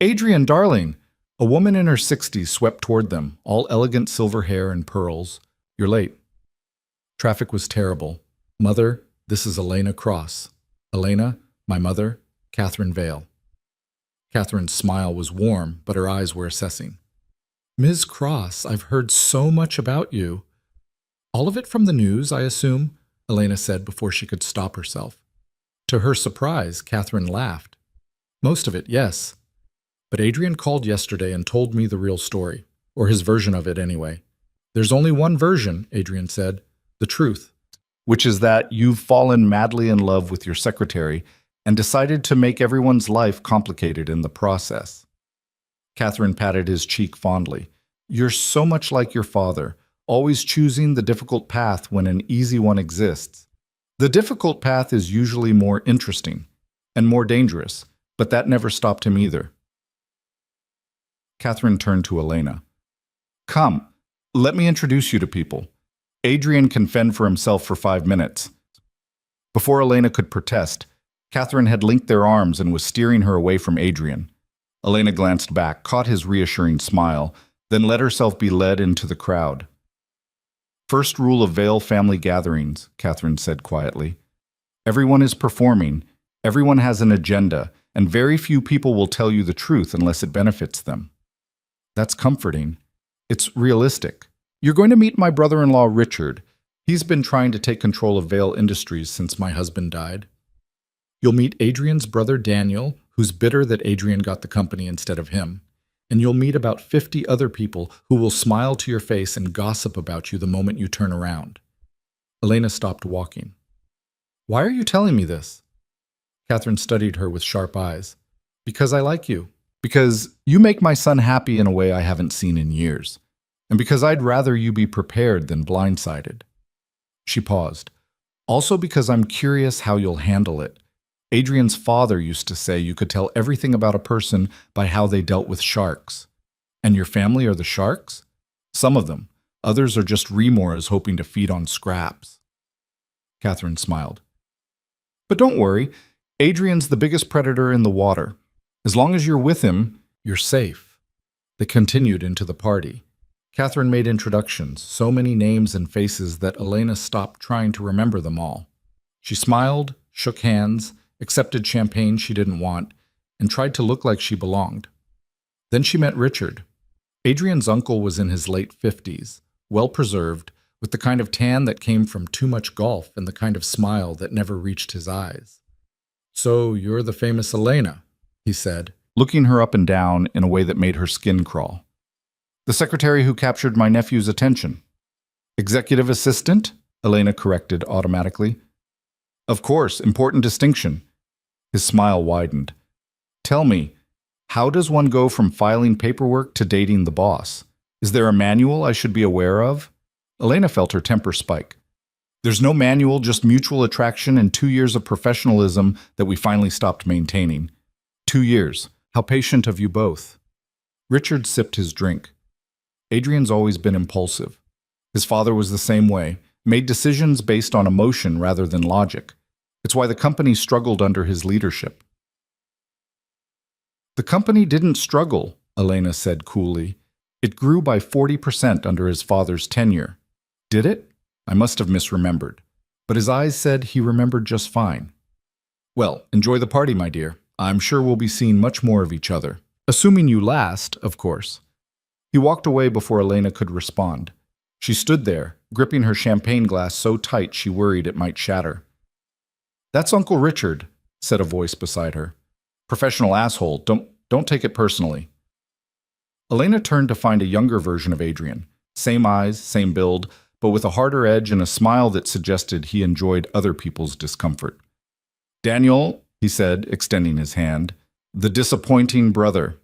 [SPEAKER 2] Adrian, darling! A woman in her 60s swept toward them, all elegant silver hair and pearls. You're late. Traffic was terrible. Mother, this is Elena Cross. Elena, my mother, Catherine Vale. Catherine's smile was warm, but her eyes were assessing. Ms. Cross, I've heard so much about you. All of it from the news, I assume, Elena said before she could stop herself. To her surprise, Catherine laughed. Most of it, yes. But Adrian called yesterday and told me the real story, or his version of it anyway. There's only one version, Adrian said, the truth. Which is that you've fallen madly in love with your secretary and decided to make everyone's life complicated in the process. Catherine patted his cheek fondly. You're so much like your father, always choosing the difficult path when an easy one exists. The difficult path is usually more interesting and more dangerous, but that never stopped him either. Catherine turned to Elena. Come, let me introduce you to people. Adrian can fend for himself for 5 minutes. Before Elena could protest, Catherine had linked their arms and was steering her away from Adrian. Elena glanced back, caught his reassuring smile, then let herself be led into the crowd. First rule of Vale family gatherings, Catherine said quietly. Everyone is performing, everyone has an agenda, and very few people will tell you the truth unless it benefits them. That's comforting. It's realistic. You're going to meet my brother-in-law, Richard. He's been trying to take control of Vale Industries since my husband died. You'll meet Adrian's brother, Daniel, who's bitter that Adrian got the company instead of him. And you'll meet about 50 other people who will smile to your face and gossip about you the moment you turn around. Elena stopped walking. Why are you telling me this? Catherine studied her with sharp eyes. Because I like you. Because you make my son happy in a way I haven't seen in years. And because I'd rather you be prepared than blindsided. She paused. Also because I'm curious how you'll handle it. Adrian's father used to say you could tell everything about a person by how they dealt with sharks. And your family are the sharks? Some of them. Others are just remors hoping to feed on scraps. Catherine smiled. But don't worry, Adrian's the biggest predator in the water. As long as you're with him, you're safe. They continued into the party. Catherine made introductions, so many names and faces that Elena stopped trying to remember them all. She smiled, shook hands, accepted champagne she didn't want, and tried to look like she belonged. Then she met Richard. Adrian's uncle was in his late 50s, well-preserved, with the kind of tan that came from too much golf and the kind of smile that never reached his eyes. So you're the famous Elena, he said, looking her up and down in a way that made her skin crawl.
[SPEAKER 1] The secretary who captured my nephew's attention. Executive assistant? Elena corrected automatically. Of course, important distinction. His smile widened. Tell me, how does one go from filing paperwork to dating the boss? Is there a manual I should be aware of? Elena felt her temper spike. There's no manual, just mutual attraction and 2 years of professionalism that we finally stopped maintaining. 2 years. How patient of you both. Richard sipped his drink. Adrian's always been impulsive. His father was the same way, made decisions based on emotion rather than logic. It's why the company struggled under his leadership. The company didn't struggle, Elena said coolly. It grew by 40% under his father's tenure. Did it? I must have misremembered. But his eyes said he remembered just fine. Well, enjoy the party, my dear. I'm sure we'll be seeing much more of each other. Assuming you last, of course. He walked away before Elena could respond. She stood there, gripping her champagne glass so tight she worried it might shatter. That's Uncle Richard, said a voice beside her. Professional asshole, don't take it personally. Elena turned to find a younger version of Adrian. Same eyes, same build, but with a harder edge and a smile that suggested he enjoyed other people's discomfort. Daniel, he said, extending his hand, the disappointing brother.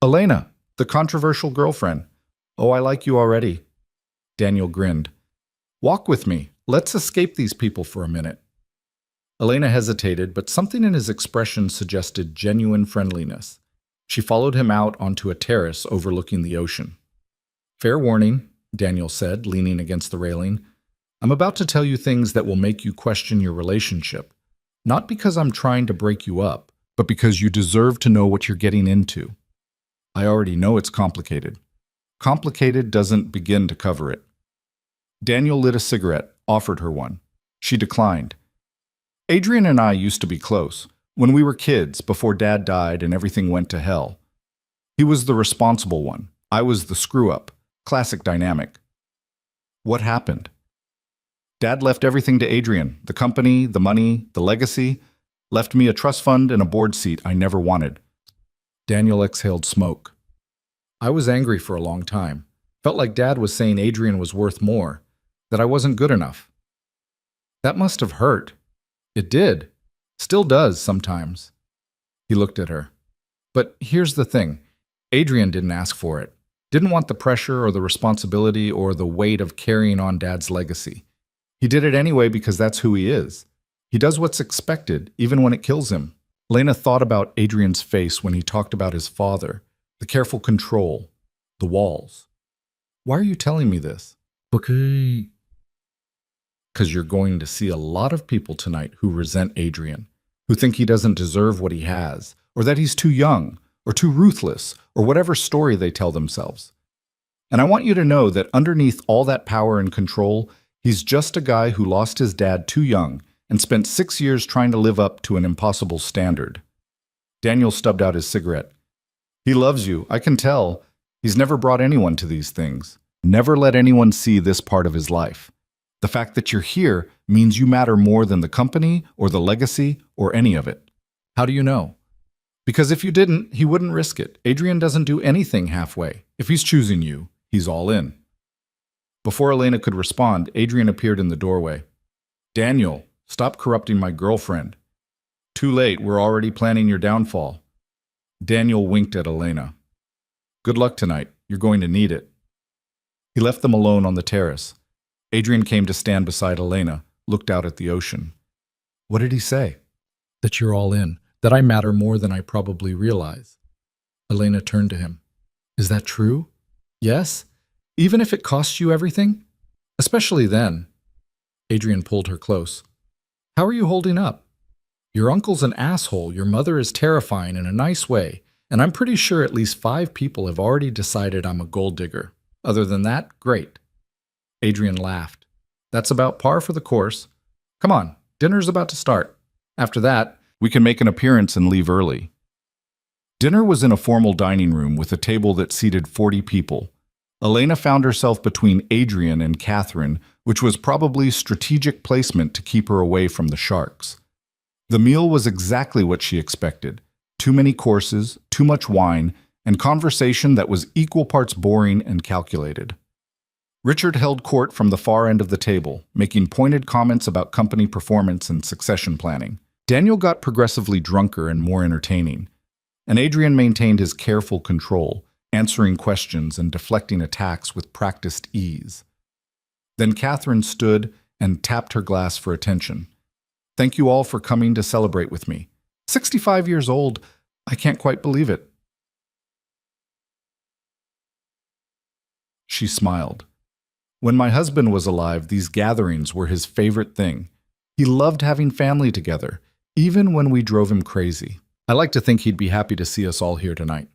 [SPEAKER 1] Elena, the controversial girlfriend. Oh, I like you already. Daniel grinned. Walk with me. Let's escape these people for a minute. Elena hesitated, but something in his expression suggested genuine friendliness. She followed him out onto a terrace overlooking the ocean. Fair warning, Daniel said, leaning against the railing. I'm about to tell you things that will make you question your relationship. Not because I'm trying to break you up, but because you deserve to know what you're getting into. I already know it's complicated. Complicated doesn't begin to cover it. Daniel lit a cigarette, offered her one. She declined. Adrian and I used to be close, when we were kids, before Dad died and everything went to hell. He was the responsible one. I was the screw-up. Classic dynamic. What happened? Dad left everything to Adrian, the company, the money, the legacy, left me a trust fund and a board seat I never wanted. Daniel exhaled smoke. I was angry for a long time. Felt like Dad was saying Adrian was worth more, that I wasn't good enough. That must have hurt. It did. Still does sometimes. He looked at her. But here's the thing. Adrian didn't ask for it. Didn't want the pressure or the responsibility or the weight of carrying on Dad's legacy. He did it anyway because that's who he is. He does what's expected, even when it kills him. Lena thought about Adrian's face when he talked about his father, the careful control, the walls. Why are you telling me this? Because you're going to see a lot of people tonight who resent Adrian, who think he doesn't deserve what he has, or that he's too young, or too ruthless, or whatever story they tell themselves. And I want you to know that underneath all that power and control, he's just a guy who lost his dad too young and spent 6 years trying to live up to an impossible standard. Daniel stubbed out his cigarette. He loves you, I can tell. He's never brought anyone to these things. Never let anyone see this part of his life. The fact that you're here means you matter more than the company or the legacy or any of it. How do you know? Because if you didn't, he wouldn't risk it. Adrian doesn't do anything halfway. If he's choosing you, he's all in. Before Elena could respond, Adrian appeared in the doorway. Daniel, stop corrupting my girlfriend. Too late, we're already planning your downfall. Daniel winked at Elena. Good luck tonight, you're going to need it. He left them alone on the terrace. Adrian came to stand beside Elena, looked out at the ocean. What did he say? That you're all in, that I matter more than I probably realize. Elena turned to him. Is that true? Yes? Even if it costs you everything? Especially then. Adrian pulled her close. How are you holding up? Your uncle's an asshole, your mother is terrifying in a nice way, and I'm pretty sure at least 5 people have already decided I'm a gold digger. Other than that, great. Adrian laughed. That's about par for the course. Come on, dinner's about to start. After that, we can make an appearance and leave early. Dinner was in a formal dining room with a table that seated 40 people. Elena found herself between Adrian and Catherine, which was probably strategic placement to keep her away from the sharks. The meal was exactly what she expected. Too many courses, too much wine, and conversation that was equal parts boring and calculated. Richard held court from the far end of the table, making pointed comments about company performance and succession planning. Daniel got progressively drunker and more entertaining, and Adrian maintained his careful control, answering questions and deflecting attacks with practiced ease. Then Catherine stood and tapped her glass for attention. "Thank you all for coming to celebrate with me. 65 years old, I can't quite believe it." She smiled. "When my husband was alive, these gatherings were his favorite thing. He loved having family together, even when we drove him crazy. I like to think he'd be happy to see us all here tonight."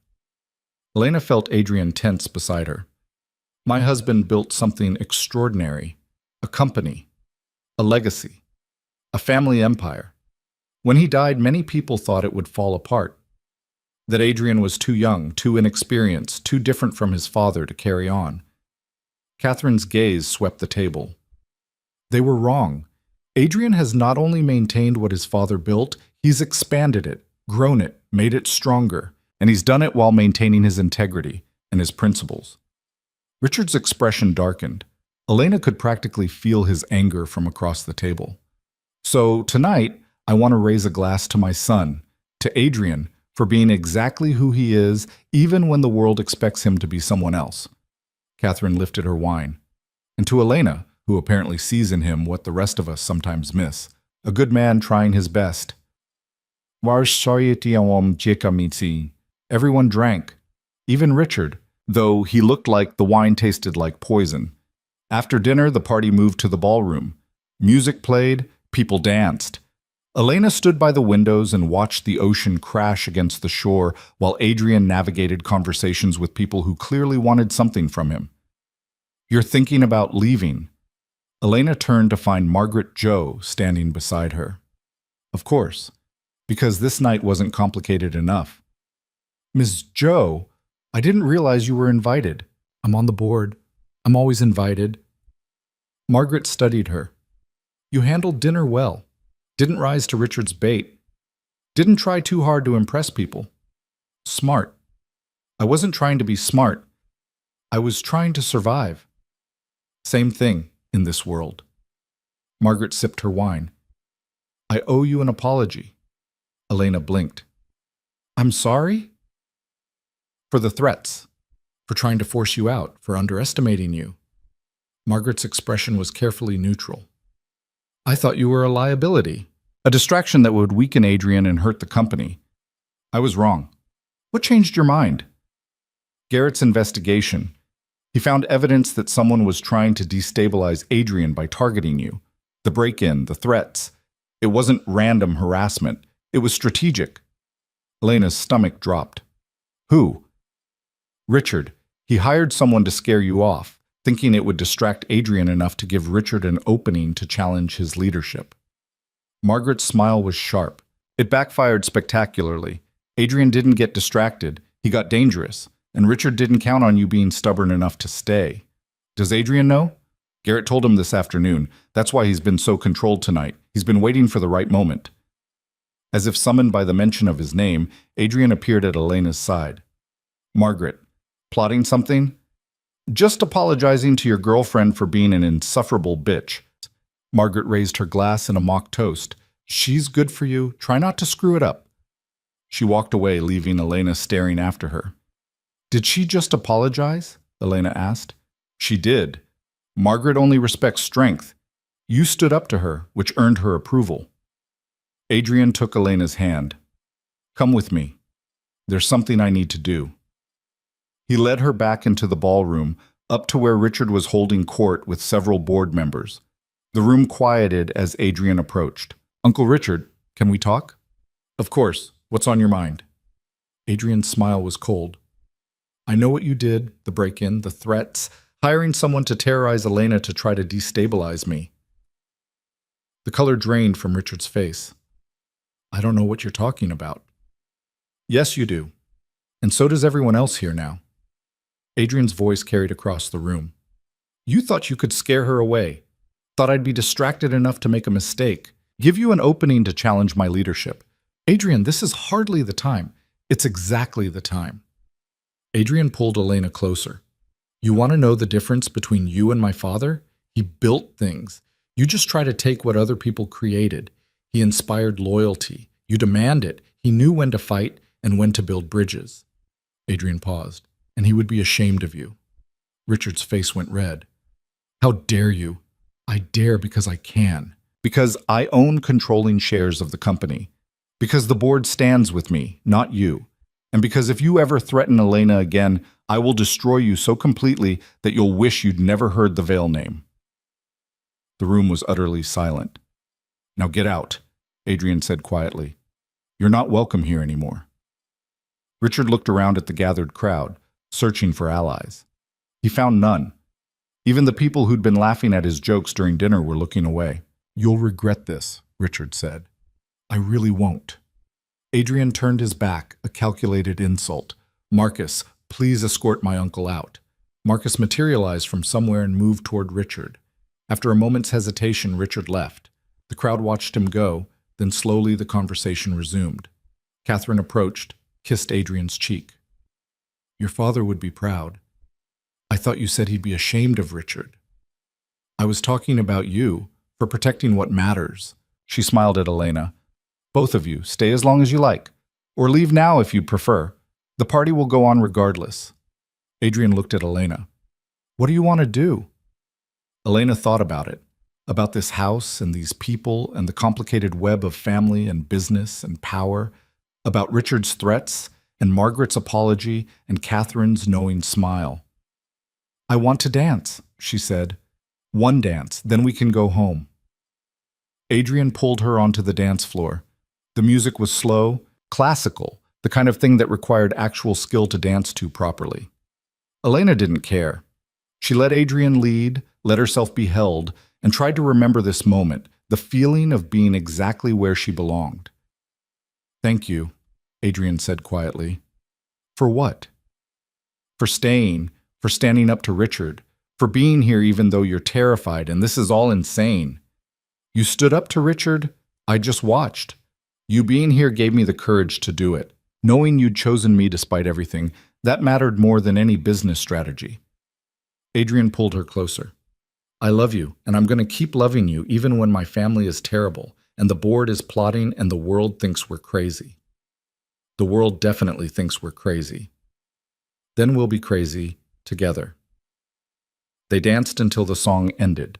[SPEAKER 1] Elena felt Adrian tense beside her. "My husband built something extraordinary, a company, a legacy, a family empire. When he died, many people thought it would fall apart, that Adrian was too young, too inexperienced, too different from his father to carry on." Catherine's gaze swept the table. They were wrong. Adrian has not only maintained what his father built, he's expanded it, grown it, made it stronger, and he's done it while maintaining his integrity and his principles. Richard's expression darkened. Elena could practically feel his anger from across the table. "So tonight, I want to raise a glass to my son, to Adrian, for being exactly who he is, even when the world expects him to be someone else." Catherine lifted her wine. "And to Elena, who apparently sees in him what the rest of us sometimes miss, a good man trying his best." Everyone drank, even Richard, though he looked like the wine tasted like poison. After dinner, the party moved to the ballroom. Music played, people danced. Elena stood by the windows and watched the ocean crash against the shore while Adrian navigated conversations with people who clearly wanted something from him. "You're thinking about leaving." Elena turned to find Margaret Joe standing beside her. "Of course, because this night wasn't complicated enough." "Ms. Joe, I didn't realize you were invited." "I'm on the board. I'm always invited." Margaret studied her. "You handled dinner well. Didn't rise to Richard's bait. Didn't try too hard to impress people. Smart." "I wasn't trying to be smart. I was trying to survive." "Same thing in this world." Margaret sipped her wine. "I owe you an apology." Elena blinked. "I'm sorry?" "For the threats. For trying to force you out. For underestimating you." Margaret's expression was carefully neutral. "I thought you were a liability. A distraction that would weaken Adrian and hurt the company. I was wrong. What changed your mind?" "Garrett's investigation. He found evidence that someone was trying to destabilize Adrian by targeting you. The break-in, the threats. It wasn't random harassment. It was strategic." Elena's stomach dropped. "Who?" "Richard. He hired someone to scare you off, thinking it would distract Adrian enough to give Richard an opening to challenge his leadership." Margaret's smile was sharp. It backfired spectacularly. Adrian didn't get distracted. He got dangerous. And Richard didn't count on you being stubborn enough to stay. Does Adrian know? Garrett told him this afternoon. That's why he's been so controlled tonight. He's been waiting for the right moment. As if summoned by the mention of his name, Adrian appeared at Elena's side. "Margaret, plotting something?" "Just apologizing to your girlfriend for being an insufferable bitch." Margaret raised her glass in a mock toast. "She's good for you. Try not to screw it up." She walked away, leaving Elena staring after her. "Did she just apologize?" Elena asked. "She did. Margaret only respects strength. You stood up to her, which earned her approval." Adrian took Elena's hand. "Come with me. There's something I need to do." He led her back into the ballroom, up to where Richard was holding court with several board members. The room quieted as Adrian approached. "Uncle Richard, can we talk?" "Of course. What's on your mind?" Adrian's smile was cold. "I know what you did, the break-in, the threats, hiring someone to terrorize Elena to try to destabilize me." The color drained from Richard's face. "I don't know what you're talking about." "Yes, you do. And so does everyone else here now." Adrian's voice carried across the room. "You thought you could scare her away. Thought I'd be distracted enough to make a mistake. Give you an opening to challenge my leadership. Adrian, this is hardly the time. It's exactly the time."
[SPEAKER 2] Adrian pulled Elena closer. You want to know the difference between you and my father? He built things. You just try to take what other people created. He inspired loyalty. You demand it. He knew when to fight and when to build bridges. Adrian paused. And he would be ashamed of you. Richard's face went red. How dare you? I dare because I can.
[SPEAKER 1] Because I own controlling shares of the company. Because the board stands with me, not you. And because if you ever threaten Elena again, I will destroy you so completely that you'll wish you'd never heard the Vale name. The room was utterly silent. Now get out, Adrian said quietly. You're not welcome here anymore. Richard looked around at the gathered crowd, searching for allies. He found none. Even the people who'd been laughing at his jokes during dinner were looking away. You'll regret this, Richard said. I really won't. Adrian turned his back, a calculated insult. Marcus, please escort my uncle out. Marcus materialized from somewhere and moved toward Richard. After a moment's hesitation, Richard left. The crowd watched him go, then slowly the conversation resumed. Catherine approached, kissed Adrian's cheek. Your father would be proud. I thought you said he'd be ashamed of Richard. I was talking about you, for protecting what matters. She smiled at Elena. Both of you, stay as long as you like. Or leave now if you'd prefer. The party will go on regardless. Adrian looked at Elena. What do you want to do? Elena thought about it. About this house and these people and the complicated web of family and business and power. About Richard's threats and Margaret's apology and Catherine's knowing smile. I want to dance, she said. One dance, then we can go home. Adrian pulled her onto the dance floor. The music was slow, classical, the kind of thing that required actual skill to dance to properly. Elena didn't care. She let Adrian lead, let herself be held, and tried to remember this moment, the feeling of being exactly where she belonged. Thank you, Adrian said quietly. For what? For staying, for standing up to Richard, for being here even though you're terrified and this is all insane. You stood up to Richard, I just watched. You being here gave me the courage to do it. Knowing you'd chosen me despite everything, that mattered more than any business strategy. Adrian pulled her closer. I love you, and I'm going to keep loving you even when my family is terrible, and the board is plotting, and the world thinks we're crazy. The world definitely thinks we're crazy. Then we'll be crazy together. They danced until the song ended.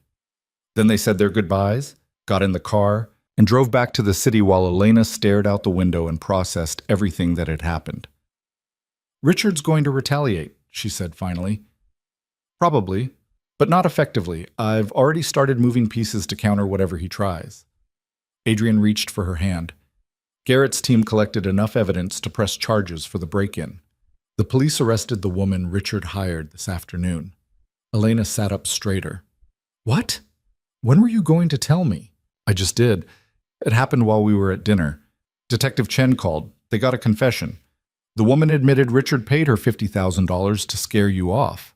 [SPEAKER 1] Then they said their goodbyes, got in the car, and drove back to the city while Elena stared out the window and processed everything that had happened. Richard's going to retaliate, she said finally. Probably, but not effectively. I've already started moving pieces to counter whatever he tries. Adrian reached for her hand. Garrett's team collected enough evidence to press charges for the break-in. The police arrested the woman Richard hired this afternoon. Elena sat up straighter. What? When were you going to tell me? I just did. It happened while we were at dinner. Detective Chen called. They got a confession. The woman admitted Richard paid her $50,000 to scare you off.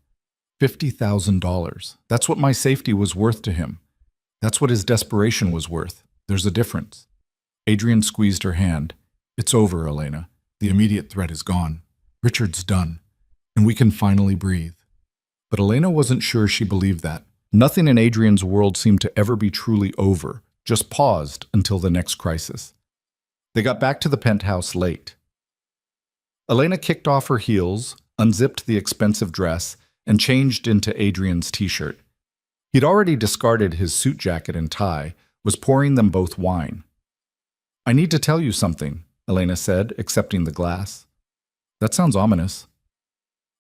[SPEAKER 1] $50,000. That's what my safety was worth to him. That's what his desperation was worth. There's a difference. Adrian squeezed her hand. It's over, Elena. The immediate threat is gone. Richard's done. And we can finally breathe. But Elena wasn't sure she believed that. Nothing in Adrian's world seemed to ever be truly over, just paused until the next crisis. They got back to the penthouse late. Elena kicked off her heels, unzipped the expensive dress, and changed into Adrian's t-shirt. He'd already discarded his suit jacket and tie, was pouring them both wine. I need to tell you something, Elena said, accepting the glass. That sounds ominous.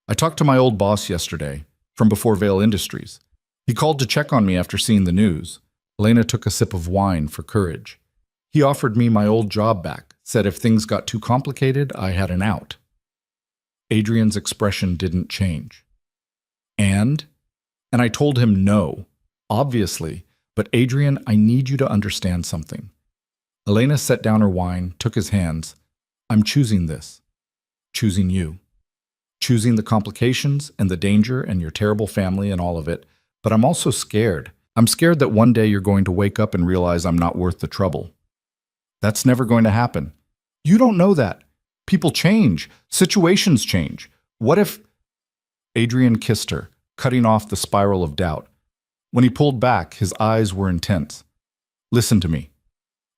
[SPEAKER 1] I talked to my old boss yesterday, from before Vale Industries. He called to check on me after seeing the news. Elena took a sip of wine for courage. He offered me my old job back, said if things got too complicated, I had an out. Adrian's expression didn't change. And I told him no, obviously, but Adrian, I need you to understand something. Elena set down her wine, took his hands. I'm choosing this. Choosing you. Choosing the complications and the danger and your terrible family and all of it, but I'm also scared. I'm scared that one day you're going to wake up and realize I'm not worth the trouble. That's never going to happen. You don't know that. People change. Situations change. What if Adrian kissed her, cutting off the spiral of doubt? When he pulled back, his eyes were intense. Listen to me.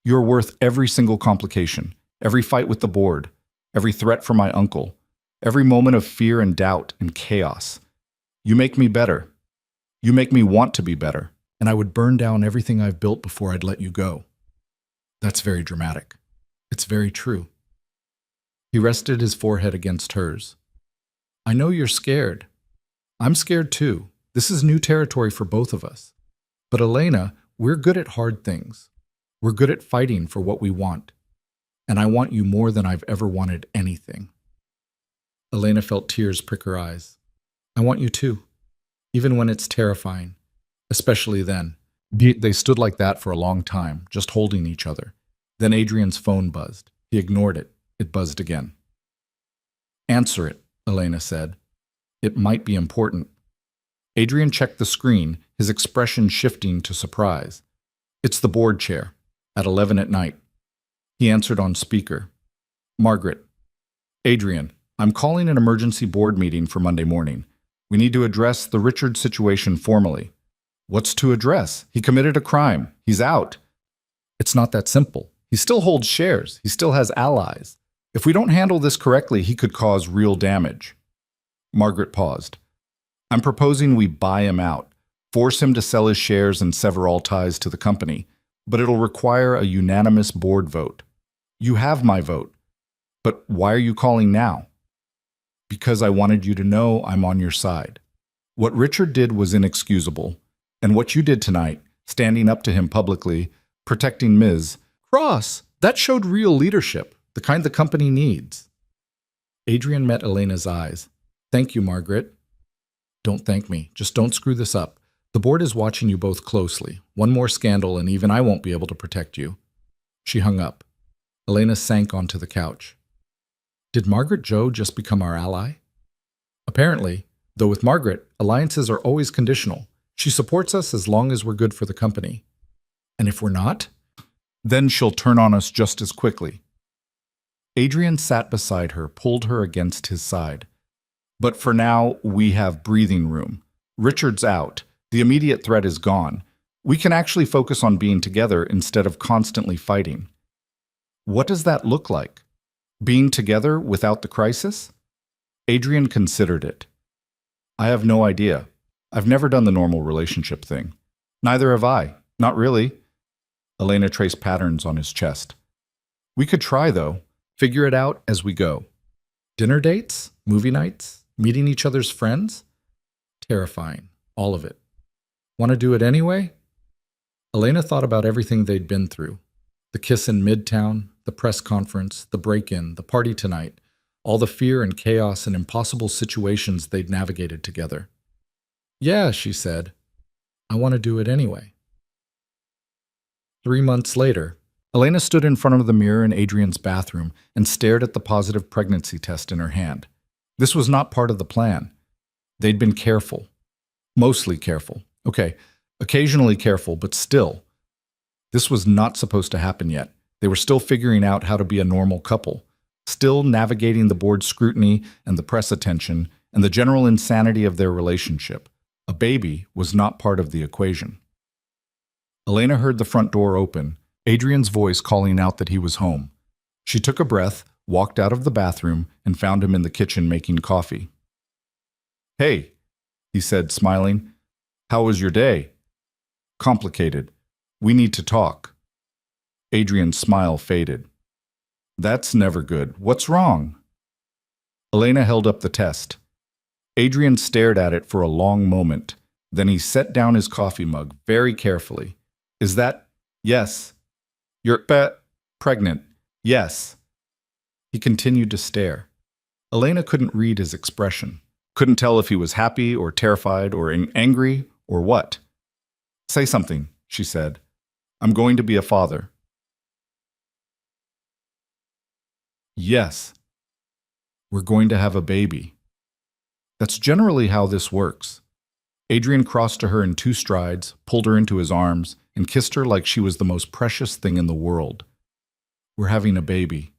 [SPEAKER 1] You're worth every single complication, every fight with the board, every threat from my uncle, every moment of fear and doubt and chaos. You make me better. You make me want to be better, and I would burn down everything I've built before I'd let you go. That's very dramatic. It's very true. He rested his forehead against hers. I know you're scared. I'm scared too. This is new territory for both of us. But Elena, we're good at hard things. We're good at fighting for what we want. And I want you more than I've ever wanted anything. Elena felt tears prick her eyes. I want you too, even when it's terrifying, especially then. They stood like that for a long time, just holding each other. Then Adrian's phone buzzed. He ignored it. It buzzed again. Answer it, Elena said. It might be important. Adrian checked the screen, his expression shifting to surprise. It's the board chair, at 11 at night. He answered on speaker. Margaret. Adrian, I'm calling an emergency board meeting for Monday morning. We need to address the Richard situation formally. What's to address? He committed a crime. He's out. It's not that simple. He still holds shares. He still has allies. If we don't handle this correctly, he could cause real damage. Margaret paused. I'm proposing we buy him out, force him to sell his shares and sever all ties to the company, but it'll require a unanimous board vote. You have my vote. But why are you calling now? Because I wanted you to know I'm on your side. What Richard did was inexcusable, and what you did tonight, standing up to him publicly, protecting Ms. Cross, that showed real leadership, the kind the company needs. Adrian met Elena's eyes. Thank you, Margaret. Don't thank me. Just don't screw this up. The board is watching you both closely. One more scandal and even I won't be able to protect you. She hung up. Elena sank onto the couch. Did Margaret Jo just become our ally? Apparently, though with Margaret, alliances are always conditional. She supports us as long as we're good for the company. And if we're not? Then she'll turn on us just as quickly. Adrian sat beside her, pulled her against his side. But for now, we have breathing room. Richard's out. The immediate threat is gone. We can actually focus on being together instead of constantly fighting. What does that look like? Being together without the crisis? Adrian considered it. I have no idea. I've never done the normal relationship thing. Neither have I. Not really. Elena traced patterns on his chest. We could try, though. Figure it out as we go. Dinner dates? Movie nights? Meeting each other's friends? Terrifying. All of it. Want to do it anyway? Elena thought about everything they'd been through. The kiss in Midtown, the press conference, the break-in, the party tonight, all the fear and chaos and impossible situations they'd navigated together. Yeah, she said. I want to do it anyway. 3 months later, Elena stood in front of the mirror in Adrian's bathroom and stared at the positive pregnancy test in her hand. This was not part of the plan. They'd been careful. Mostly careful. Okay, occasionally careful, but still. This was not supposed to happen yet. They were still figuring out how to be a normal couple, still navigating the board's scrutiny and the press attention and the general insanity of their relationship. A baby was not part of the equation. Elena heard the front door open, Adrian's voice calling out that he was home. She took a breath, walked out of the bathroom, and found him in the kitchen making coffee. Hey, he said, smiling. How was your day? Complicated. We need to talk. Adrian's smile faded. That's never good. What's wrong? Elena held up the test. Adrian stared at it for a long moment. Then he set down his coffee mug very carefully. Is that? Yes. You're pregnant. Yes. He continued to stare. Elena couldn't read his expression. Couldn't tell if he was happy or terrified or angry or what. Say something, she said. I'm going to be a father. Yes. We're going to have a baby. That's generally how this works. Adrian crossed to her in 2 strides, pulled her into his arms, and kissed her like she was the most precious thing in the world. We're having a baby,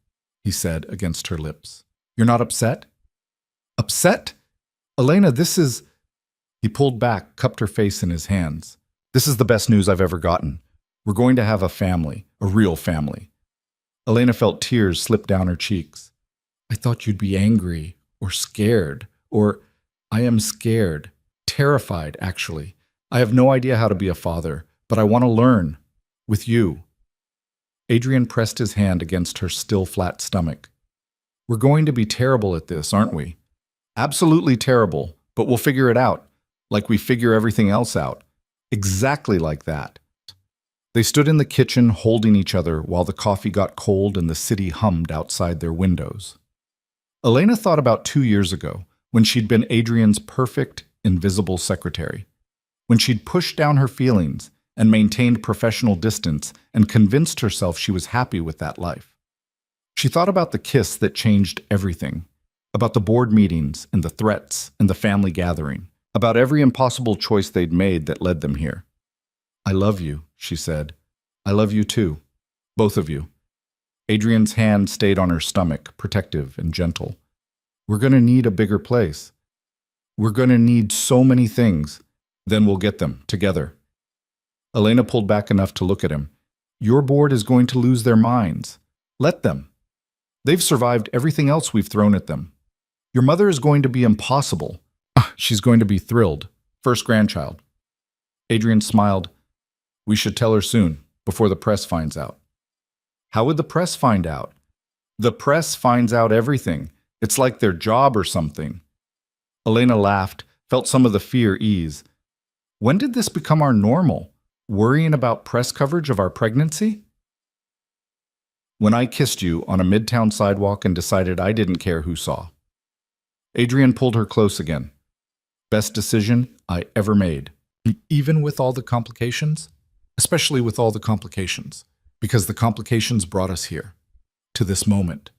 [SPEAKER 1] he said against her lips. You're not upset? Upset? Elena, this is... He pulled back, cupped her face in his hands. This is the best news I've ever gotten. We're going to have a family, a real family. Elena felt tears slip down her cheeks. I thought you'd be angry, or scared, or... I am scared, terrified, actually. I have no idea how to be a father, but I want to learn. With you. Adrian pressed his hand against her still flat stomach. We're going to be terrible at this, aren't we? Absolutely terrible, but we'll figure it out, like we figure everything else out. Exactly like that. They stood in the kitchen holding each other while the coffee got cold and the city hummed outside their windows. Elena thought about 2 years ago, when she'd been Adrian's perfect, invisible secretary. When she'd pushed down her feelings and maintained professional distance and convinced herself she was happy with that life. She thought about the kiss that changed everything, about the board meetings and the threats and the family gathering, about every impossible choice they'd made that led them here. I love you, she said. I love you too. Both of you. Adrian's hand stayed on her stomach, protective and gentle. We're going to need a bigger place. We're going to need so many things. Then we'll get them, together. Elena pulled back enough to look at him. Your board is going to lose their minds. Let them. They've survived everything else we've thrown at them. Your mother is going to be impossible. She's going to be thrilled. First grandchild. Adrian smiled. We should tell her soon, before the press finds out. How would the press find out? The press finds out everything. It's like their job or something. Elena laughed, felt some of the fear ease. When did this become our normal? Worrying about press coverage of our pregnancy? When I kissed you on a midtown sidewalk and decided I didn't care who saw. Adrian pulled her close again. Best decision I ever made. Even with all the complications? Especially with all the complications. Because the complications brought us here. To this moment.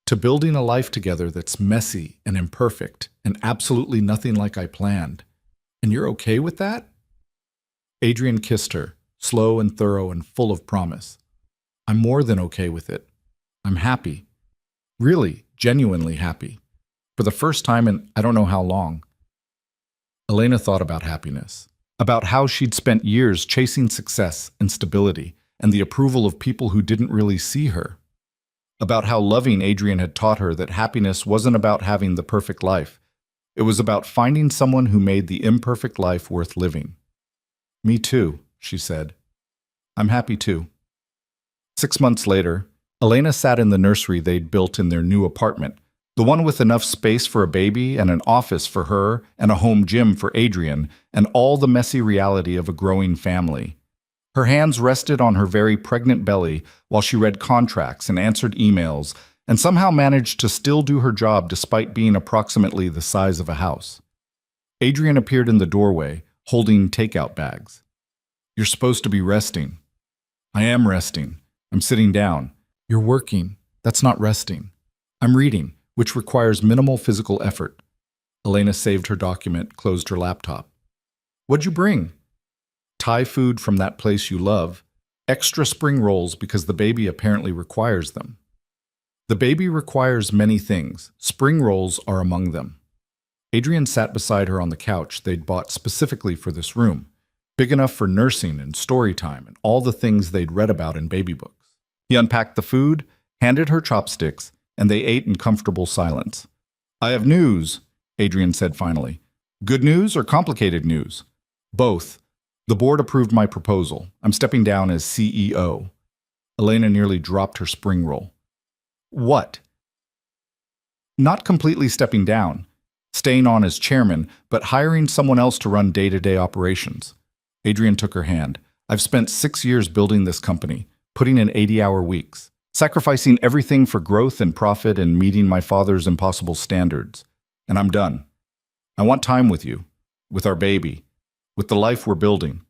[SPEAKER 1] To building a life together that's messy and imperfect and absolutely nothing like I planned. And you're okay with that? Adrian kissed her, slow and thorough and full of promise. I'm more than okay with it. I'm happy. Really, genuinely happy. For the first time in I don't know how long. Elena thought about happiness. About how she'd spent years chasing success and stability and the approval of people who didn't really see her. About how loving Adrian had taught her that happiness wasn't about having the perfect life. It was about finding someone who made the imperfect life worth living. Me too, she said. I'm happy too. 6 months later, Elena sat in the nursery they'd built in their new apartment, the one with enough space for a baby and an office for her and a home gym for Adrian and all the messy reality of a growing family. Her hands rested on her very pregnant belly while she read contracts and answered emails and somehow managed to still do her job despite being approximately the size of a house. Adrian appeared in the doorway, holding takeout bags. You're supposed to be resting. I am resting. I'm sitting down. You're working. That's not resting. I'm reading, which requires minimal physical effort. Elena saved her document, closed her laptop. What'd you bring? Thai food from that place you love. Extra spring rolls because the baby apparently requires them. The baby requires many things. Spring rolls are among them. Adrian sat beside her on the couch they'd bought specifically for this room, big enough for nursing and story time and all the things they'd read about in baby books. He unpacked the food, handed her chopsticks, and they ate in comfortable silence. I have news, Adrian said finally. Good news or complicated news? Both. The board approved my proposal. I'm stepping down as CEO. Elena nearly dropped her spring roll. What? Not completely stepping down, staying on as chairman, but hiring someone else to run day-to-day operations. Adrian took her hand. I've spent 6 years building this company, putting in 80-hour weeks, sacrificing everything for growth and profit and meeting my father's impossible standards. And I'm done. I want time with you, with our baby, with the life we're building.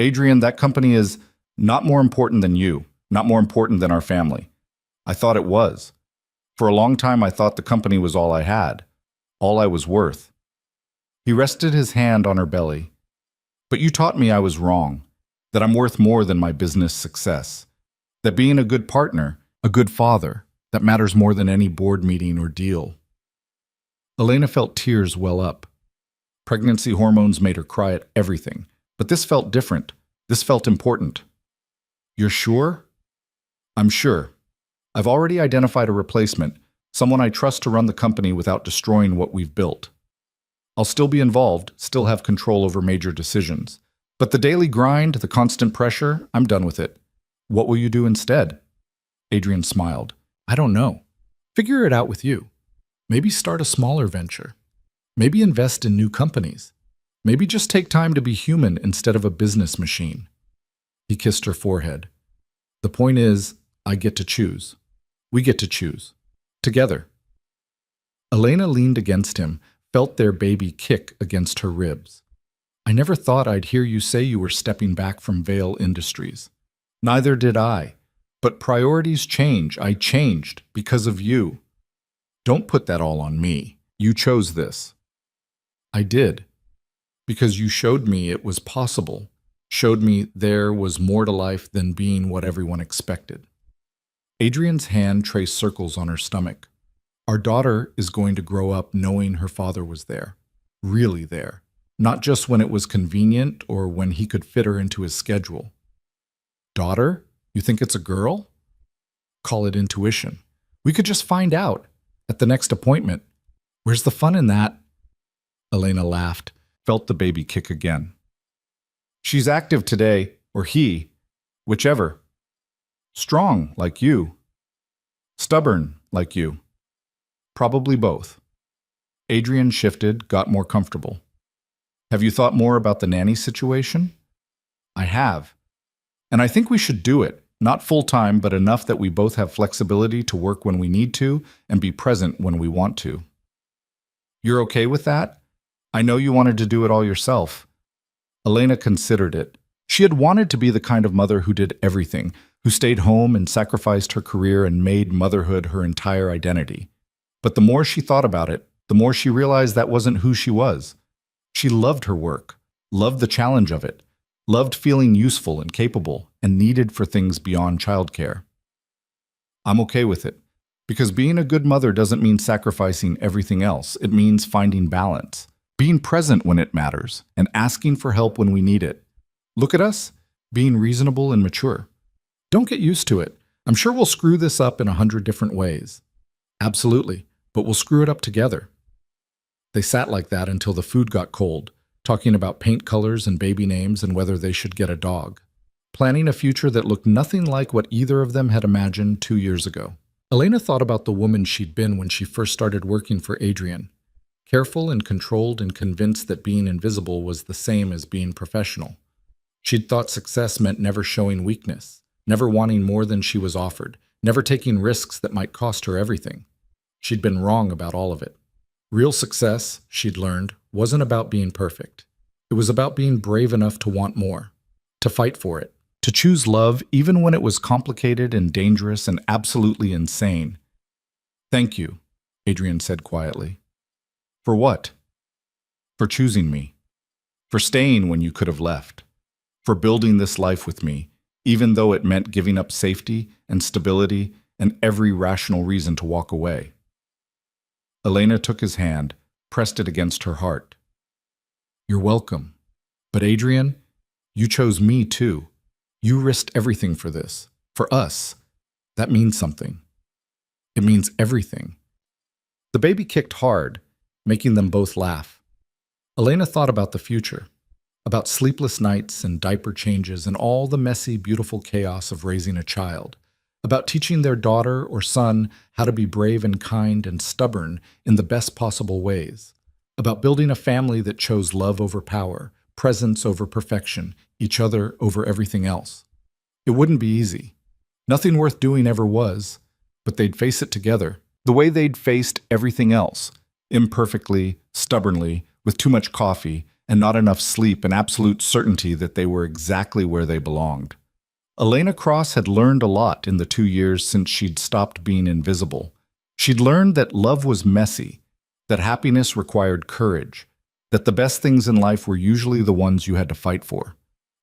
[SPEAKER 1] Adrian, that company is not more important than you, not more important than our family. I thought it was. For a long time, I thought the company was all I had, all I was worth. He rested his hand on her belly. But you taught me I was wrong, that I'm worth more than my business success, that being a good partner, a good father, that matters more than any board meeting or deal. Elena felt tears well up. Pregnancy hormones made her cry at everything, but this felt different. This felt important. You're sure? I'm sure. I've already identified a replacement, someone I trust to run the company without destroying what we've built. I'll still be involved, still have control over major decisions. But the daily grind, the constant pressure, I'm done with it. What will you do instead? Adrian smiled. I don't know. Figure it out with you. Maybe start a smaller venture. Maybe invest in new companies. Maybe just take time to be human instead of a business machine. He kissed her forehead. The point is, I get to choose. We get to choose. Together. Elena leaned against him, felt their baby kick against her ribs. I never thought I'd hear you say you were stepping back from Vale Industries. Neither did I. But priorities change. I changed because of you. Don't put that all on me. You chose this. I did. Because you showed me it was possible. Showed me there was more to life than being what everyone expected. Adrian's hand traced circles on her stomach. Our daughter is going to grow up knowing her father was there. Really there. Not just when it was convenient or when he could fit her into his schedule. Daughter? You think it's a girl? Call it intuition. We could just find out at the next appointment. Where's the fun in that? Elena laughed, felt the baby kick again. She's active today, or he, whichever. Strong, like you. Stubborn, like you. Probably both. Adrian shifted, got more comfortable. Have you thought more about the nanny situation? I have. And I think we should do it, not full-time, but enough that we both have flexibility to work when we need to and be present when we want to. You're okay with that? I know you wanted to do it all yourself. Elena considered it. She had wanted to be the kind of mother who did everything, who stayed home and sacrificed her career and made motherhood her entire identity. But the more she thought about it, the more she realized that wasn't who she was. She loved her work, loved the challenge of it, loved feeling useful and capable and needed for things beyond childcare. I'm okay with it, because being a good mother doesn't mean sacrificing everything else. It means finding balance, being present when it matters, and asking for help when we need it. Look at us, being reasonable and mature. Don't get used to it. I'm sure we'll screw this up in 100 different ways. Absolutely, but we'll screw it up together. They sat like that until the food got cold, talking about paint colors and baby names and whether they should get a dog, planning a future that looked nothing like what either of them had imagined 2 years ago. Elena thought about the woman she'd been when she first started working for Adrian, careful and controlled and convinced that being invisible was the same as being professional. She'd thought success meant never showing weakness, never wanting more than she was offered, never taking risks that might cost her everything. She'd been wrong about all of it. Real success, she'd learned, wasn't about being perfect. It was about being brave enough to want more, to fight for it, to choose love even when it was complicated and dangerous and absolutely insane. Thank you, Adrian said quietly. For what? For choosing me. For staying when you could have left. For building this life with me, even though it meant giving up safety and stability and every rational reason to walk away. Elena took his hand, pressed it against her heart. You're welcome. But Adrian, you chose me too. You risked everything for this, for us. That means something. It means everything. The baby kicked hard, making them both laugh. Elena thought about the future, about sleepless nights and diaper changes and all the messy, beautiful chaos of raising a child, about teaching their daughter or son how to be brave and kind and stubborn in the best possible ways, about building a family that chose love over power, presence over perfection, each other over everything else. It wouldn't be easy. Nothing worth doing ever was, but they'd face it together, the way they'd faced everything else, imperfectly, stubbornly, with too much coffee, and not enough sleep and absolute certainty that they were exactly where they belonged. Elena Cross had learned a lot in the 2 years since she'd stopped being invisible. She'd learned that love was messy, that happiness required courage, that the best things in life were usually the ones you had to fight for.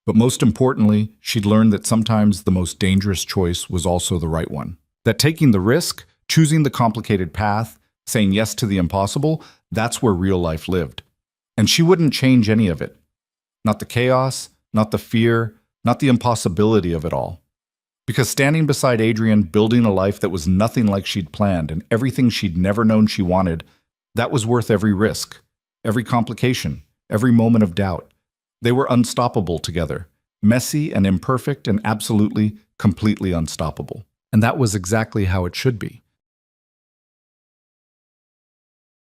[SPEAKER 1] But most importantly, she'd learned that sometimes the most dangerous choice was also the right one. That taking the risk, choosing the complicated path, saying yes to the impossible, That's where real life lived. And she wouldn't change any of it. Not the chaos, not the fear, not the impossibility of it all. Because standing beside Adrian, building a life that was nothing like she'd planned and everything she'd never known she wanted, that was worth every risk, every complication, every moment of doubt. They were unstoppable together, messy and imperfect and absolutely, completely unstoppable. And that was exactly how it should be.